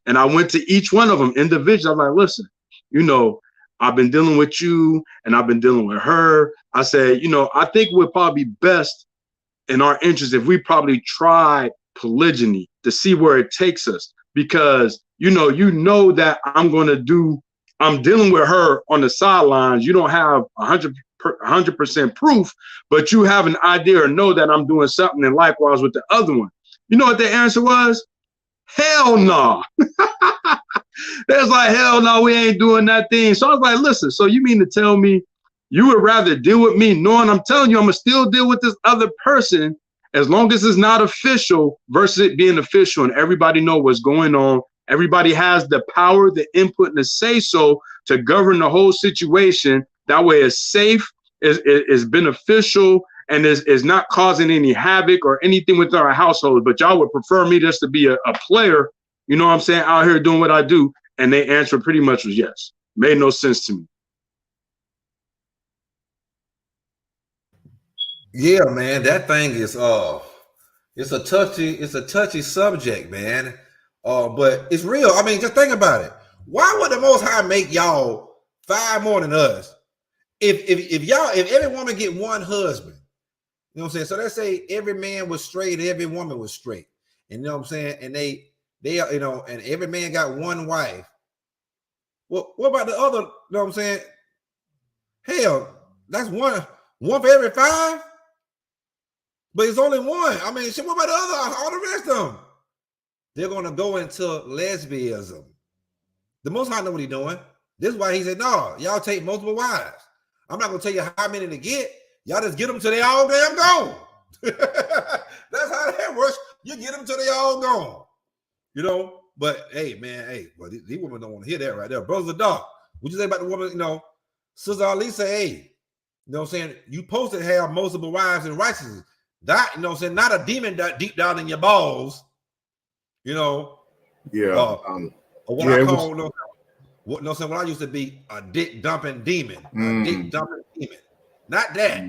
And I went to each one of them individually. I'm like, listen, you know, I've been dealing with you and I've been dealing with her. I said, you know, I think it would probably be best in our interest if we probably tried polygyny to see where it takes us. Because, you know that I'm dealing with her on the sidelines. You don't have 100% proof, but you have an idea or know that I'm doing something, and likewise with the other one. You know what the answer was? Hell no. That's like, hell no, we ain't doing that thing. So I was like, listen, so you mean to tell me you would rather deal with me knowing I'm telling you I'm gonna still deal with this other person as long as it's not official versus it being official and everybody know what's going on. Everybody has the power, the input, and the say-so to govern the whole situation. That way it's safe, is beneficial, and is not causing any havoc or anything within our household. But y'all would prefer me just to be a player, you know what I'm saying, out here doing what I do. And they answer pretty much was yes. Made no sense to me. Yeah, man, that thing is it's a touchy subject, man. But it's real. I mean, just think about it. Why would the Most High make y'all 5 more than us? If every woman get one husband, you know what I'm saying? So let's say every man was straight, every woman was straight. And you know what I'm saying? And they you know, and every man got one wife. Well, what about the other? You know what I'm saying? Hell, that's one for every 5. But it's only one. I mean, shit, what about the other? All the rest of them? They're gonna go into lesbianism. The Most High know what he's doing. This is why he said, no, y'all take multiple wives. I'm not gonna tell you how many to get. Y'all just get them till they all damn gone. That's how that works. You get them till they all gone. You know, but hey, man, well, these women don't want to hear that right there. Brothers of Dark, what you say about the woman, you know, Sister Ali say, hey, you know what I'm saying? You supposed to have multiple wives in righteousness. That, you know what I'm saying? Not a demon that deep down in your balls, you know. Yeah. Or what I call, you know what I'm saying? What I used to be a dick dumping demon. A dick dumping demon. Not that,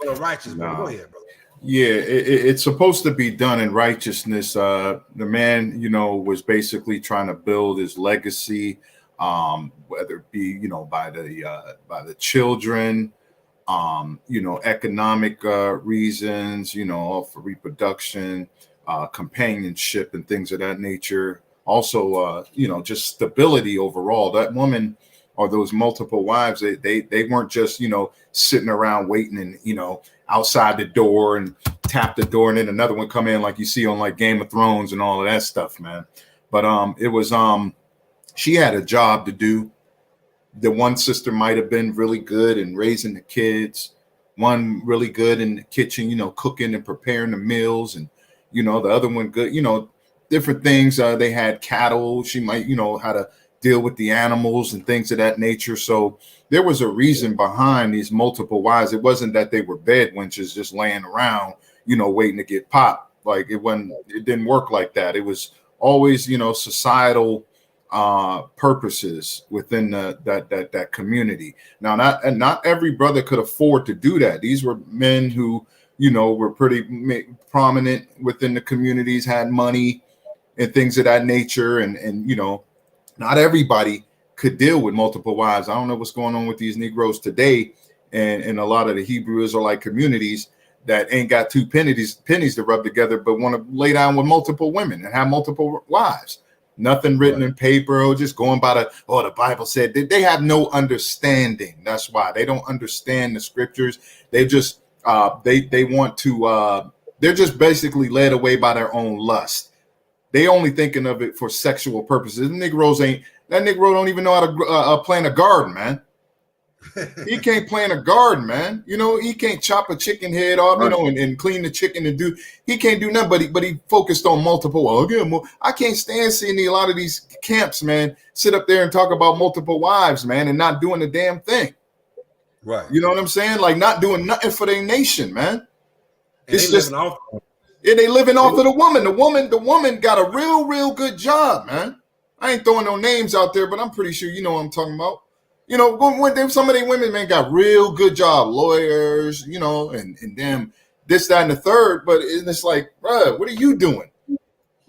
but a righteous one. Go ahead, brother. Yeah, it's supposed to be done in righteousness. The man, you know, was basically trying to build his legacy, whether it be, you know, by the children, you know, economic reasons, you know, for reproduction, companionship and things of that nature. Also, just stability overall. That woman or those multiple wives, they weren't just, sitting around waiting and, outside the door and tap the door and then another one come in like you see on like Game of Thrones and all of that stuff, man. But it was she had a job to do. The one sister might have been really good in raising the kids, one really good in the kitchen, cooking and preparing the meals, and the other one good, different things. They had cattle. She might, how to deal with the animals and things of that nature. So there was a reason behind these multiple wives. It wasn't that they were bed wenches just laying around, waiting to get popped. Like it didn't work like that. It was always, societal purposes within that community. Now, not every brother could afford to do that. These were men who, were pretty prominent within the communities, had money and things of that nature. And not everybody could deal with multiple wives. I don't know what's going on with these Negroes today and a lot of the Hebrew Israelite communities that ain't got two pennies to rub together, but want to lay down with multiple women and have multiple wives. Nothing written in paper, or just going by the Bible said. They have no understanding. That's why they don't understand the scriptures. They just they want to they're just basically led away by their own lust. They only thinking of it for sexual purposes. That Negro don't even know how to plant a garden, man. He can't plant a garden, man. He can't chop a chicken head off, and clean the chicken and he can't do nothing, but he focused on multiple. I can't stand seeing a lot of these camps, man, sit up there and talk about multiple wives, man, and not doing the damn thing. Right. You know what I'm saying? Like not doing nothing for their nation, man. And it's just they living off of the woman. The woman got a real good job, man. I ain't throwing no names out there, but I'm pretty sure you know what I'm talking about. When some of these women, man, got real good job, lawyers, and them this, that, and the third. But it's like, bruh, what are you doing?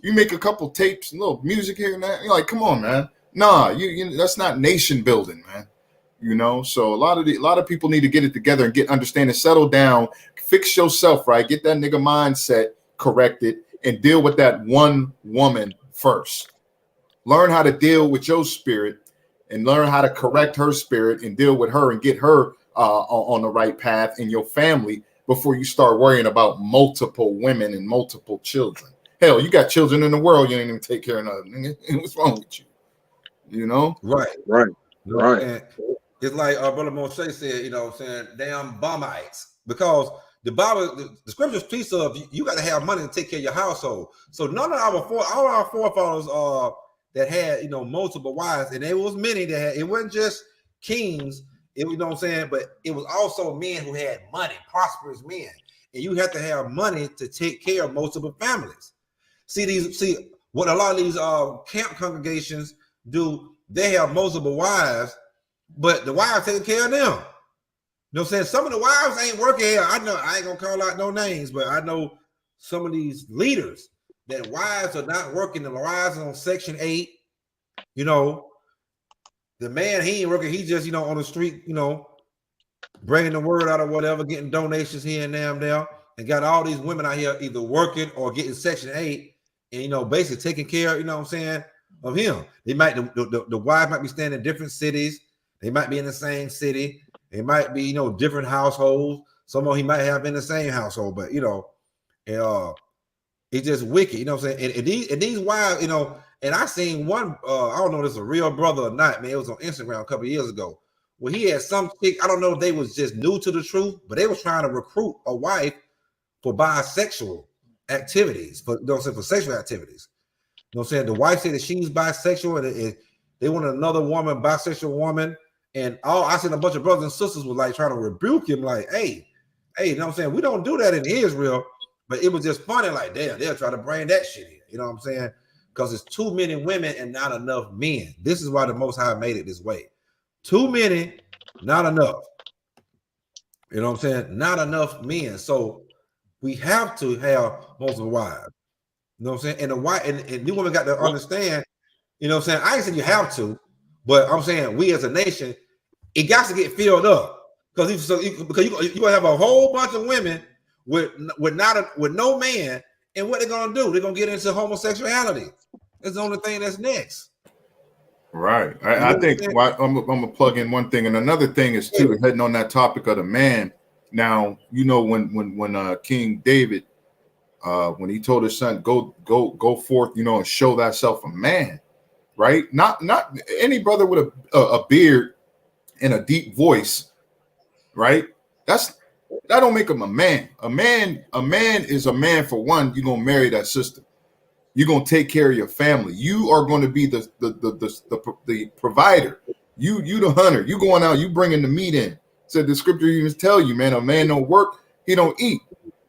You make a couple tapes, a little music here and there. You're like, come on, man. Nah, you that's not nation building, man. So a lot of people need to get it together and understand and settle down, fix yourself, right? Get that nigga mindset corrected and deal with that one woman first. Learn how to deal with your spirit and learn how to correct her spirit and deal with her and get her on the right path in your family before you start worrying about multiple women and multiple children. Hell, you got children in the world you ain't even take care of nothing. What's wrong with you? Right. And it's like our brother Moshe said, damn bumites. Because the Bible, the scriptures teach of you got to have money to take care of your household. So none of all our forefathers that had multiple wives, and there was many that had. It wasn't just kings, but it was also men who had money, prosperous men, and you have to have money to take care of multiple families. See what a lot of these camp congregations do. They have multiple wives, but the wives taking care of them. Some of the wives ain't working here. I know I ain't gonna call out no names, but I know some of these leaders that wives are not working. The wives are on Section 8. The man, he ain't working. He just, on the street, bringing the word out or whatever, getting donations here and there, and got all these women out here either working or getting Section 8 and, basically taking care, of him. They might, the wife might be staying in different cities. They might be in the same city. They might be, different households. Some of them he might have in the same household, but, it's just wicked, And these wives, and I seen one, I don't know if it's a real brother or not, man. It was on Instagram a couple of years ago where he had some chick. I don't know if they was just new to the truth, but they was trying to recruit a wife for bisexual activities, for sexual activities. The wife said that she's bisexual and they wanted another woman, bisexual woman. And I seen a bunch of brothers and sisters was like trying to rebuke him, like, hey, we don't do that in Israel. But it was just funny, like, damn, they'll try to bring that shit in. Because it's too many women and not enough men. This is why the Most High made it this way. Too many, not enough. Not enough men. So we have to have multiple wives. And the wife and new women got to understand, I ain't saying you have to, but I'm saying we as a nation, it got to get filled up. Because you're gonna have a whole bunch of women with no man, And what they're gonna do? They're gonna get into homosexuality. That's the only thing that's next. Right. I think I'm gonna plug in one thing, and another thing is too, heading on that topic of the man. Now, you know, when King David, when he told his son, go forth, you know, and show thyself a man, right? Not any brother with a beard and a deep voice, right? That don't make him a man. A man is a man for one. You're gonna marry that sister. You're gonna take care of your family. You are going to be the provider. You the hunter. You going out. You bringing the meat in. So the scripture even tell you, man, a man don't work, he don't eat,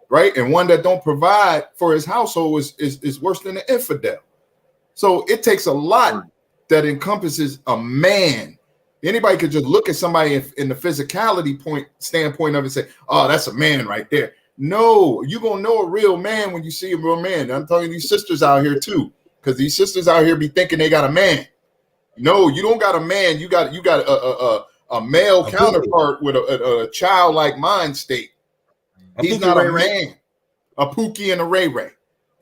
right? And one that don't provide for his household is worse than an infidel. So it takes a lot that encompasses a man. Anybody could just look at somebody in the physicality standpoint of it and say, oh, that's a man right there. No, you're going to know a real man when you see a real man. I'm telling you, these sisters out here too, because these sisters out here be thinking they got a man. No, you don't got a man. You got a male counterpart with a childlike mind state. He's not a man. A Pookie and a Ray Ray.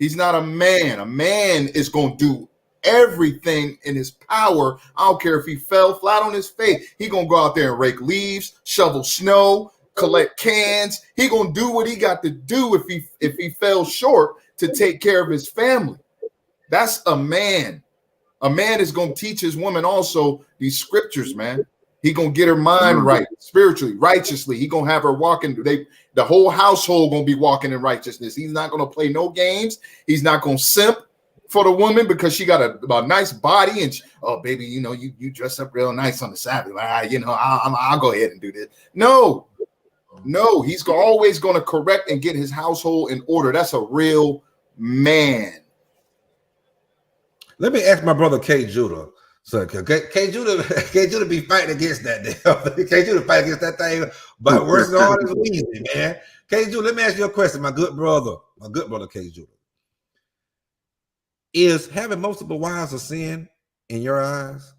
He's not a man. A man is going to do everything in his power. I don't care if he fell flat on his face. He going to go out there and rake leaves, shovel snow, collect cans. He gonna do what he got to do if he fell short to take care of his family. That's a man. A man is gonna teach his woman also these scriptures, man. He gonna get her mind right, spiritually, righteously. He gonna have her walking. The whole household gonna be walking in righteousness. He's not gonna play no games. He's not gonna simp for the woman because she got a nice body and oh baby, you know you dress up real nice on the Sabbath. Like, you know, I'll go ahead and do this. No, he's always going to correct and get his household in order. That's a real man. Let me ask my brother K. Judah. So K. Judah be fighting against that. K. Judah fight against that thing, but worse than all is easy, man. K. Judah, let me ask you a question, my good brother K. Judah. Is having multiple wives a sin in your eyes?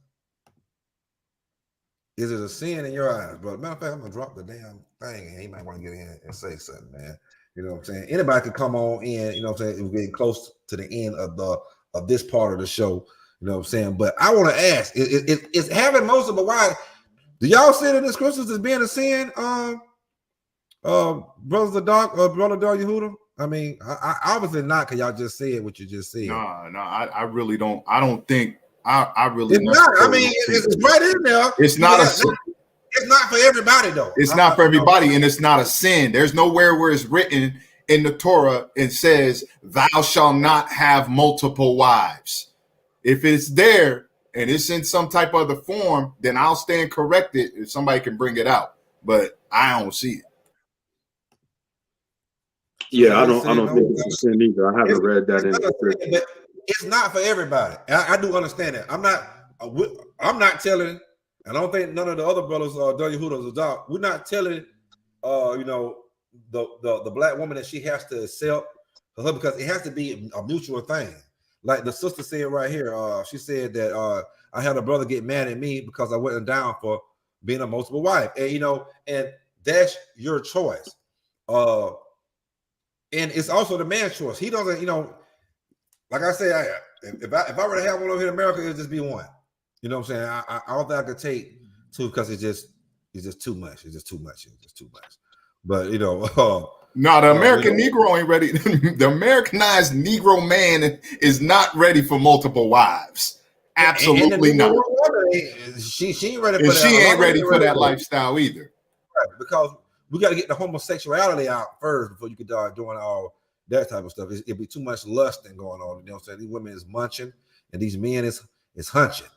Is it a sin in your eyes, brother? Matter of fact, I'm gonna drop the damn thing, and he might want to get in and say something, man. You know what I'm saying? Anybody can come on in. You know what I'm saying? We're getting close to the end of this part of the show. You know what I'm saying? But I want to ask: is having multiple wives? Do y'all see the scriptures as being a sin? Brother Dark Yehuda? I mean, I obviously not, because y'all just said what you just said. No, I really don't. I don't think. I really. It's not. I mean, it's right in there. It's not a sin. It's not for everybody, though. It's not for everybody, and it's not a sin. There's nowhere where it's written in the Torah and says, "Thou shalt not have multiple wives." If it's there and it's in some type of other form, then I'll stand corrected if somebody can bring it out. But I don't see it. Yeah, I don't think it's a sin either. I haven't read that in the scripture. It's not for everybody. I do understand that. I'm not telling. I don't think none of the other brothers, Yehuda, we're not telling, you know, the black woman that she has to accept her, because it has to be a mutual thing. Like the sister said right here, she said that I had a brother get mad at me because I wasn't down for being a multiple wife, and you know, and that's your choice. And it's also the man's choice. He doesn't, you know, like I said, if I were to have one over here in America, it'd just be one. You know what I'm saying? I don't think I could take two, because it's just too much. It's just too much. But you know, no, the American Negro ain't ready. The Americanized Negro man is not ready for multiple wives. Absolutely not. She ain't ready for that. She ain't ready for that lifestyle either. Right, because we got to get the homosexuality out first before you can start doing all that type of stuff. It'd be too much lusting going on. You know what I'm saying? These women is munching, and these men is hunching.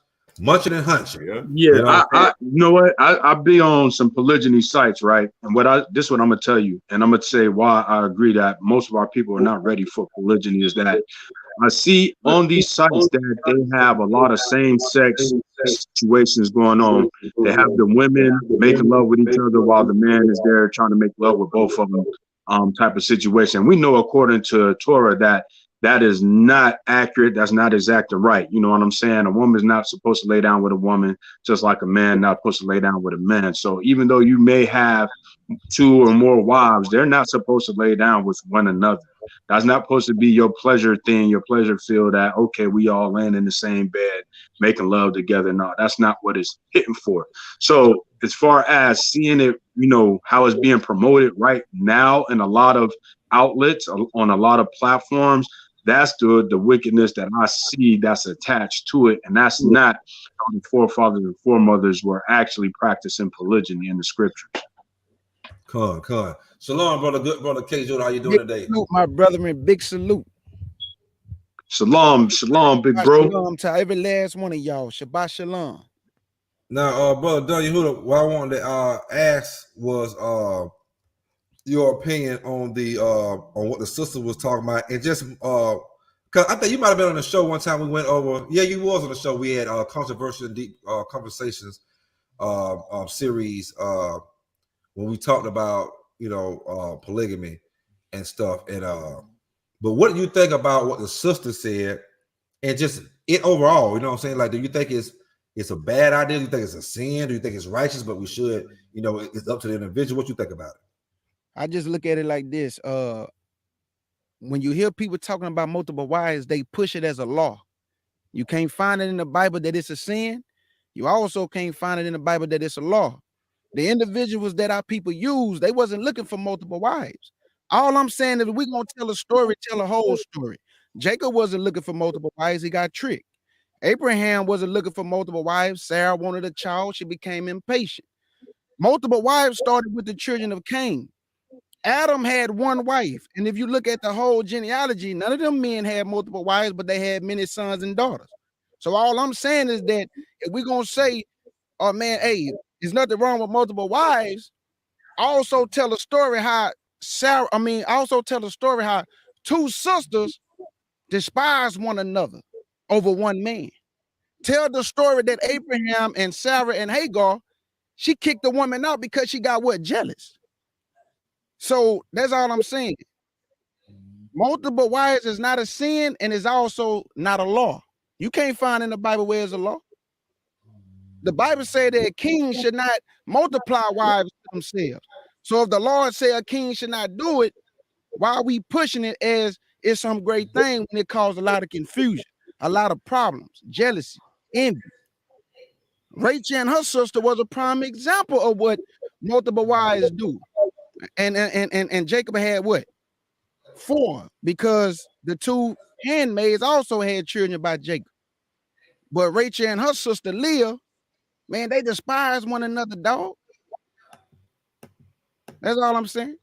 Munching and hunching. Yeah, you know what? I be on some polygyny sites, right? And this is what I'm gonna tell you, and I'm gonna say why I agree that most of our people are not ready for polygyny is that I see on these sites that they have a lot of same-sex situations going on. They have the women making love with each other while the man is there trying to make love with both of them, type of situation. We know according to Torah that that is not accurate. That's not exactly right. You know what I'm saying? A woman is not supposed to lay down with a woman, just like a man not supposed to lay down with a man. So even though you may have 2 or more wives, they're not supposed to lay down with one another. That's not supposed to be your pleasure thing, your pleasure feel that, okay, we all laying in the same bed, making love together. No, that's not what it's hitting for. So as far as seeing it, you know, how it's being promoted right now in a lot of outlets, on a lot of platforms, that's the wickedness that I see that's attached to it. And that's not how the forefathers and foremothers were actually practicing polygyny in the scriptures. Come on. Shalom, brother. Good brother K. Jordan, how you doing today? Salute, my brethren. Big salute. Shalom, big bro. Shalom to every last one of y'all. Shabbat shalom. Now, brother Don Yehuda, what I wanted to ask was your opinion on the on what the sister was talking about, and just because I think you might have been on the show one time. We went over. Yeah, you was on the show. We had controversial and deep conversations series when we talked about, you know, polygamy and stuff. And but what do you think about what the sister said, and just it overall? You know what I'm saying? Like, do you think it's a bad idea? Do you think it's a sin? Do you think it's righteous? But we should, you know, it's up to the individual. What you think about it? I just look at it like this. When you hear people talking about multiple wives, they push it as a law. You can't find it in the Bible that it's a sin. You also can't find it in the Bible that it's a law. The individuals that our people use, they wasn't looking for multiple wives. All I'm saying is we're going to tell a story, tell a whole story. Jacob wasn't looking for multiple wives. He got tricked. Abraham wasn't looking for multiple wives. Sarah wanted a child. She became impatient. Multiple wives started with the children of Cain. Adam had one wife. And if you look at the whole genealogy, none of them men had multiple wives, but they had many sons and daughters. So all I'm saying is that if we're going to say, oh man, hey, there's nothing wrong with multiple wives, also tell a story how how 2 sisters despise one another over one man. Tell the story that Abraham and Sarah and Hagar, she kicked the woman out because she got what? Jealous. So that's all I'm saying. Multiple wives is not a sin, and is also not a law. You can't find in the Bible where it's a law. The Bible said that a king should not multiply wives to themselves. So if the Lord said a king should not do it, why are we pushing it as it's some great thing when it caused a lot of confusion, a lot of problems, jealousy, envy? Rachel and her sister was a prime example of what multiple wives do. And Jacob had what? 4, because the 2 handmaids also had children by Jacob. But Rachel and her sister Leah, man, they despise one another, dog. That's all I'm saying.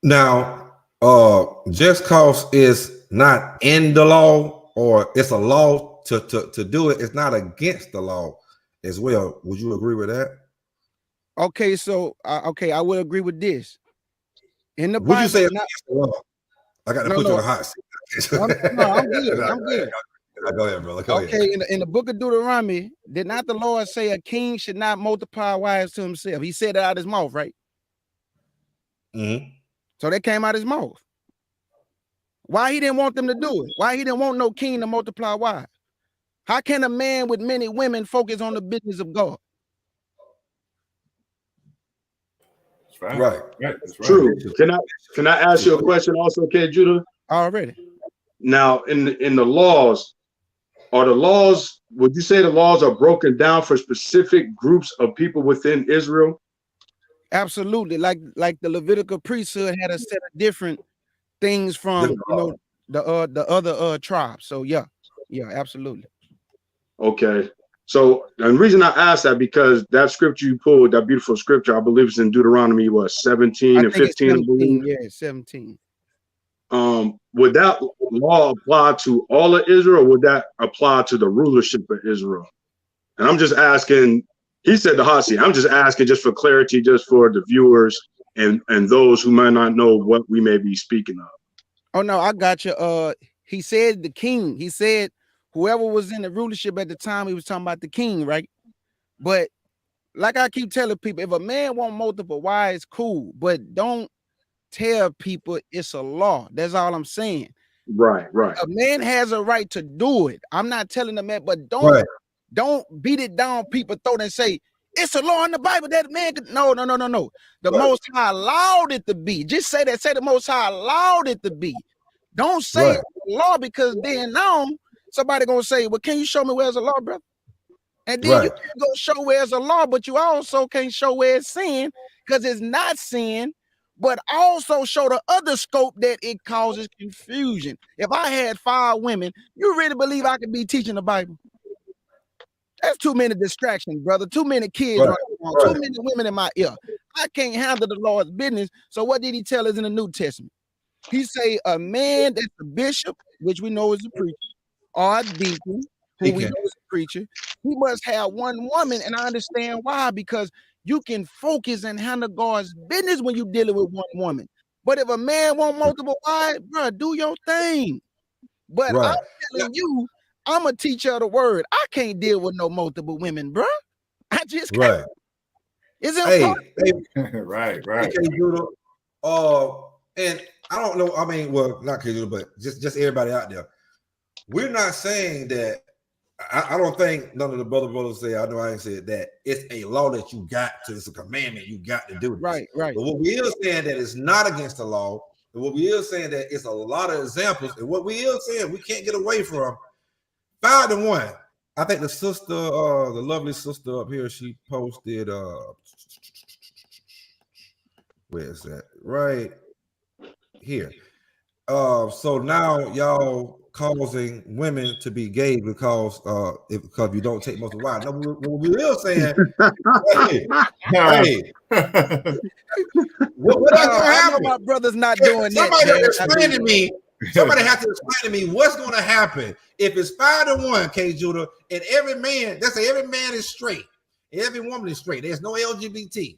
Now, just cause is not in the law, or it's a law to do it, it's not against the law as well. Would you agree with that? Okay, so I would agree with this. In the Would Bible, you say it's against the law? I got to put you on the hot seat. No, I'm good. I'm good. Go ahead, brother. Go ahead. In the book of Deuteronomy, did not the Lord say a king should not multiply wives to himself? He said it out of his mouth, right? Mm-hmm. So that came out his mouth. Why he didn't want them to do it? Why he didn't want no king to multiply wives? How can a man with many women focus on the business of God? Right. That's true. Can I ask you a question also, K. Judah? Already. Now, in the laws, would you say the laws are broken down for specific groups of people within Israel? Absolutely. Like the Levitical priesthood had a set of different things from the other tribes. So yeah, absolutely. Okay. So the reason I asked that, because that scripture you pulled, that beautiful scripture, I believe it's in Deuteronomy, 17 and 15, I believe. Yeah, 17. Would that law apply to all of Israel, or would that apply to the rulership of Israel? And I'm just asking, he said the hot seat. I'm just asking just for clarity, just for the viewers and those who might not know what we may be speaking of. Oh no, I got you. He said the king. He said whoever was in the rulership at the time, he was talking about the king, right? But like I keep telling people, if a man want multiple wives, cool, but don't tell people it's a law. That's all I'm saying. Right. A man has a right to do it. I'm not telling the man, but don't beat it down people's throat and say it's a law in the Bible that man could. No. The Most High allowed it to be. Just say that. Say the Most High allowed it to be. Don't say it's a law, because then now somebody gonna say, well, can you show me where's a law, brother? And then you can go show where's a law, but you also can't show where it's sin, because it's not sin. But also show the other scope that it causes confusion. If I had 5 women, you really believe I could be teaching the Bible? That's too many distractions, brother. Too many kids, too many women in my ear. I can't handle the Lord's business. So what did he tell us in the New Testament? He say a man that's a bishop, which we know is a preacher, or a deacon, who we know is a preacher, he must have one woman. And I understand why, because you can focus and handle God's business when you're dealing with one woman. But if a man want multiple wives, bro, do your thing. But I'm telling you, I'm a teacher of the word. I can't deal with no multiple women, bro. I just can't. Is it right. Okay, Judah. And I don't know. I mean, well, not Judah, but just everybody out there. We're not saying that. I don't think none of the brothers say. I know I ain't said that it's a law that you got to. It's a commandment you got to do this. Right. But what we are saying that it's not against the law, and what we are saying that it's a lot of examples, and what we are saying we can't get away from. 5 to 1. I think the sister, the lovely sister up here, she posted. Where is that? Right here. So now y'all causing women to be gay because you don't take most of the wives. No, what we are saying, what I know my brother's not doing somebody that. Explain to me. Somebody has to explain to me what's going to happen if it's 5 to 1, K. Judah, and every man, let's say every man is straight, every woman is straight. There's no LGBT,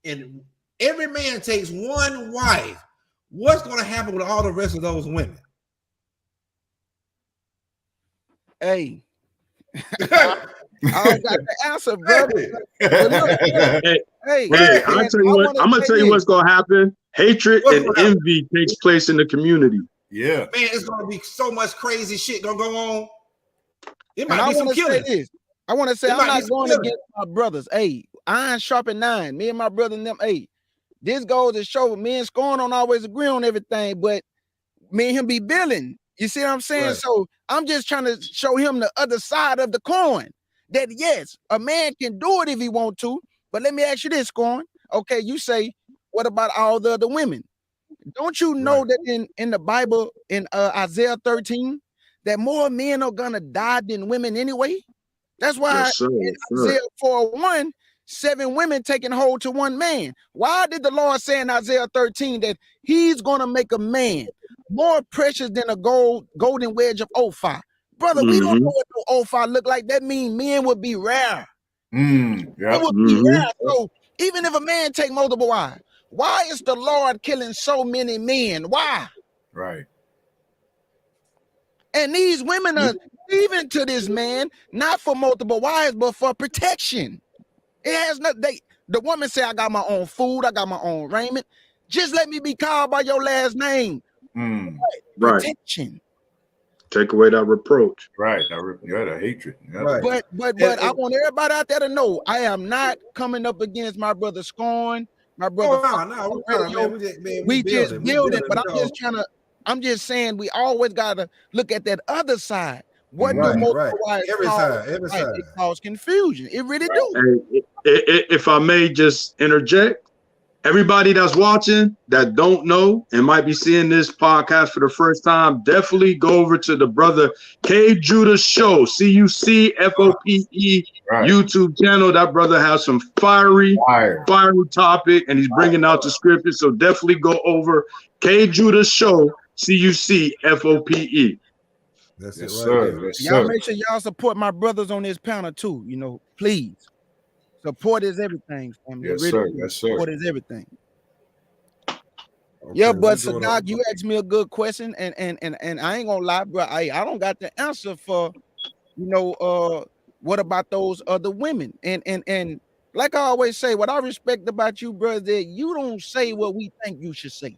and every man takes one wife. What's going to happen with all the rest of those women? Hey, I don't got the answer, brother. Hey, I'm gonna tell you what's gonna happen. Hatred and envy takes place in the community. Yeah, man, it's gonna be so much crazy shit gonna go on. It might and be some killing. I want to say I'm not going against my brothers. Hey, iron sharpen iron. Me and my brother and them. Hey, this goes to show me and Scorn don't always agree on everything, but me and him be billing. You see what I'm saying? Right. So I'm just trying to show him the other side of the coin. That yes, a man can do it if he want to. But let me ask you this, Scorn. Okay, you say, what about all the other women? Don't you know that in the Bible, in Isaiah 13, that more men are gonna die than women anyway? That's why in Isaiah 4:1, 7 women taking hold to one man. Why did the Lord say in Isaiah 13 that he's gonna make a man more precious than a golden wedge of Ophir? Brother, we don't know what no Ophir look like. That means men would be rare. It would be rare. So even if a man take multiple wives, why is the Lord killing so many men? Why? Right. And these women are even to this man, not for multiple wives, but for protection. It has nothing. The woman say, I got my own food, I got my own raiment. Just let me be called by your last name. Protection. Take away that reproach. Right. That hatred. Yeah. Right. But I want everybody out there to know I am not coming up against my brother Scorn, my brother. We just building, but I'm just saying we always gotta look at that other side. What do multiple wives cause? Every side. It cause confusion. It really do. If I may just interject, everybody that's watching that don't know and might be seeing this podcast for the first time, definitely go over to the brother K Judah Show, CUCFOPE YouTube channel. That brother has some fiery topic, and he's bringing out the scripture. So definitely go over K Judah Show, CUCFOPE. That's yes, it, sir. Yes, Y'all sir. make sure y'all support my brothers on this panel too. You know, please. Support is everything, family. Yes, really, sir. Yes, sir. Support is everything. Okay, Yeah, but Sadak, you asked me a good question, and I ain't gonna lie, bro. I don't got the answer for, what about those other women? And like I always say, what I respect about you, bro, is that you don't say what we think you should say.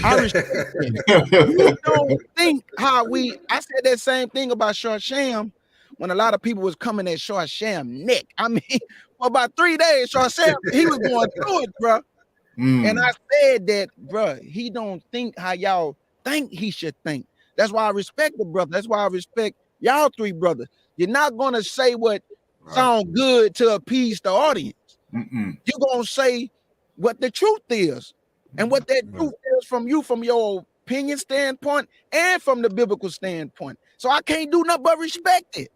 I respect it. You don't think how I said that same thing about Short Sham when a lot of people was coming at Short Sham neck. I mean, for about 3 days, Short Sham, he was going through it, bro. And I said that, bro, he don't think how y'all think he should think. That's why I respect the brother. That's why I respect y'all three brothers. You're not gonna say what sound good to appease the audience. You're gonna say what the truth is, and what that truth is from you, from your opinion standpoint, and from the biblical standpoint. So I can't do nothing but respect it.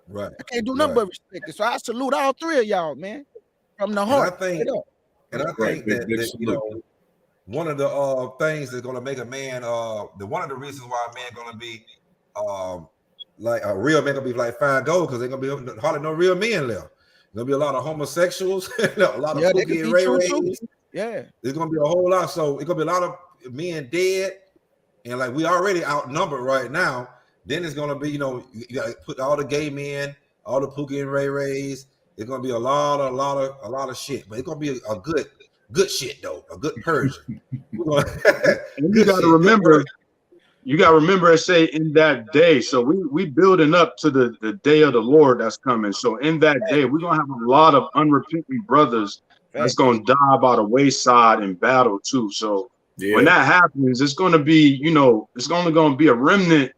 Right. I can't do nothing but respect it. So I salute all three of y'all, man, from the heart. And I think that you know, one of the things that's going to make a man, one of the reasons why a man going to be like a real man going to be like fine gold, because they're going to be hardly no real men left. There's going to be a lot of homosexuals, a lot of Pookie and Ray Rays. Yeah, there's going to be a whole lot. So it's going to be a lot of men dead, and like we already outnumbered right now. Then it's going to be, you know, you got to put all the gay men, all the Pookie and Ray Rays. It's going to be a lot of shit, but it's going to be a good shit though, a good Persian. You got to remember, it say in that day. So we building up to the day of the Lord that's coming. So in that day, we're gonna have a lot of unrepentant brothers that's gonna die by the wayside in battle too. So when that happens, it's gonna be, you know, it's only gonna be a remnant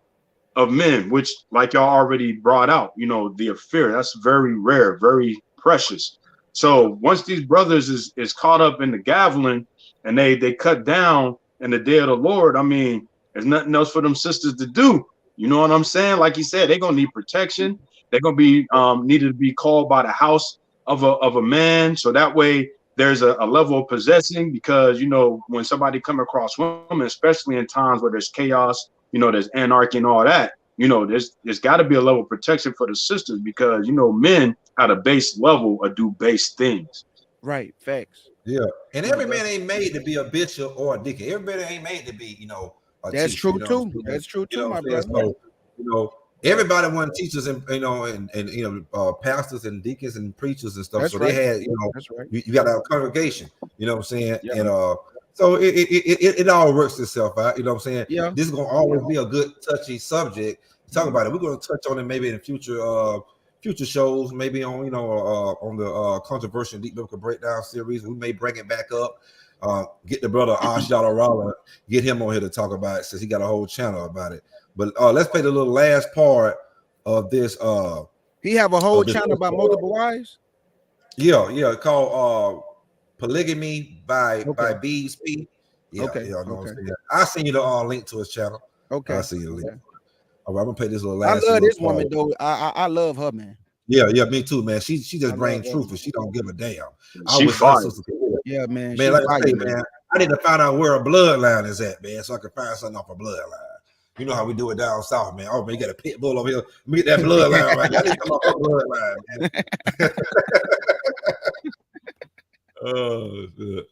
of men, which, like y'all already brought out, you know, the affair, that's very rare, very precious. So once these brothers is caught up in the gaveling and they cut down in the day of the Lord, I mean, there's nothing else for them sisters to do. You know what I'm saying? Like you said, they're gonna need protection. They're gonna be needed to be called by the house of a man, so that way there's a level of possessing, because you know when somebody come across women, especially in times where there's chaos, you know, there's anarchy and all that, you know, there's got to be a level of protection for the sisters, because you know men at a base level do base things. Right, facts. Yeah, and every man ain't made to be a bishop or a deacon. Everybody ain't made to be, you know, that's teacher, true you know too. That's true too, my brother. So, you know, everybody wanted teachers and you know and you know pastors and deacons and preachers and stuff. That's so right. they had, you know, that's right. You got to have a congregation. You know what I'm saying? Yeah. And so it all works itself out. You know what I'm saying? Yeah. This is gonna always be a good touchy subject to talk about it. We're gonna touch on it maybe in future shows, maybe on, you know, on the controversial deep biblical breakdown series. We may bring it back up. Get the brother Ashdala Rala, get him on here to talk about it, since he got a whole channel about it. But let's play the little last part of this. He have a whole channel about multiple wives. Yeah, called Polygamy by BSP. Yeah, okay. Yeah, I'll send you the link to his channel. Okay, I'll send you the link. All right, I'm gonna play this little I last. love this woman though. I love her, man. Yeah, me too, man. She just brings truth, and she don't give a damn. She fine. Yeah, man. Man, like I say, man, I need to find out where a bloodline is at, man, so I can find something off a bloodline. You know how we do it down south, man. Oh, man, you got a pit bull over here. Let me get that bloodline right. I need to come off a bloodline, man. Oh, shit.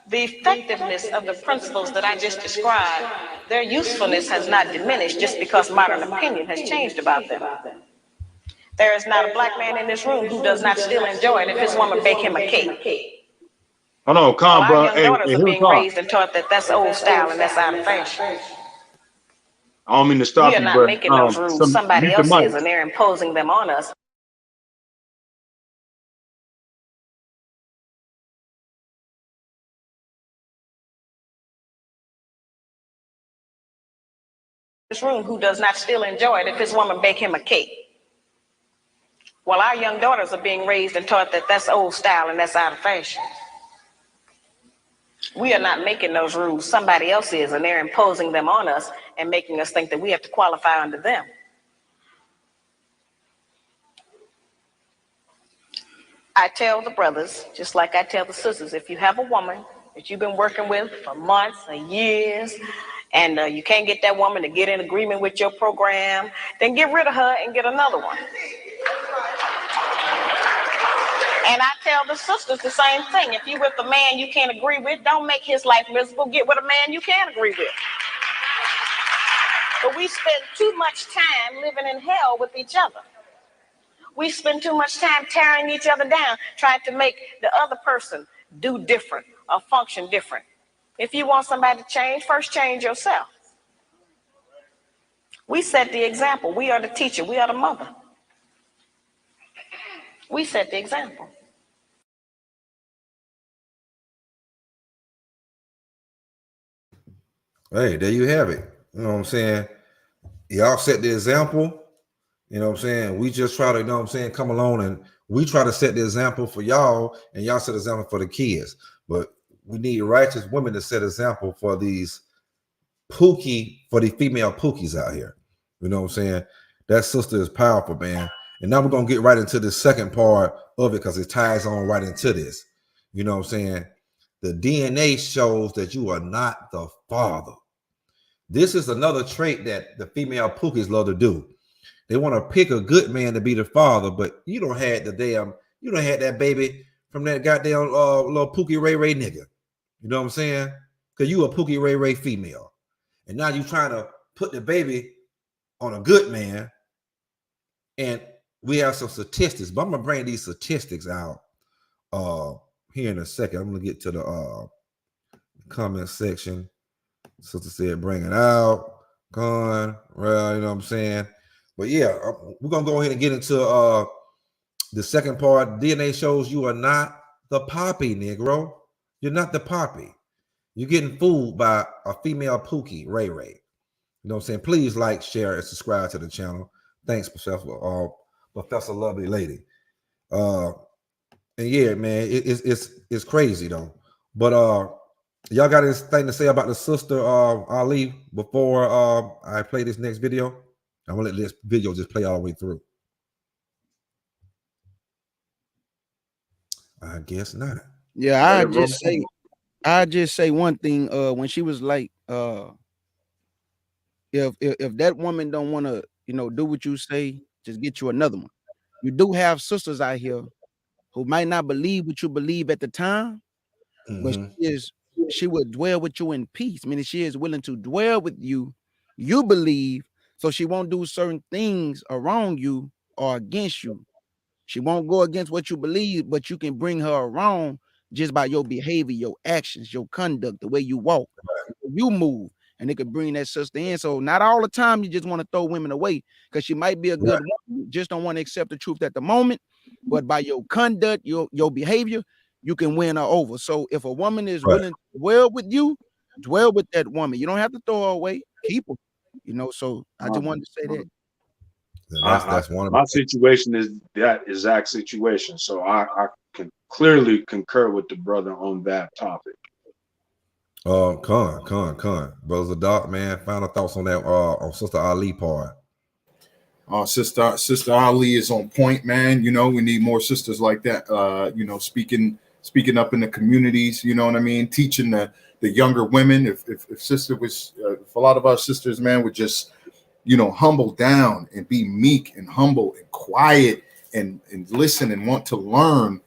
The effectiveness of the principles that I just described, their usefulness has not diminished just because modern opinion has changed about them. There is not a black man in this room who does not still enjoy it if his woman bake him a cake. Hold on, calm, bro. Our young daughters are being raised and taught that that's old style and that's out of fashion. I don't mean to stop you, but We are not making those rules. Somebody else is, and they're imposing them on us. This room who does not still enjoy it if his woman bake him a cake. While our young daughters are being raised and taught that that's old style and that's out of fashion. We are not making those rules. Somebody else is, and they're imposing them on us and making us think that we have to qualify under them. I tell the brothers, just like I tell the sisters, if you have a woman that you've been working with for months or years, and you can't get that woman to get in agreement with your program, then get rid of her and get another one. And I tell the sisters the same thing. If you're with a man you can't agree with, don't make his life miserable. Get with a man you can agree with. But we spend too much time living in hell with each other. We spend too much time tearing each other down, trying to make the other person do different function different. If you want somebody to change, first change yourself. We set the example. We are the teacher. We are the mother. We set the example. Hey, there you have it. You know what I'm saying? Y'all set the example. You know what I'm saying? We just try to, you know what I'm saying, come along and we try to set the example for y'all, and y'all set the example for the kids. But we need righteous women to set example for these for the female Pookies out here. You know what I'm saying? That sister is powerful, man. And now we're going to get right into the second part of it because it ties on right into this. You know what I'm saying? The DNA shows that you are not the father. This is another trait that the female Pookies love to do. They want to pick a good man to be the father, but you don't have that baby from that goddamn little Pookie Ray Ray nigga. You know what I'm saying? Because you a Pookie Ray Ray female. And now you trying to put the baby on a good man. And we have some statistics, but I'm gonna bring these statistics out here in a second. I'm gonna get to the comment section. Sister said, bring it out. Gone. Well, you know what I'm saying? But yeah, we're gonna go ahead and get into the second part. DNA shows you are not the Pappi, Negro. You're not the Pappi. You're getting fooled by a female Pookie, Ray Ray. You know what I'm saying? Please like, share, and subscribe to the channel. Thanks, Professor Lovely Lady. And yeah, man, it's crazy though. But y'all got anything to say about the sister Ali before I play this next video? I'm gonna let this video just play all the way through. I guess not. Yeah, I just say one thing. When she was like, if that woman don't want to, do what you say, just get you another one. You do have sisters out here who might not believe what you believe at the time, but she would dwell with you in peace. Meaning she is willing to dwell with you. You believe, so she won't do certain things around you or against you. She won't go against what you believe, but you can bring her around just by your behavior, your actions, your conduct, the way you walk, you move, and it could bring that sister in. So not all the time you just want to throw women away because she might be a good woman, you just don't want to accept the truth at the moment. But by your conduct, your behavior, you can win her over. So if a woman is willing to dwell with you, dwell with that woman. You don't have to throw her away, keep her. So I just wanted to say that. That's one of my situation is that exact situation. So I can clearly concur with the brother on that topic. Con. Brother Doc, man, final thoughts on that on Sister Ali part. Sister Ali is on point, man. We need more sisters like that. Speaking up in the communities, you know what I mean? Teaching the younger women. If sister was if a lot of our sisters, man, would just humble down and be meek and humble and quiet and listen and want to learn,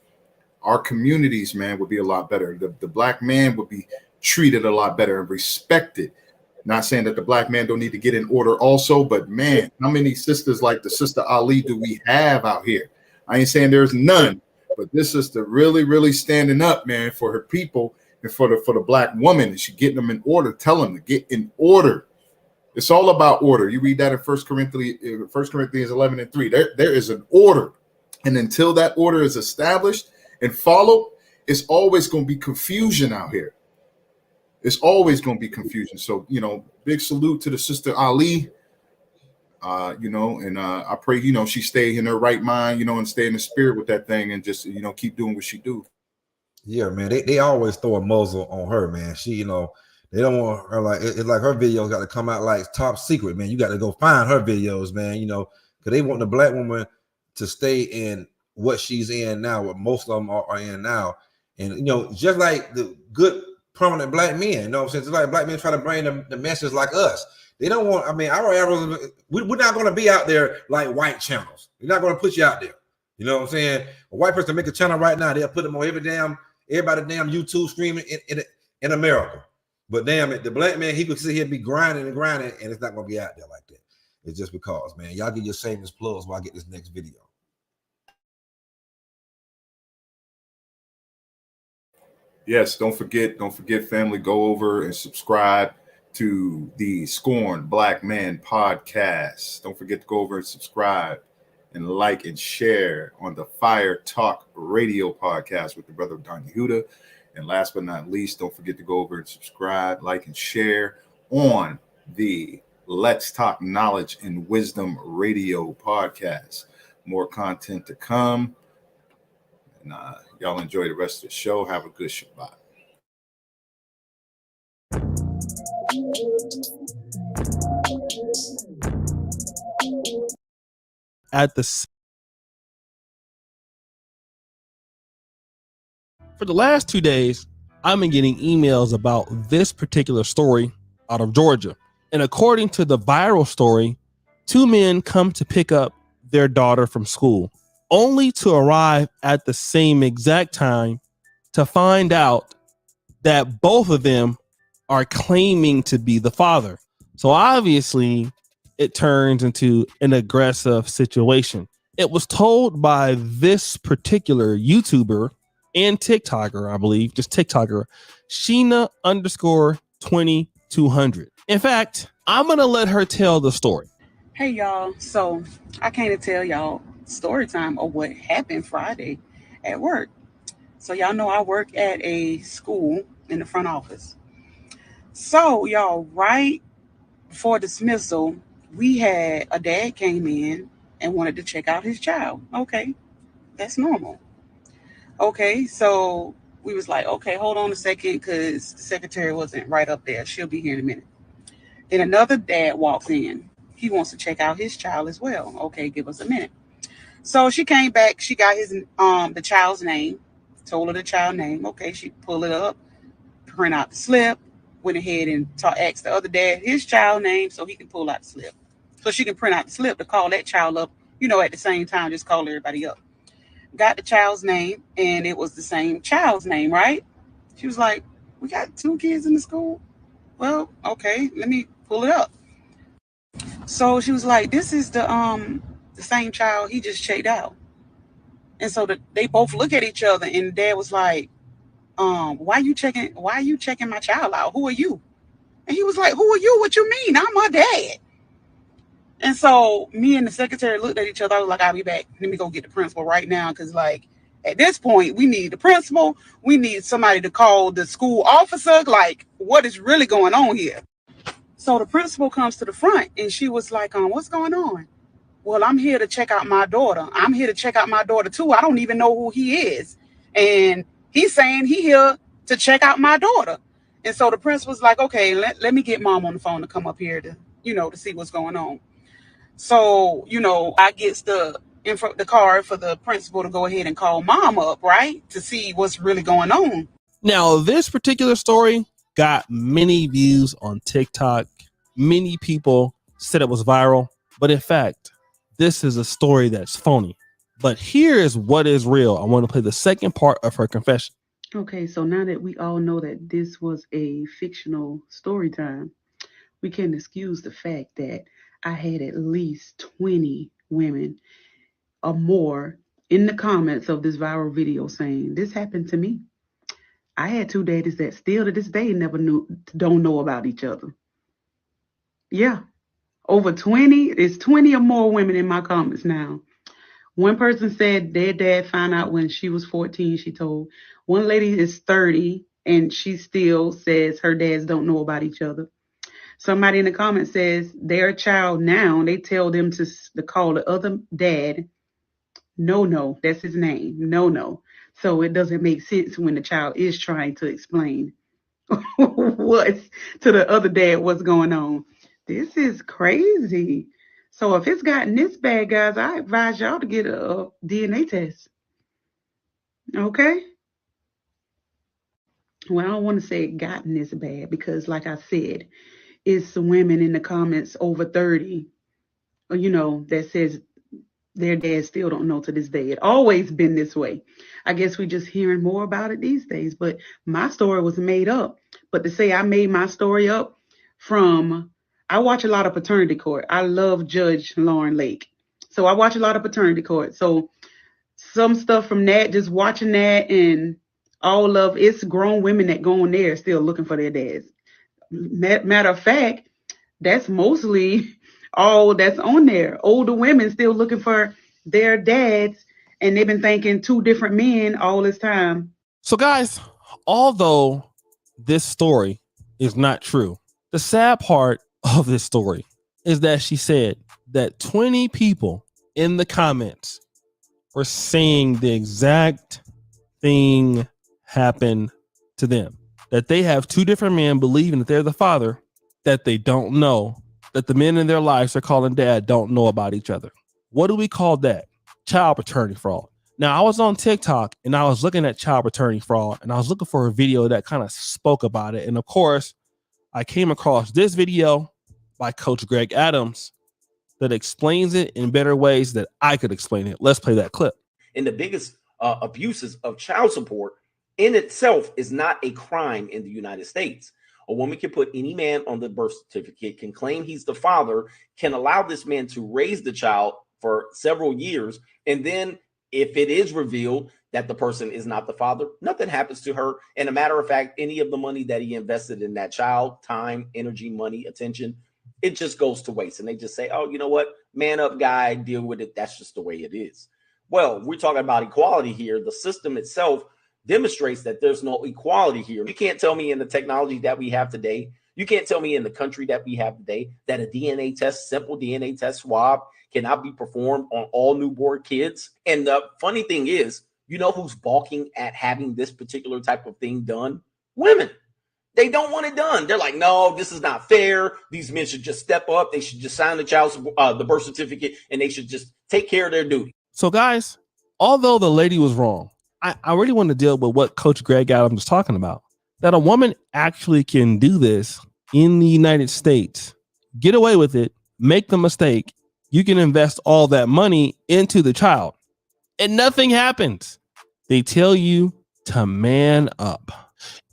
our communities, man, would be a lot better. The black man would be treated a lot better and respected. Not saying that the black man don't need to get in order also, but man, how many sisters like the Sister Ali do we have out here? I ain't saying there's none, but this sister really, really standing up, man, for her people and for the black woman, and she getting them in order, telling them to get in order. It's all about order. You read that in 1 Corinthians 11:3. There is an order. And until that order is established and followed, it's always going to be confusion out here. It's always going to be confusion. So, big salute to the Sister Ali, and I pray, she stay in her right mind, and stay in the spirit with that thing and just, keep doing what she do. Yeah, man, they always throw a muzzle on her, man. She, they don't want her it's like her videos got to come out like top secret, man. You got to go find her videos, man, because they want the black woman to stay in what she's in now, what most of them are in now. And, just like the good prominent black men, what I'm saying? Just like black men try to bring the message like us. They don't want, we're not going to be out there like white channels. We're not going to put you out there. You know what I'm saying? A white person make a channel right now, they'll put them on everybody damn YouTube streaming in America. But damn it, the black man, he could sit here and be grinding, and it's not going to be out there like that. It's just because, man. Y'all get your shameless plugs while I get this next video. Yes, don't forget, family, go over and subscribe to the Scorned Black Man podcast. Don't forget to go over and subscribe and like and share on the Fire Talk Radio podcast with the brother Don Yehuda. And last but not least, don't forget to go over and subscribe, like, and share on the Let's Talk Knowledge and Wisdom Radio podcast. More content to come. And y'all enjoy the rest of the show. Have a good Shabbat. For the last 2 days, I've been getting emails about this particular story out of Georgia. And according to the viral story, 2 men come to pick up their daughter from school, only to arrive at the same exact time to find out that both of them are claiming to be the father. So obviously, it turns into an aggressive situation. It was told by this particular YouTuber and TikToker, I believe, just TikToker, Sheena_2200. In fact, I'm going to let her tell the story. Hey, y'all. So I came to tell y'all story time of what happened Friday at work. So y'all know I work at a school in the front office. So y'all, right before dismissal, we had a dad came in and wanted to check out his child. Okay, that's normal. Okay, so we was like, okay, hold on a second, because the secretary wasn't right up there. She'll be here in a minute. Then another dad walks in. He wants to check out his child as well. Okay, give us a minute. So she came back. She got his the child's name, told her the child name. Okay, she pulled it up, print out the slip, went ahead and asked the other dad his child name so he can pull out the slip. So she can print out the slip to call that child up, at the same time, just call everybody up. Got the child's name, and it was the same child's name, right? She was like, we got 2 kids in the school? Well, okay, let me pull it up. So she was like, this is the same child he just checked out. And so they both look at each other, and dad was like, why are you checking my child out? Who are you? And he was like, who are you? What you mean? I'm her dad. And so me and the secretary looked at each other. I was like, I'll be back. Let me go get the principal right now. Because, at this point, we need the principal. We need somebody to call the school officer. What is really going on here? So the principal comes to the front, and she was like, what's going on? Well, I'm here to check out my daughter. I'm here to check out my daughter, too. I don't even know who he is. And he's saying he here to check out my daughter. And so the principal's like, okay, let me get mom on the phone to come up here to, to see what's going on. So, I get the card for the principal to go ahead and call mom up, right? To see what's really going on. Now, this particular story got many views on TikTok. Many people said it was viral. But in fact, this is a story that's phony. But here is what is real. I want to play the second part of her confession. Okay, so now that we all know that this was a fictional story time, we can excuse the fact that I had at least 20 women or more in the comments of this viral video saying, this happened to me. I had 2 daddies that still to this day don't know about each other. Yeah, over 20. There's 20 or more women in my comments now. One person said their dad found out when she was 14, she told. One lady is 30, and she still says her dads don't know about each other. Somebody in the comments says their child now, they tell them to call the other dad. No, that's his name. No. So it doesn't make sense when the child is trying to explain what's to the other dad what's going on. This is crazy. So if it's gotten this bad, guys, I advise y'all to get a DNA test. Okay? Well, I don't want to say it gotten this bad because, like I said, it's some women in the comments over 30, that says their dad still don't know to this day. It always been this way. I guess we're just hearing more about it these days. But my story was made up. But to say I made my story up I watch a lot of paternity court. I love Judge Lauren Lake. So I watch a lot of paternity court. So some stuff from that, just watching that and all of it's grown women that go on there still looking for their dads. Matter of fact, that's mostly all that's on there. Older women still looking for their dads, and they've been thinking two different men all this time. So, guys, although this story is not true, the sad part of this story is that she said that 20 people in the comments were saying the exact thing happened to them. That they have two different men believing that they're the father, that they don't know, that the men in their lives they're calling dad don't know about each other. What do we call that? Child paternity fraud. Now, I was on TikTok and I was looking at child paternity fraud and I was looking for a video that kind of spoke about it. And of course, I came across this video by Coach Greg Adams that explains it in better ways that I could explain it. Let's play that clip. And the biggest abuses of child support in itself is not a crime in the United States. A woman can put any man on the birth certificate, can claim he's the father, can allow this man to raise the child for several years. And then if it is revealed that the person is not the father, nothing happens to her. And a matter of fact, any of the money that he invested in that child, time, energy, money, attention, it just goes to waste. And they just say, oh, you know what? Man up, guy, deal with it. That's just the way it is. Well, we're talking about equality here. The system itself demonstrates that there's no equality here. You can't tell me in the technology that we have today, you can't tell me in the country that we have today that a DNA test, simple DNA test swab cannot be performed on all newborn kids. And the funny thing is, you know who's balking at having this particular type of thing done? Women. They don't want it done. They're like, no, this is not fair. These men should just step up. They should just sign the birth certificate, and they should just take care of their duty. So, guys, although the lady was wrong, I really want to deal with what Coach Greg Adams was talking about. That a woman actually can do this in the United States, get away with it, make the mistake. You can invest all that money into the child and nothing happens. They tell you to man up.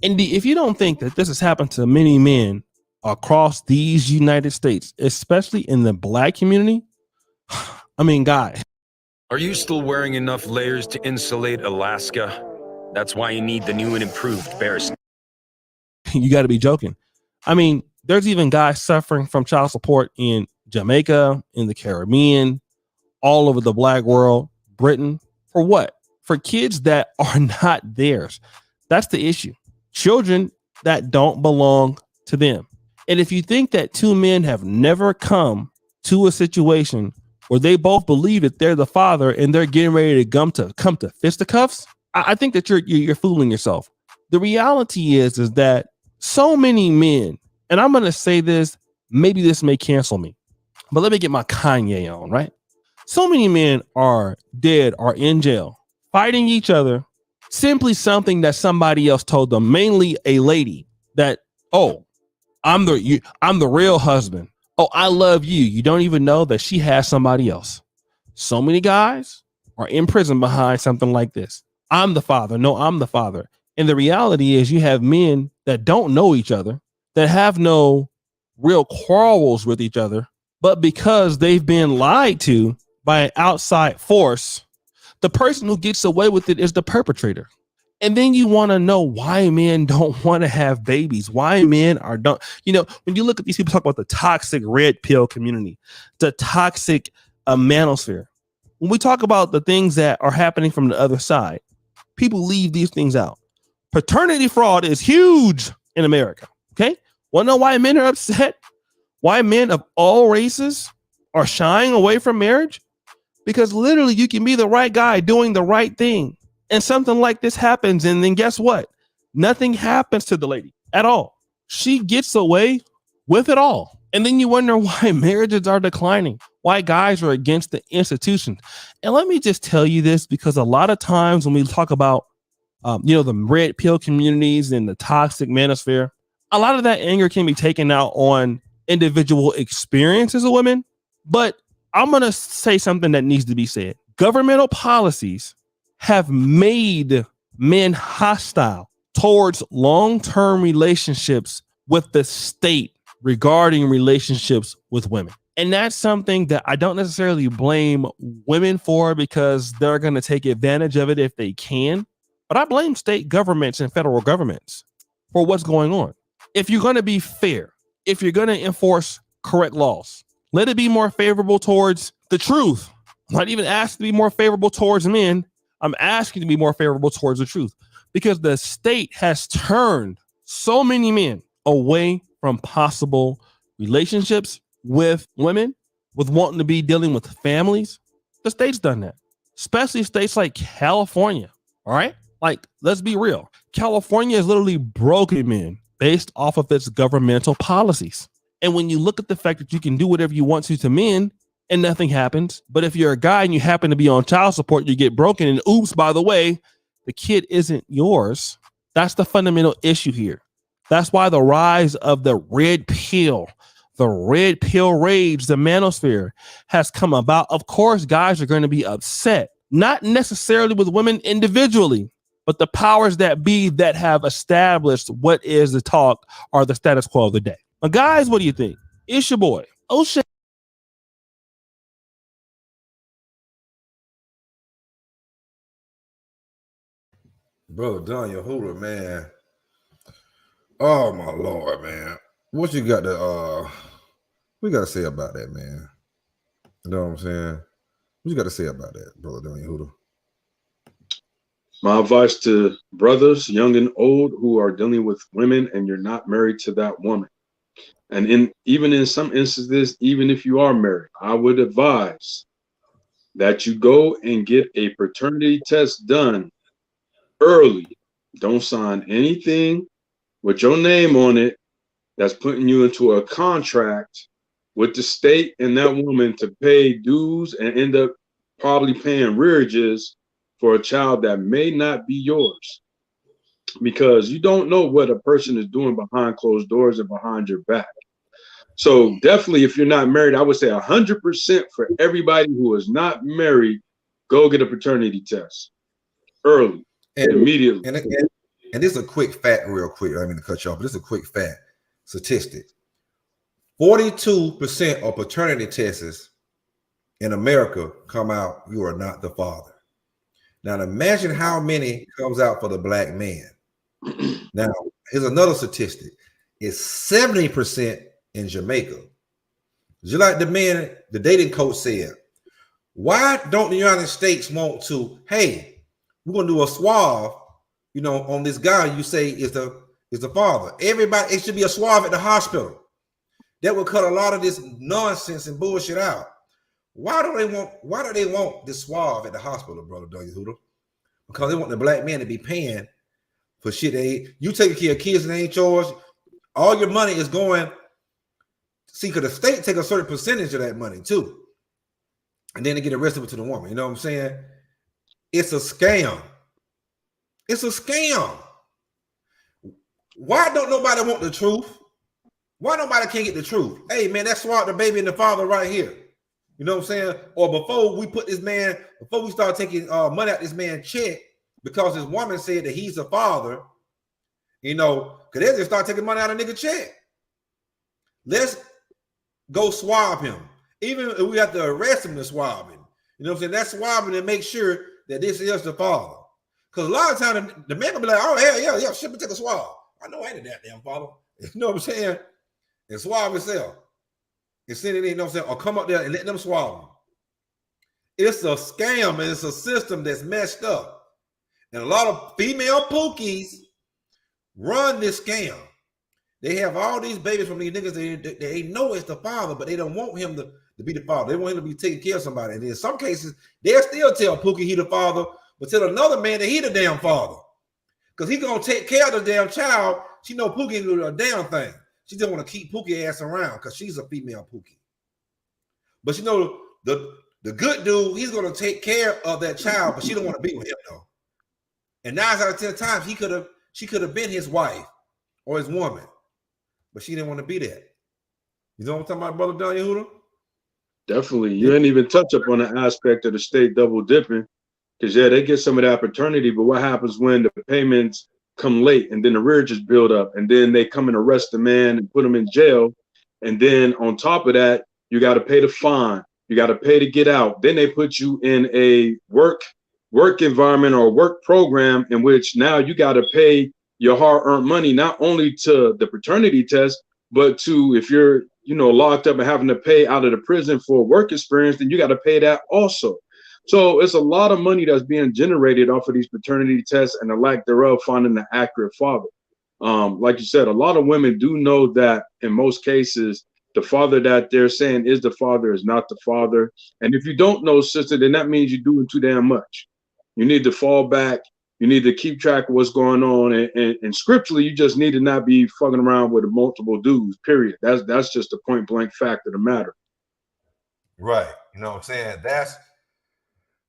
And if you don't think that this has happened to many men across these United States, especially in the black community, I mean, guys. Are you still wearing enough layers to insulate Alaska? That's why you need the new and improved Bears. You got to be joking. I mean, there's even guys suffering from child support in Jamaica, in the Caribbean, all over the black world, Britain. For what? For kids that are not theirs. That's the issue. Children that don't belong to them. And if you think that two men have never come to a situation where they both believe that they're the father and they're getting ready to come to fisticuffs, I think that you're fooling yourself. The reality is that so many men, and I'm going to say this, maybe this may cancel me, but let me get my Kanye on, right? So many men are dead or in jail, fighting each other, simply something that somebody else told them, mainly a lady, that, oh, I'm the real husband. Oh, I love you. You don't even know that she has somebody else. So many guys are in prison behind something like this. I'm the father. No, I'm the father. And the reality is you have men that don't know each other, that have no real quarrels with each other, but because they've been lied to by an outside force, the person who gets away with it is the perpetrator. And then you want to know why men don't want to have babies, why men don't, when you look at these people talk about the toxic red pill community, the toxic manosphere, when we talk about the things that are happening from the other side, people leave these things out. Paternity fraud is huge in America. Okay. Want to know why men are upset? Why men of all races are shying away from marriage? Because literally you can be the right guy doing the right thing, and something like this happens, and then guess what? Nothing happens to the lady at all. She gets away with it all. And then you wonder why marriages are declining, why guys are against the institution. And let me just tell you this, because a lot of times when we talk about, the red pill communities and the toxic manosphere, a lot of that anger can be taken out on individual experiences of women. But I'm going to say something that needs to be said. Governmental policies have made men hostile towards long-term relationships with the state regarding relationships with women. And that's something that I don't necessarily blame women for, because they're going to take advantage of it if they can. But I blame state governments and federal governments for what's going on. If you're going to be fair, if you're going to enforce correct laws, let it be more favorable towards the truth. I'm not even asking to be more favorable towards men. I'm asking to be more favorable towards the truth, because the state has turned so many men away from possible relationships with women, with wanting to be dealing with families. The state's done that, especially states like California. All right. Like, let's be real. California is literally broken men based off of its governmental policies. And when you look at the fact that you can do whatever you want to men and nothing happens, but if you're a guy and you happen to be on child support, you get broken, and oops, by the way, the kid isn't yours. That's the fundamental issue here. That's why the rise of the red pill rage, the manosphere has come about. Of course, guys are going to be upset, not necessarily with women individually, but the powers that be that have established what is the talk or the status quo of the day. Now, guys, what do you think? It's your boy. Oh, shit. Brother Don Yehuda, man. Oh my Lord, man. What you got to say about that, man? You know what I'm saying? What you got to say about that, Brother Don Yehuda? My advice to brothers, young and old, who are dealing with women and you're not married to that woman. And even in some instances, even if you are married, I would advise that you go and get a paternity test done early. Don't sign anything with your name on it that's putting you into a contract with the state and that woman to pay dues and end up probably paying rearages for a child that may not be yours, because you don't know what a person is doing behind closed doors and behind your back. So definitely, if you're not married, I would say 100% for everybody who is not married, go get a paternity test early and immediately. And this is a quick fact, real quick. I mean to cut you off, but this is a quick fact statistic. 42% of paternity tests in America come out, you are not the father. Now imagine how many comes out for the black man. Now, here's another statistic. It's 70% in Jamaica. Just like the dating coach said, why don't the United States want to, hey, we're gonna do a swab, on this guy you say is the father. Everybody, it should be a swab at the hospital. That would cut a lot of this nonsense and bullshit out. Why do they want this swab at the hospital, Brother Don Yehuda? Because they want the black man to be paying for shit. You taking care of kids and they ain't yours. All your money is going. See, because the state take a certain percentage of that money too, and then they get arrested to the woman. You know what I'm saying? It's a scam. It's a scam. Why don't nobody want the truth? Why nobody can't get the truth? Hey man, that's swap the baby and the father right here. You know what I'm saying? Or before we start taking money out this man's check because his woman said that he's a father, because they just start taking money out of nigga check. Let's go swab him. Even if we have to arrest him to swab him. You know what I'm saying? That's swabbing to make sure that this is the father. Because a lot of times the man will be like, oh, yeah, ship me take a swab. I know I ain't a damn father. You know what I'm saying? And swab himself. And send it in, you know what I'm saying? Or come up there and let them swab him. It's a scam and it's a system that's messed up. And a lot of female Pookies run this scam. They have all these babies from these niggas. They know it's the father, but they don't want him to be the father. They want him to be taking care of somebody. And in some cases, they'll still tell Pookie he the father, but tell another man that he the damn father. Because he gonna take care of the damn child. She know Pookie ain't do a damn thing. She just want to keep Pookie ass around because she's a female Pookie. But the good dude, he's gonna take care of that child, but she don't want to be with him though. And 9 out of 10 times, she could have been his wife or his woman, but she didn't want to be that. You know what I'm talking about, Brother Don Yehuda? Definitely. You didn't even touch up on the aspect of the state double dipping, because they get some of that paternity, but what happens when the payments come late and then the rearages build up and then they come and arrest the man and put him in jail, and then on top of that, you got to pay the fine, you got to pay to get out, then they put you in a work work environment or work program in which now you got to pay your hard-earned money, not only to the paternity test, but to, if you're, you know, locked up and having to pay out of the prison for work experience, then you got to pay that also. So it's a lot of money that's being generated off of these paternity tests and the lack thereof finding the accurate father. Like you said, a lot of women do know that in most cases, the father that they're saying is the father is not the father. And if you don't know, sister, then that means you're doing too damn much. You need to fall back. You need to keep track of what's going on. And scripturally, you just need to not be fucking around with multiple dudes, period. That's just a point blank fact of the matter. Right. You know what I'm saying? That's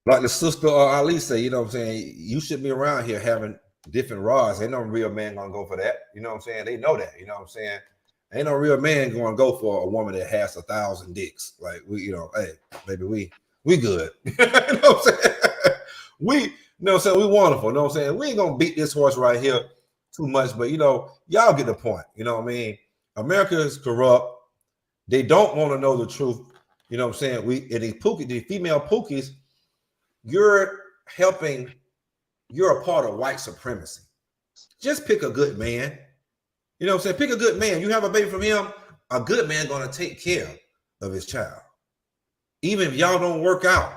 like the sister Ali say, you know what I'm saying? You should be around here having different rods. Ain't no real man gonna go for that. You know what I'm saying? They know that. You know what I'm saying? Ain't no real man gonna go for a woman that has 1,000 dicks. Like we, you know, hey, baby, we good. You know what I'm saying? We, you know what I'm saying? We wonderful. You know what I'm saying? We ain't gonna beat this horse right here too much, but you know, y'all get the point. You know what I mean? America is corrupt. They don't want to know the truth. You know what I'm saying? The female Pookies, you're a part of white supremacy. Just pick a good man. You know what I'm saying? Pick a good man. You have a baby from him, a good man gonna take care of his child. Even if y'all don't work out.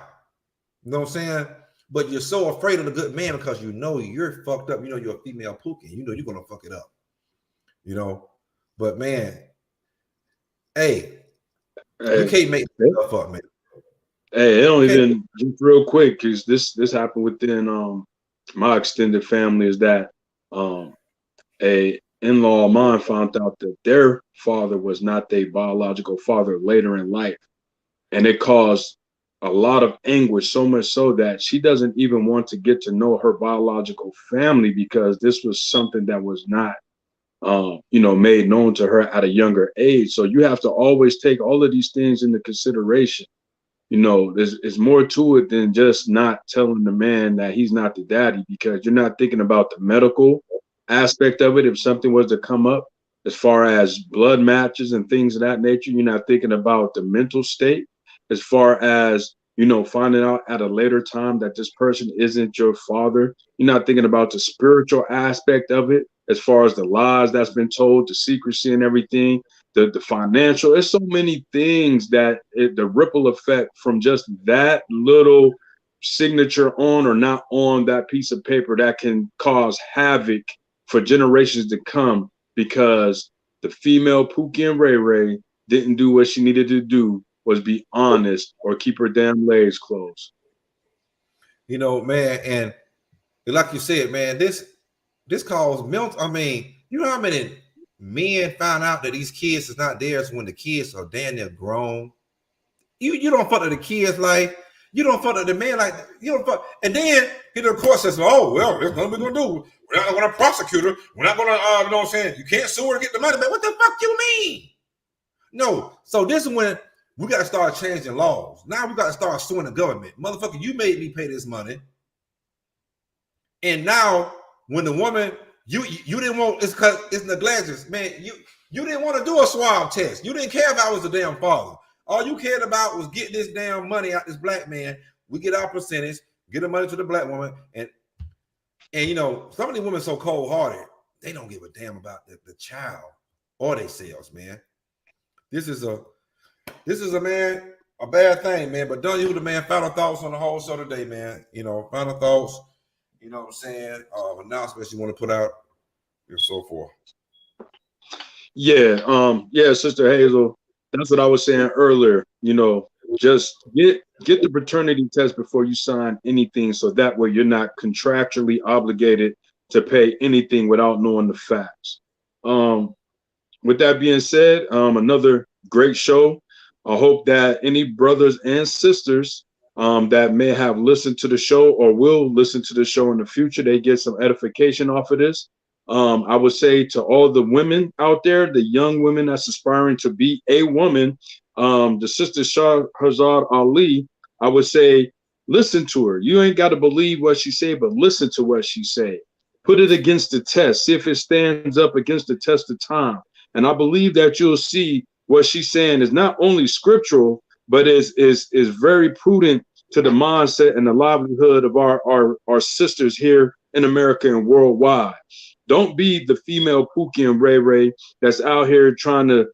You know what I'm saying? But you're so afraid of the good man because you know you're fucked up. You know you're a female Pookie. You know you're gonna fuck it up. You know, but man, hey, you can't make stuff up, man. Hey, it don't even, just real quick, because this happened within my extended family, is that a in-law of mine found out that their father was not their biological father later in life, and it caused a lot of anguish, so much so that she doesn't even want to get to know her biological family because this was something that was not you know, made known to her at a younger age. So you have to always take all of these things into consideration. You know, there's more to it than just not telling the man that he's not the daddy, because you're not thinking about the medical aspect of it. If something was to come up as far as blood matches and things of that nature, you're not thinking about the mental state as far as, you know, finding out at a later time that this person isn't your father. You're not thinking about the spiritual aspect of it as far as the lies that's been told, the secrecy and everything, the financial. There's so many things that the ripple effect from just that little signature on or not on that piece of paper that can cause havoc for generations to come, because the female Pookie and Ray Ray didn't do what she needed to do, was be honest or keep her damn legs closed. You know, man, and like you said, man, this caused mental. I mean, you know how many men found out that these kids is not theirs when the kids are damn near grown? You don't fuck with the kids like you don't fuck with the man like you don't fuck. And then he of course says, "Oh well, there's nothing we're gonna do. We're not gonna prosecute her. We're not gonna, you know what I'm saying? You can't sue her to get the money." But what the fuck you mean? No. So this is when we got to start changing laws. Now we got to start suing the government. Motherfucker, you made me pay this money. And now when the woman, you didn't want, it's because it's negligence, man. You didn't want to do a swab test. You didn't care if I was the damn father. All you cared about was getting this damn money out this black man. We get our percentage, get the money to the black woman. And you know, some of these women so cold-hearted, they don't give a damn about the child or themselves, man. This is a man, a bad thing, man. But don't you, the man, final thoughts on the whole show today, man. You know, final thoughts, you know what I'm saying? Announcements you want to put out and so forth. Yeah, Sister Hazel, that's what I was saying earlier. You know, just get the paternity test before you sign anything, so that way you're not contractually obligated to pay anything without knowing the facts. With that being said, another great show. I hope that any brothers and sisters that may have listened to the show or will listen to the show in the future, they get some edification off of this. I would say to all the women out there, the young women that's aspiring to be a woman, the sister Shahrazad Ali, I would say, listen to her. You ain't got to believe what she say, but listen to what she say. Put it against the test. See if it stands up against the test of time. And I believe that you'll see what she's saying is not only scriptural, but is very prudent to the mindset and the livelihood of our sisters here in America and worldwide. Don't be the female Pookie and Ray Ray that's out here trying to,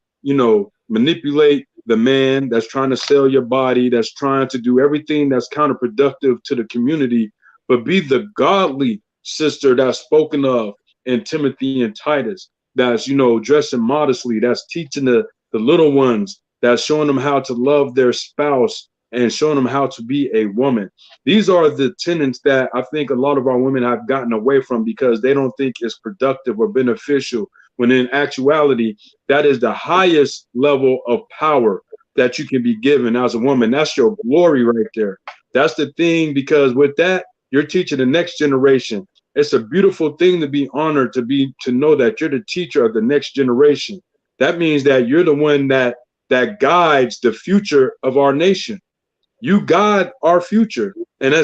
manipulate the man, that's trying to sell your body, that's trying to do everything that's counterproductive to the community, but be the godly sister that's spoken of in Timothy and Titus, that's, dressing modestly, that's teaching the little ones, that's showing them how to love their spouse and showing them how to be a woman. These are the tenets that I think a lot of our women have gotten away from because they don't think it's productive or beneficial, when in actuality, that is the highest level of power that you can be given as a woman. That's your glory right there. That's the thing, because with that, you're teaching the next generation. It's a beautiful thing to be honored, to know that you're the teacher of the next generation. That means that you're the one that guides the future of our nation. You guide our future, and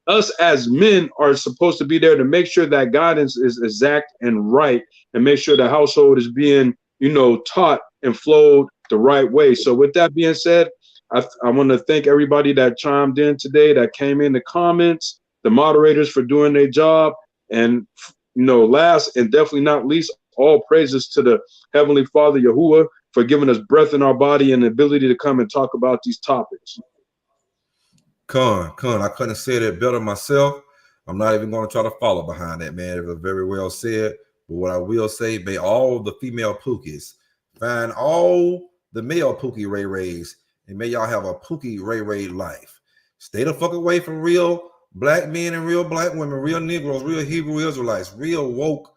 us as men are supposed to be there to make sure that guidance is exact and right, and make sure the household is being, taught and flowed the right way. So with that being said, I want to thank everybody that chimed in today, that came in the comments, the moderators for doing their job, and last and definitely not least, all praises to the Heavenly Father Yahuwah for giving us breath in our body and the ability to come and talk about these topics. I couldn't have said it better myself. I'm not even going to try to follow behind that, man. It was very well said. But what I will say, may all the female Pookies find all the male Pookie Ray Rays, and may y'all have a Pookie Ray Ray life. Stay the fuck away from real black men and real black women, real Negroes, real Hebrew Israelites, real woke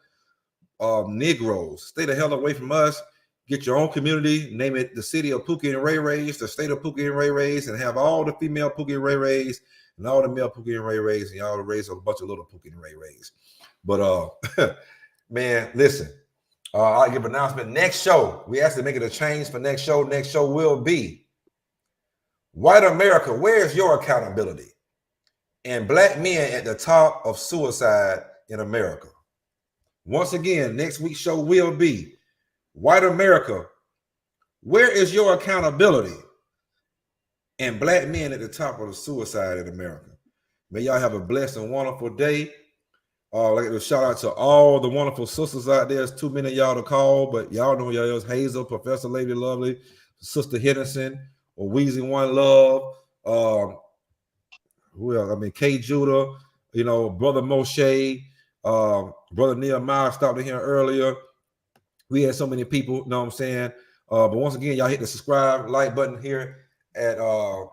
Negroes. Stay the hell away from us. Get your own community, name it the city of Pookie and Ray Rays, the state of Pookie and Ray Rays, and have all the female Pookie and Ray Rays and all the male Pookie and Ray Rays, and y'all raise a bunch of little Pookie and Ray Rays. But man, listen, I'll give an announcement. Next show, we actually make it a change for next show. Next show will be White America, where's your accountability? And black men at the top of suicide in America. Once again, next week's show will be White America, where is your accountability? And black men at the top of the suicide in America. May y'all have a blessed and wonderful day. I'd like to shout out to all the wonderful sisters out there. There's too many of y'all to call, but y'all know y'all is Hazel, Professor Lady Lovely, Sister Henderson, or Weezy One Love. Who else? I mean, K Judah, Brother Moshe, Brother Nehemiah stopped in here earlier. We had so many people, you know what I'm saying? But once again, y'all hit the subscribe, like button here at the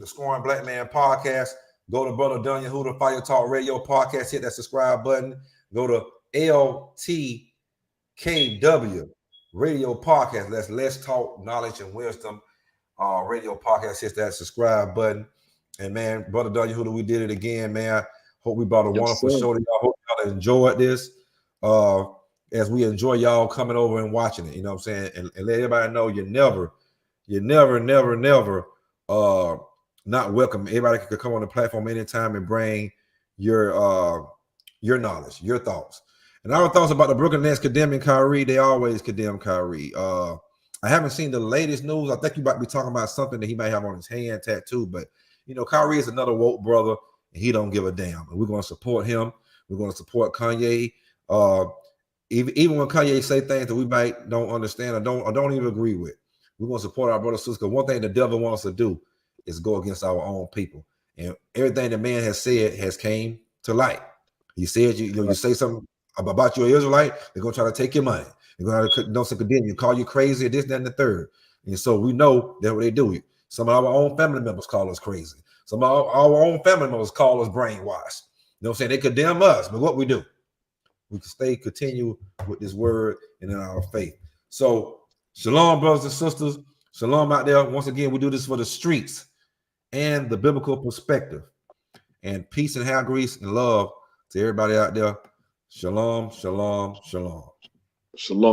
Scoring Black Man Podcast. Go to Brother Dunn Yehuda Fire Talk Radio Podcast, hit that subscribe button. Go to LTKW Radio Podcast. That's Let's Talk Knowledge and Wisdom Radio Podcast. Hit that subscribe button. And man, Brother Dunn Yehuda, we did it again, man. Hope we brought a wonderful show to y'all. Hope y'all enjoyed this. As we enjoy y'all coming over and watching it, you know what I'm saying? And let everybody know you're never not welcome. Everybody could come on the platform anytime and bring your knowledge, your thoughts. And our thoughts about the Brooklyn Nets condemning Kyrie, they always condemn Kyrie. I haven't seen the latest news. I think you might be talking about something that he might have on his hand tattoo, but Kyrie is another woke brother, and he don't give a damn. And we're going to support him. We're going to support Kanye. Even when Kanye say things that we might don't understand or don't even agree with, we're going to support our brothers and sisters. Because one thing the devil wants us to do is go against our own people. And everything the man has said has came to light. He said, you say something about you're an Israelite, they're going to try to take your money. They're going to condemn you, call you crazy, this, that, and the third. And so we know that's what they do. Some of our own family members call us crazy. Some of our own family members call us brainwashed. You know what I'm saying? They condemn us, but what we do? We can continue with this word and in our faith. So, shalom, brothers and sisters. Shalom out there. Once again, we do this for the streets and the biblical perspective. And peace and hair grease and love to everybody out there. Shalom, shalom, shalom. Shalom.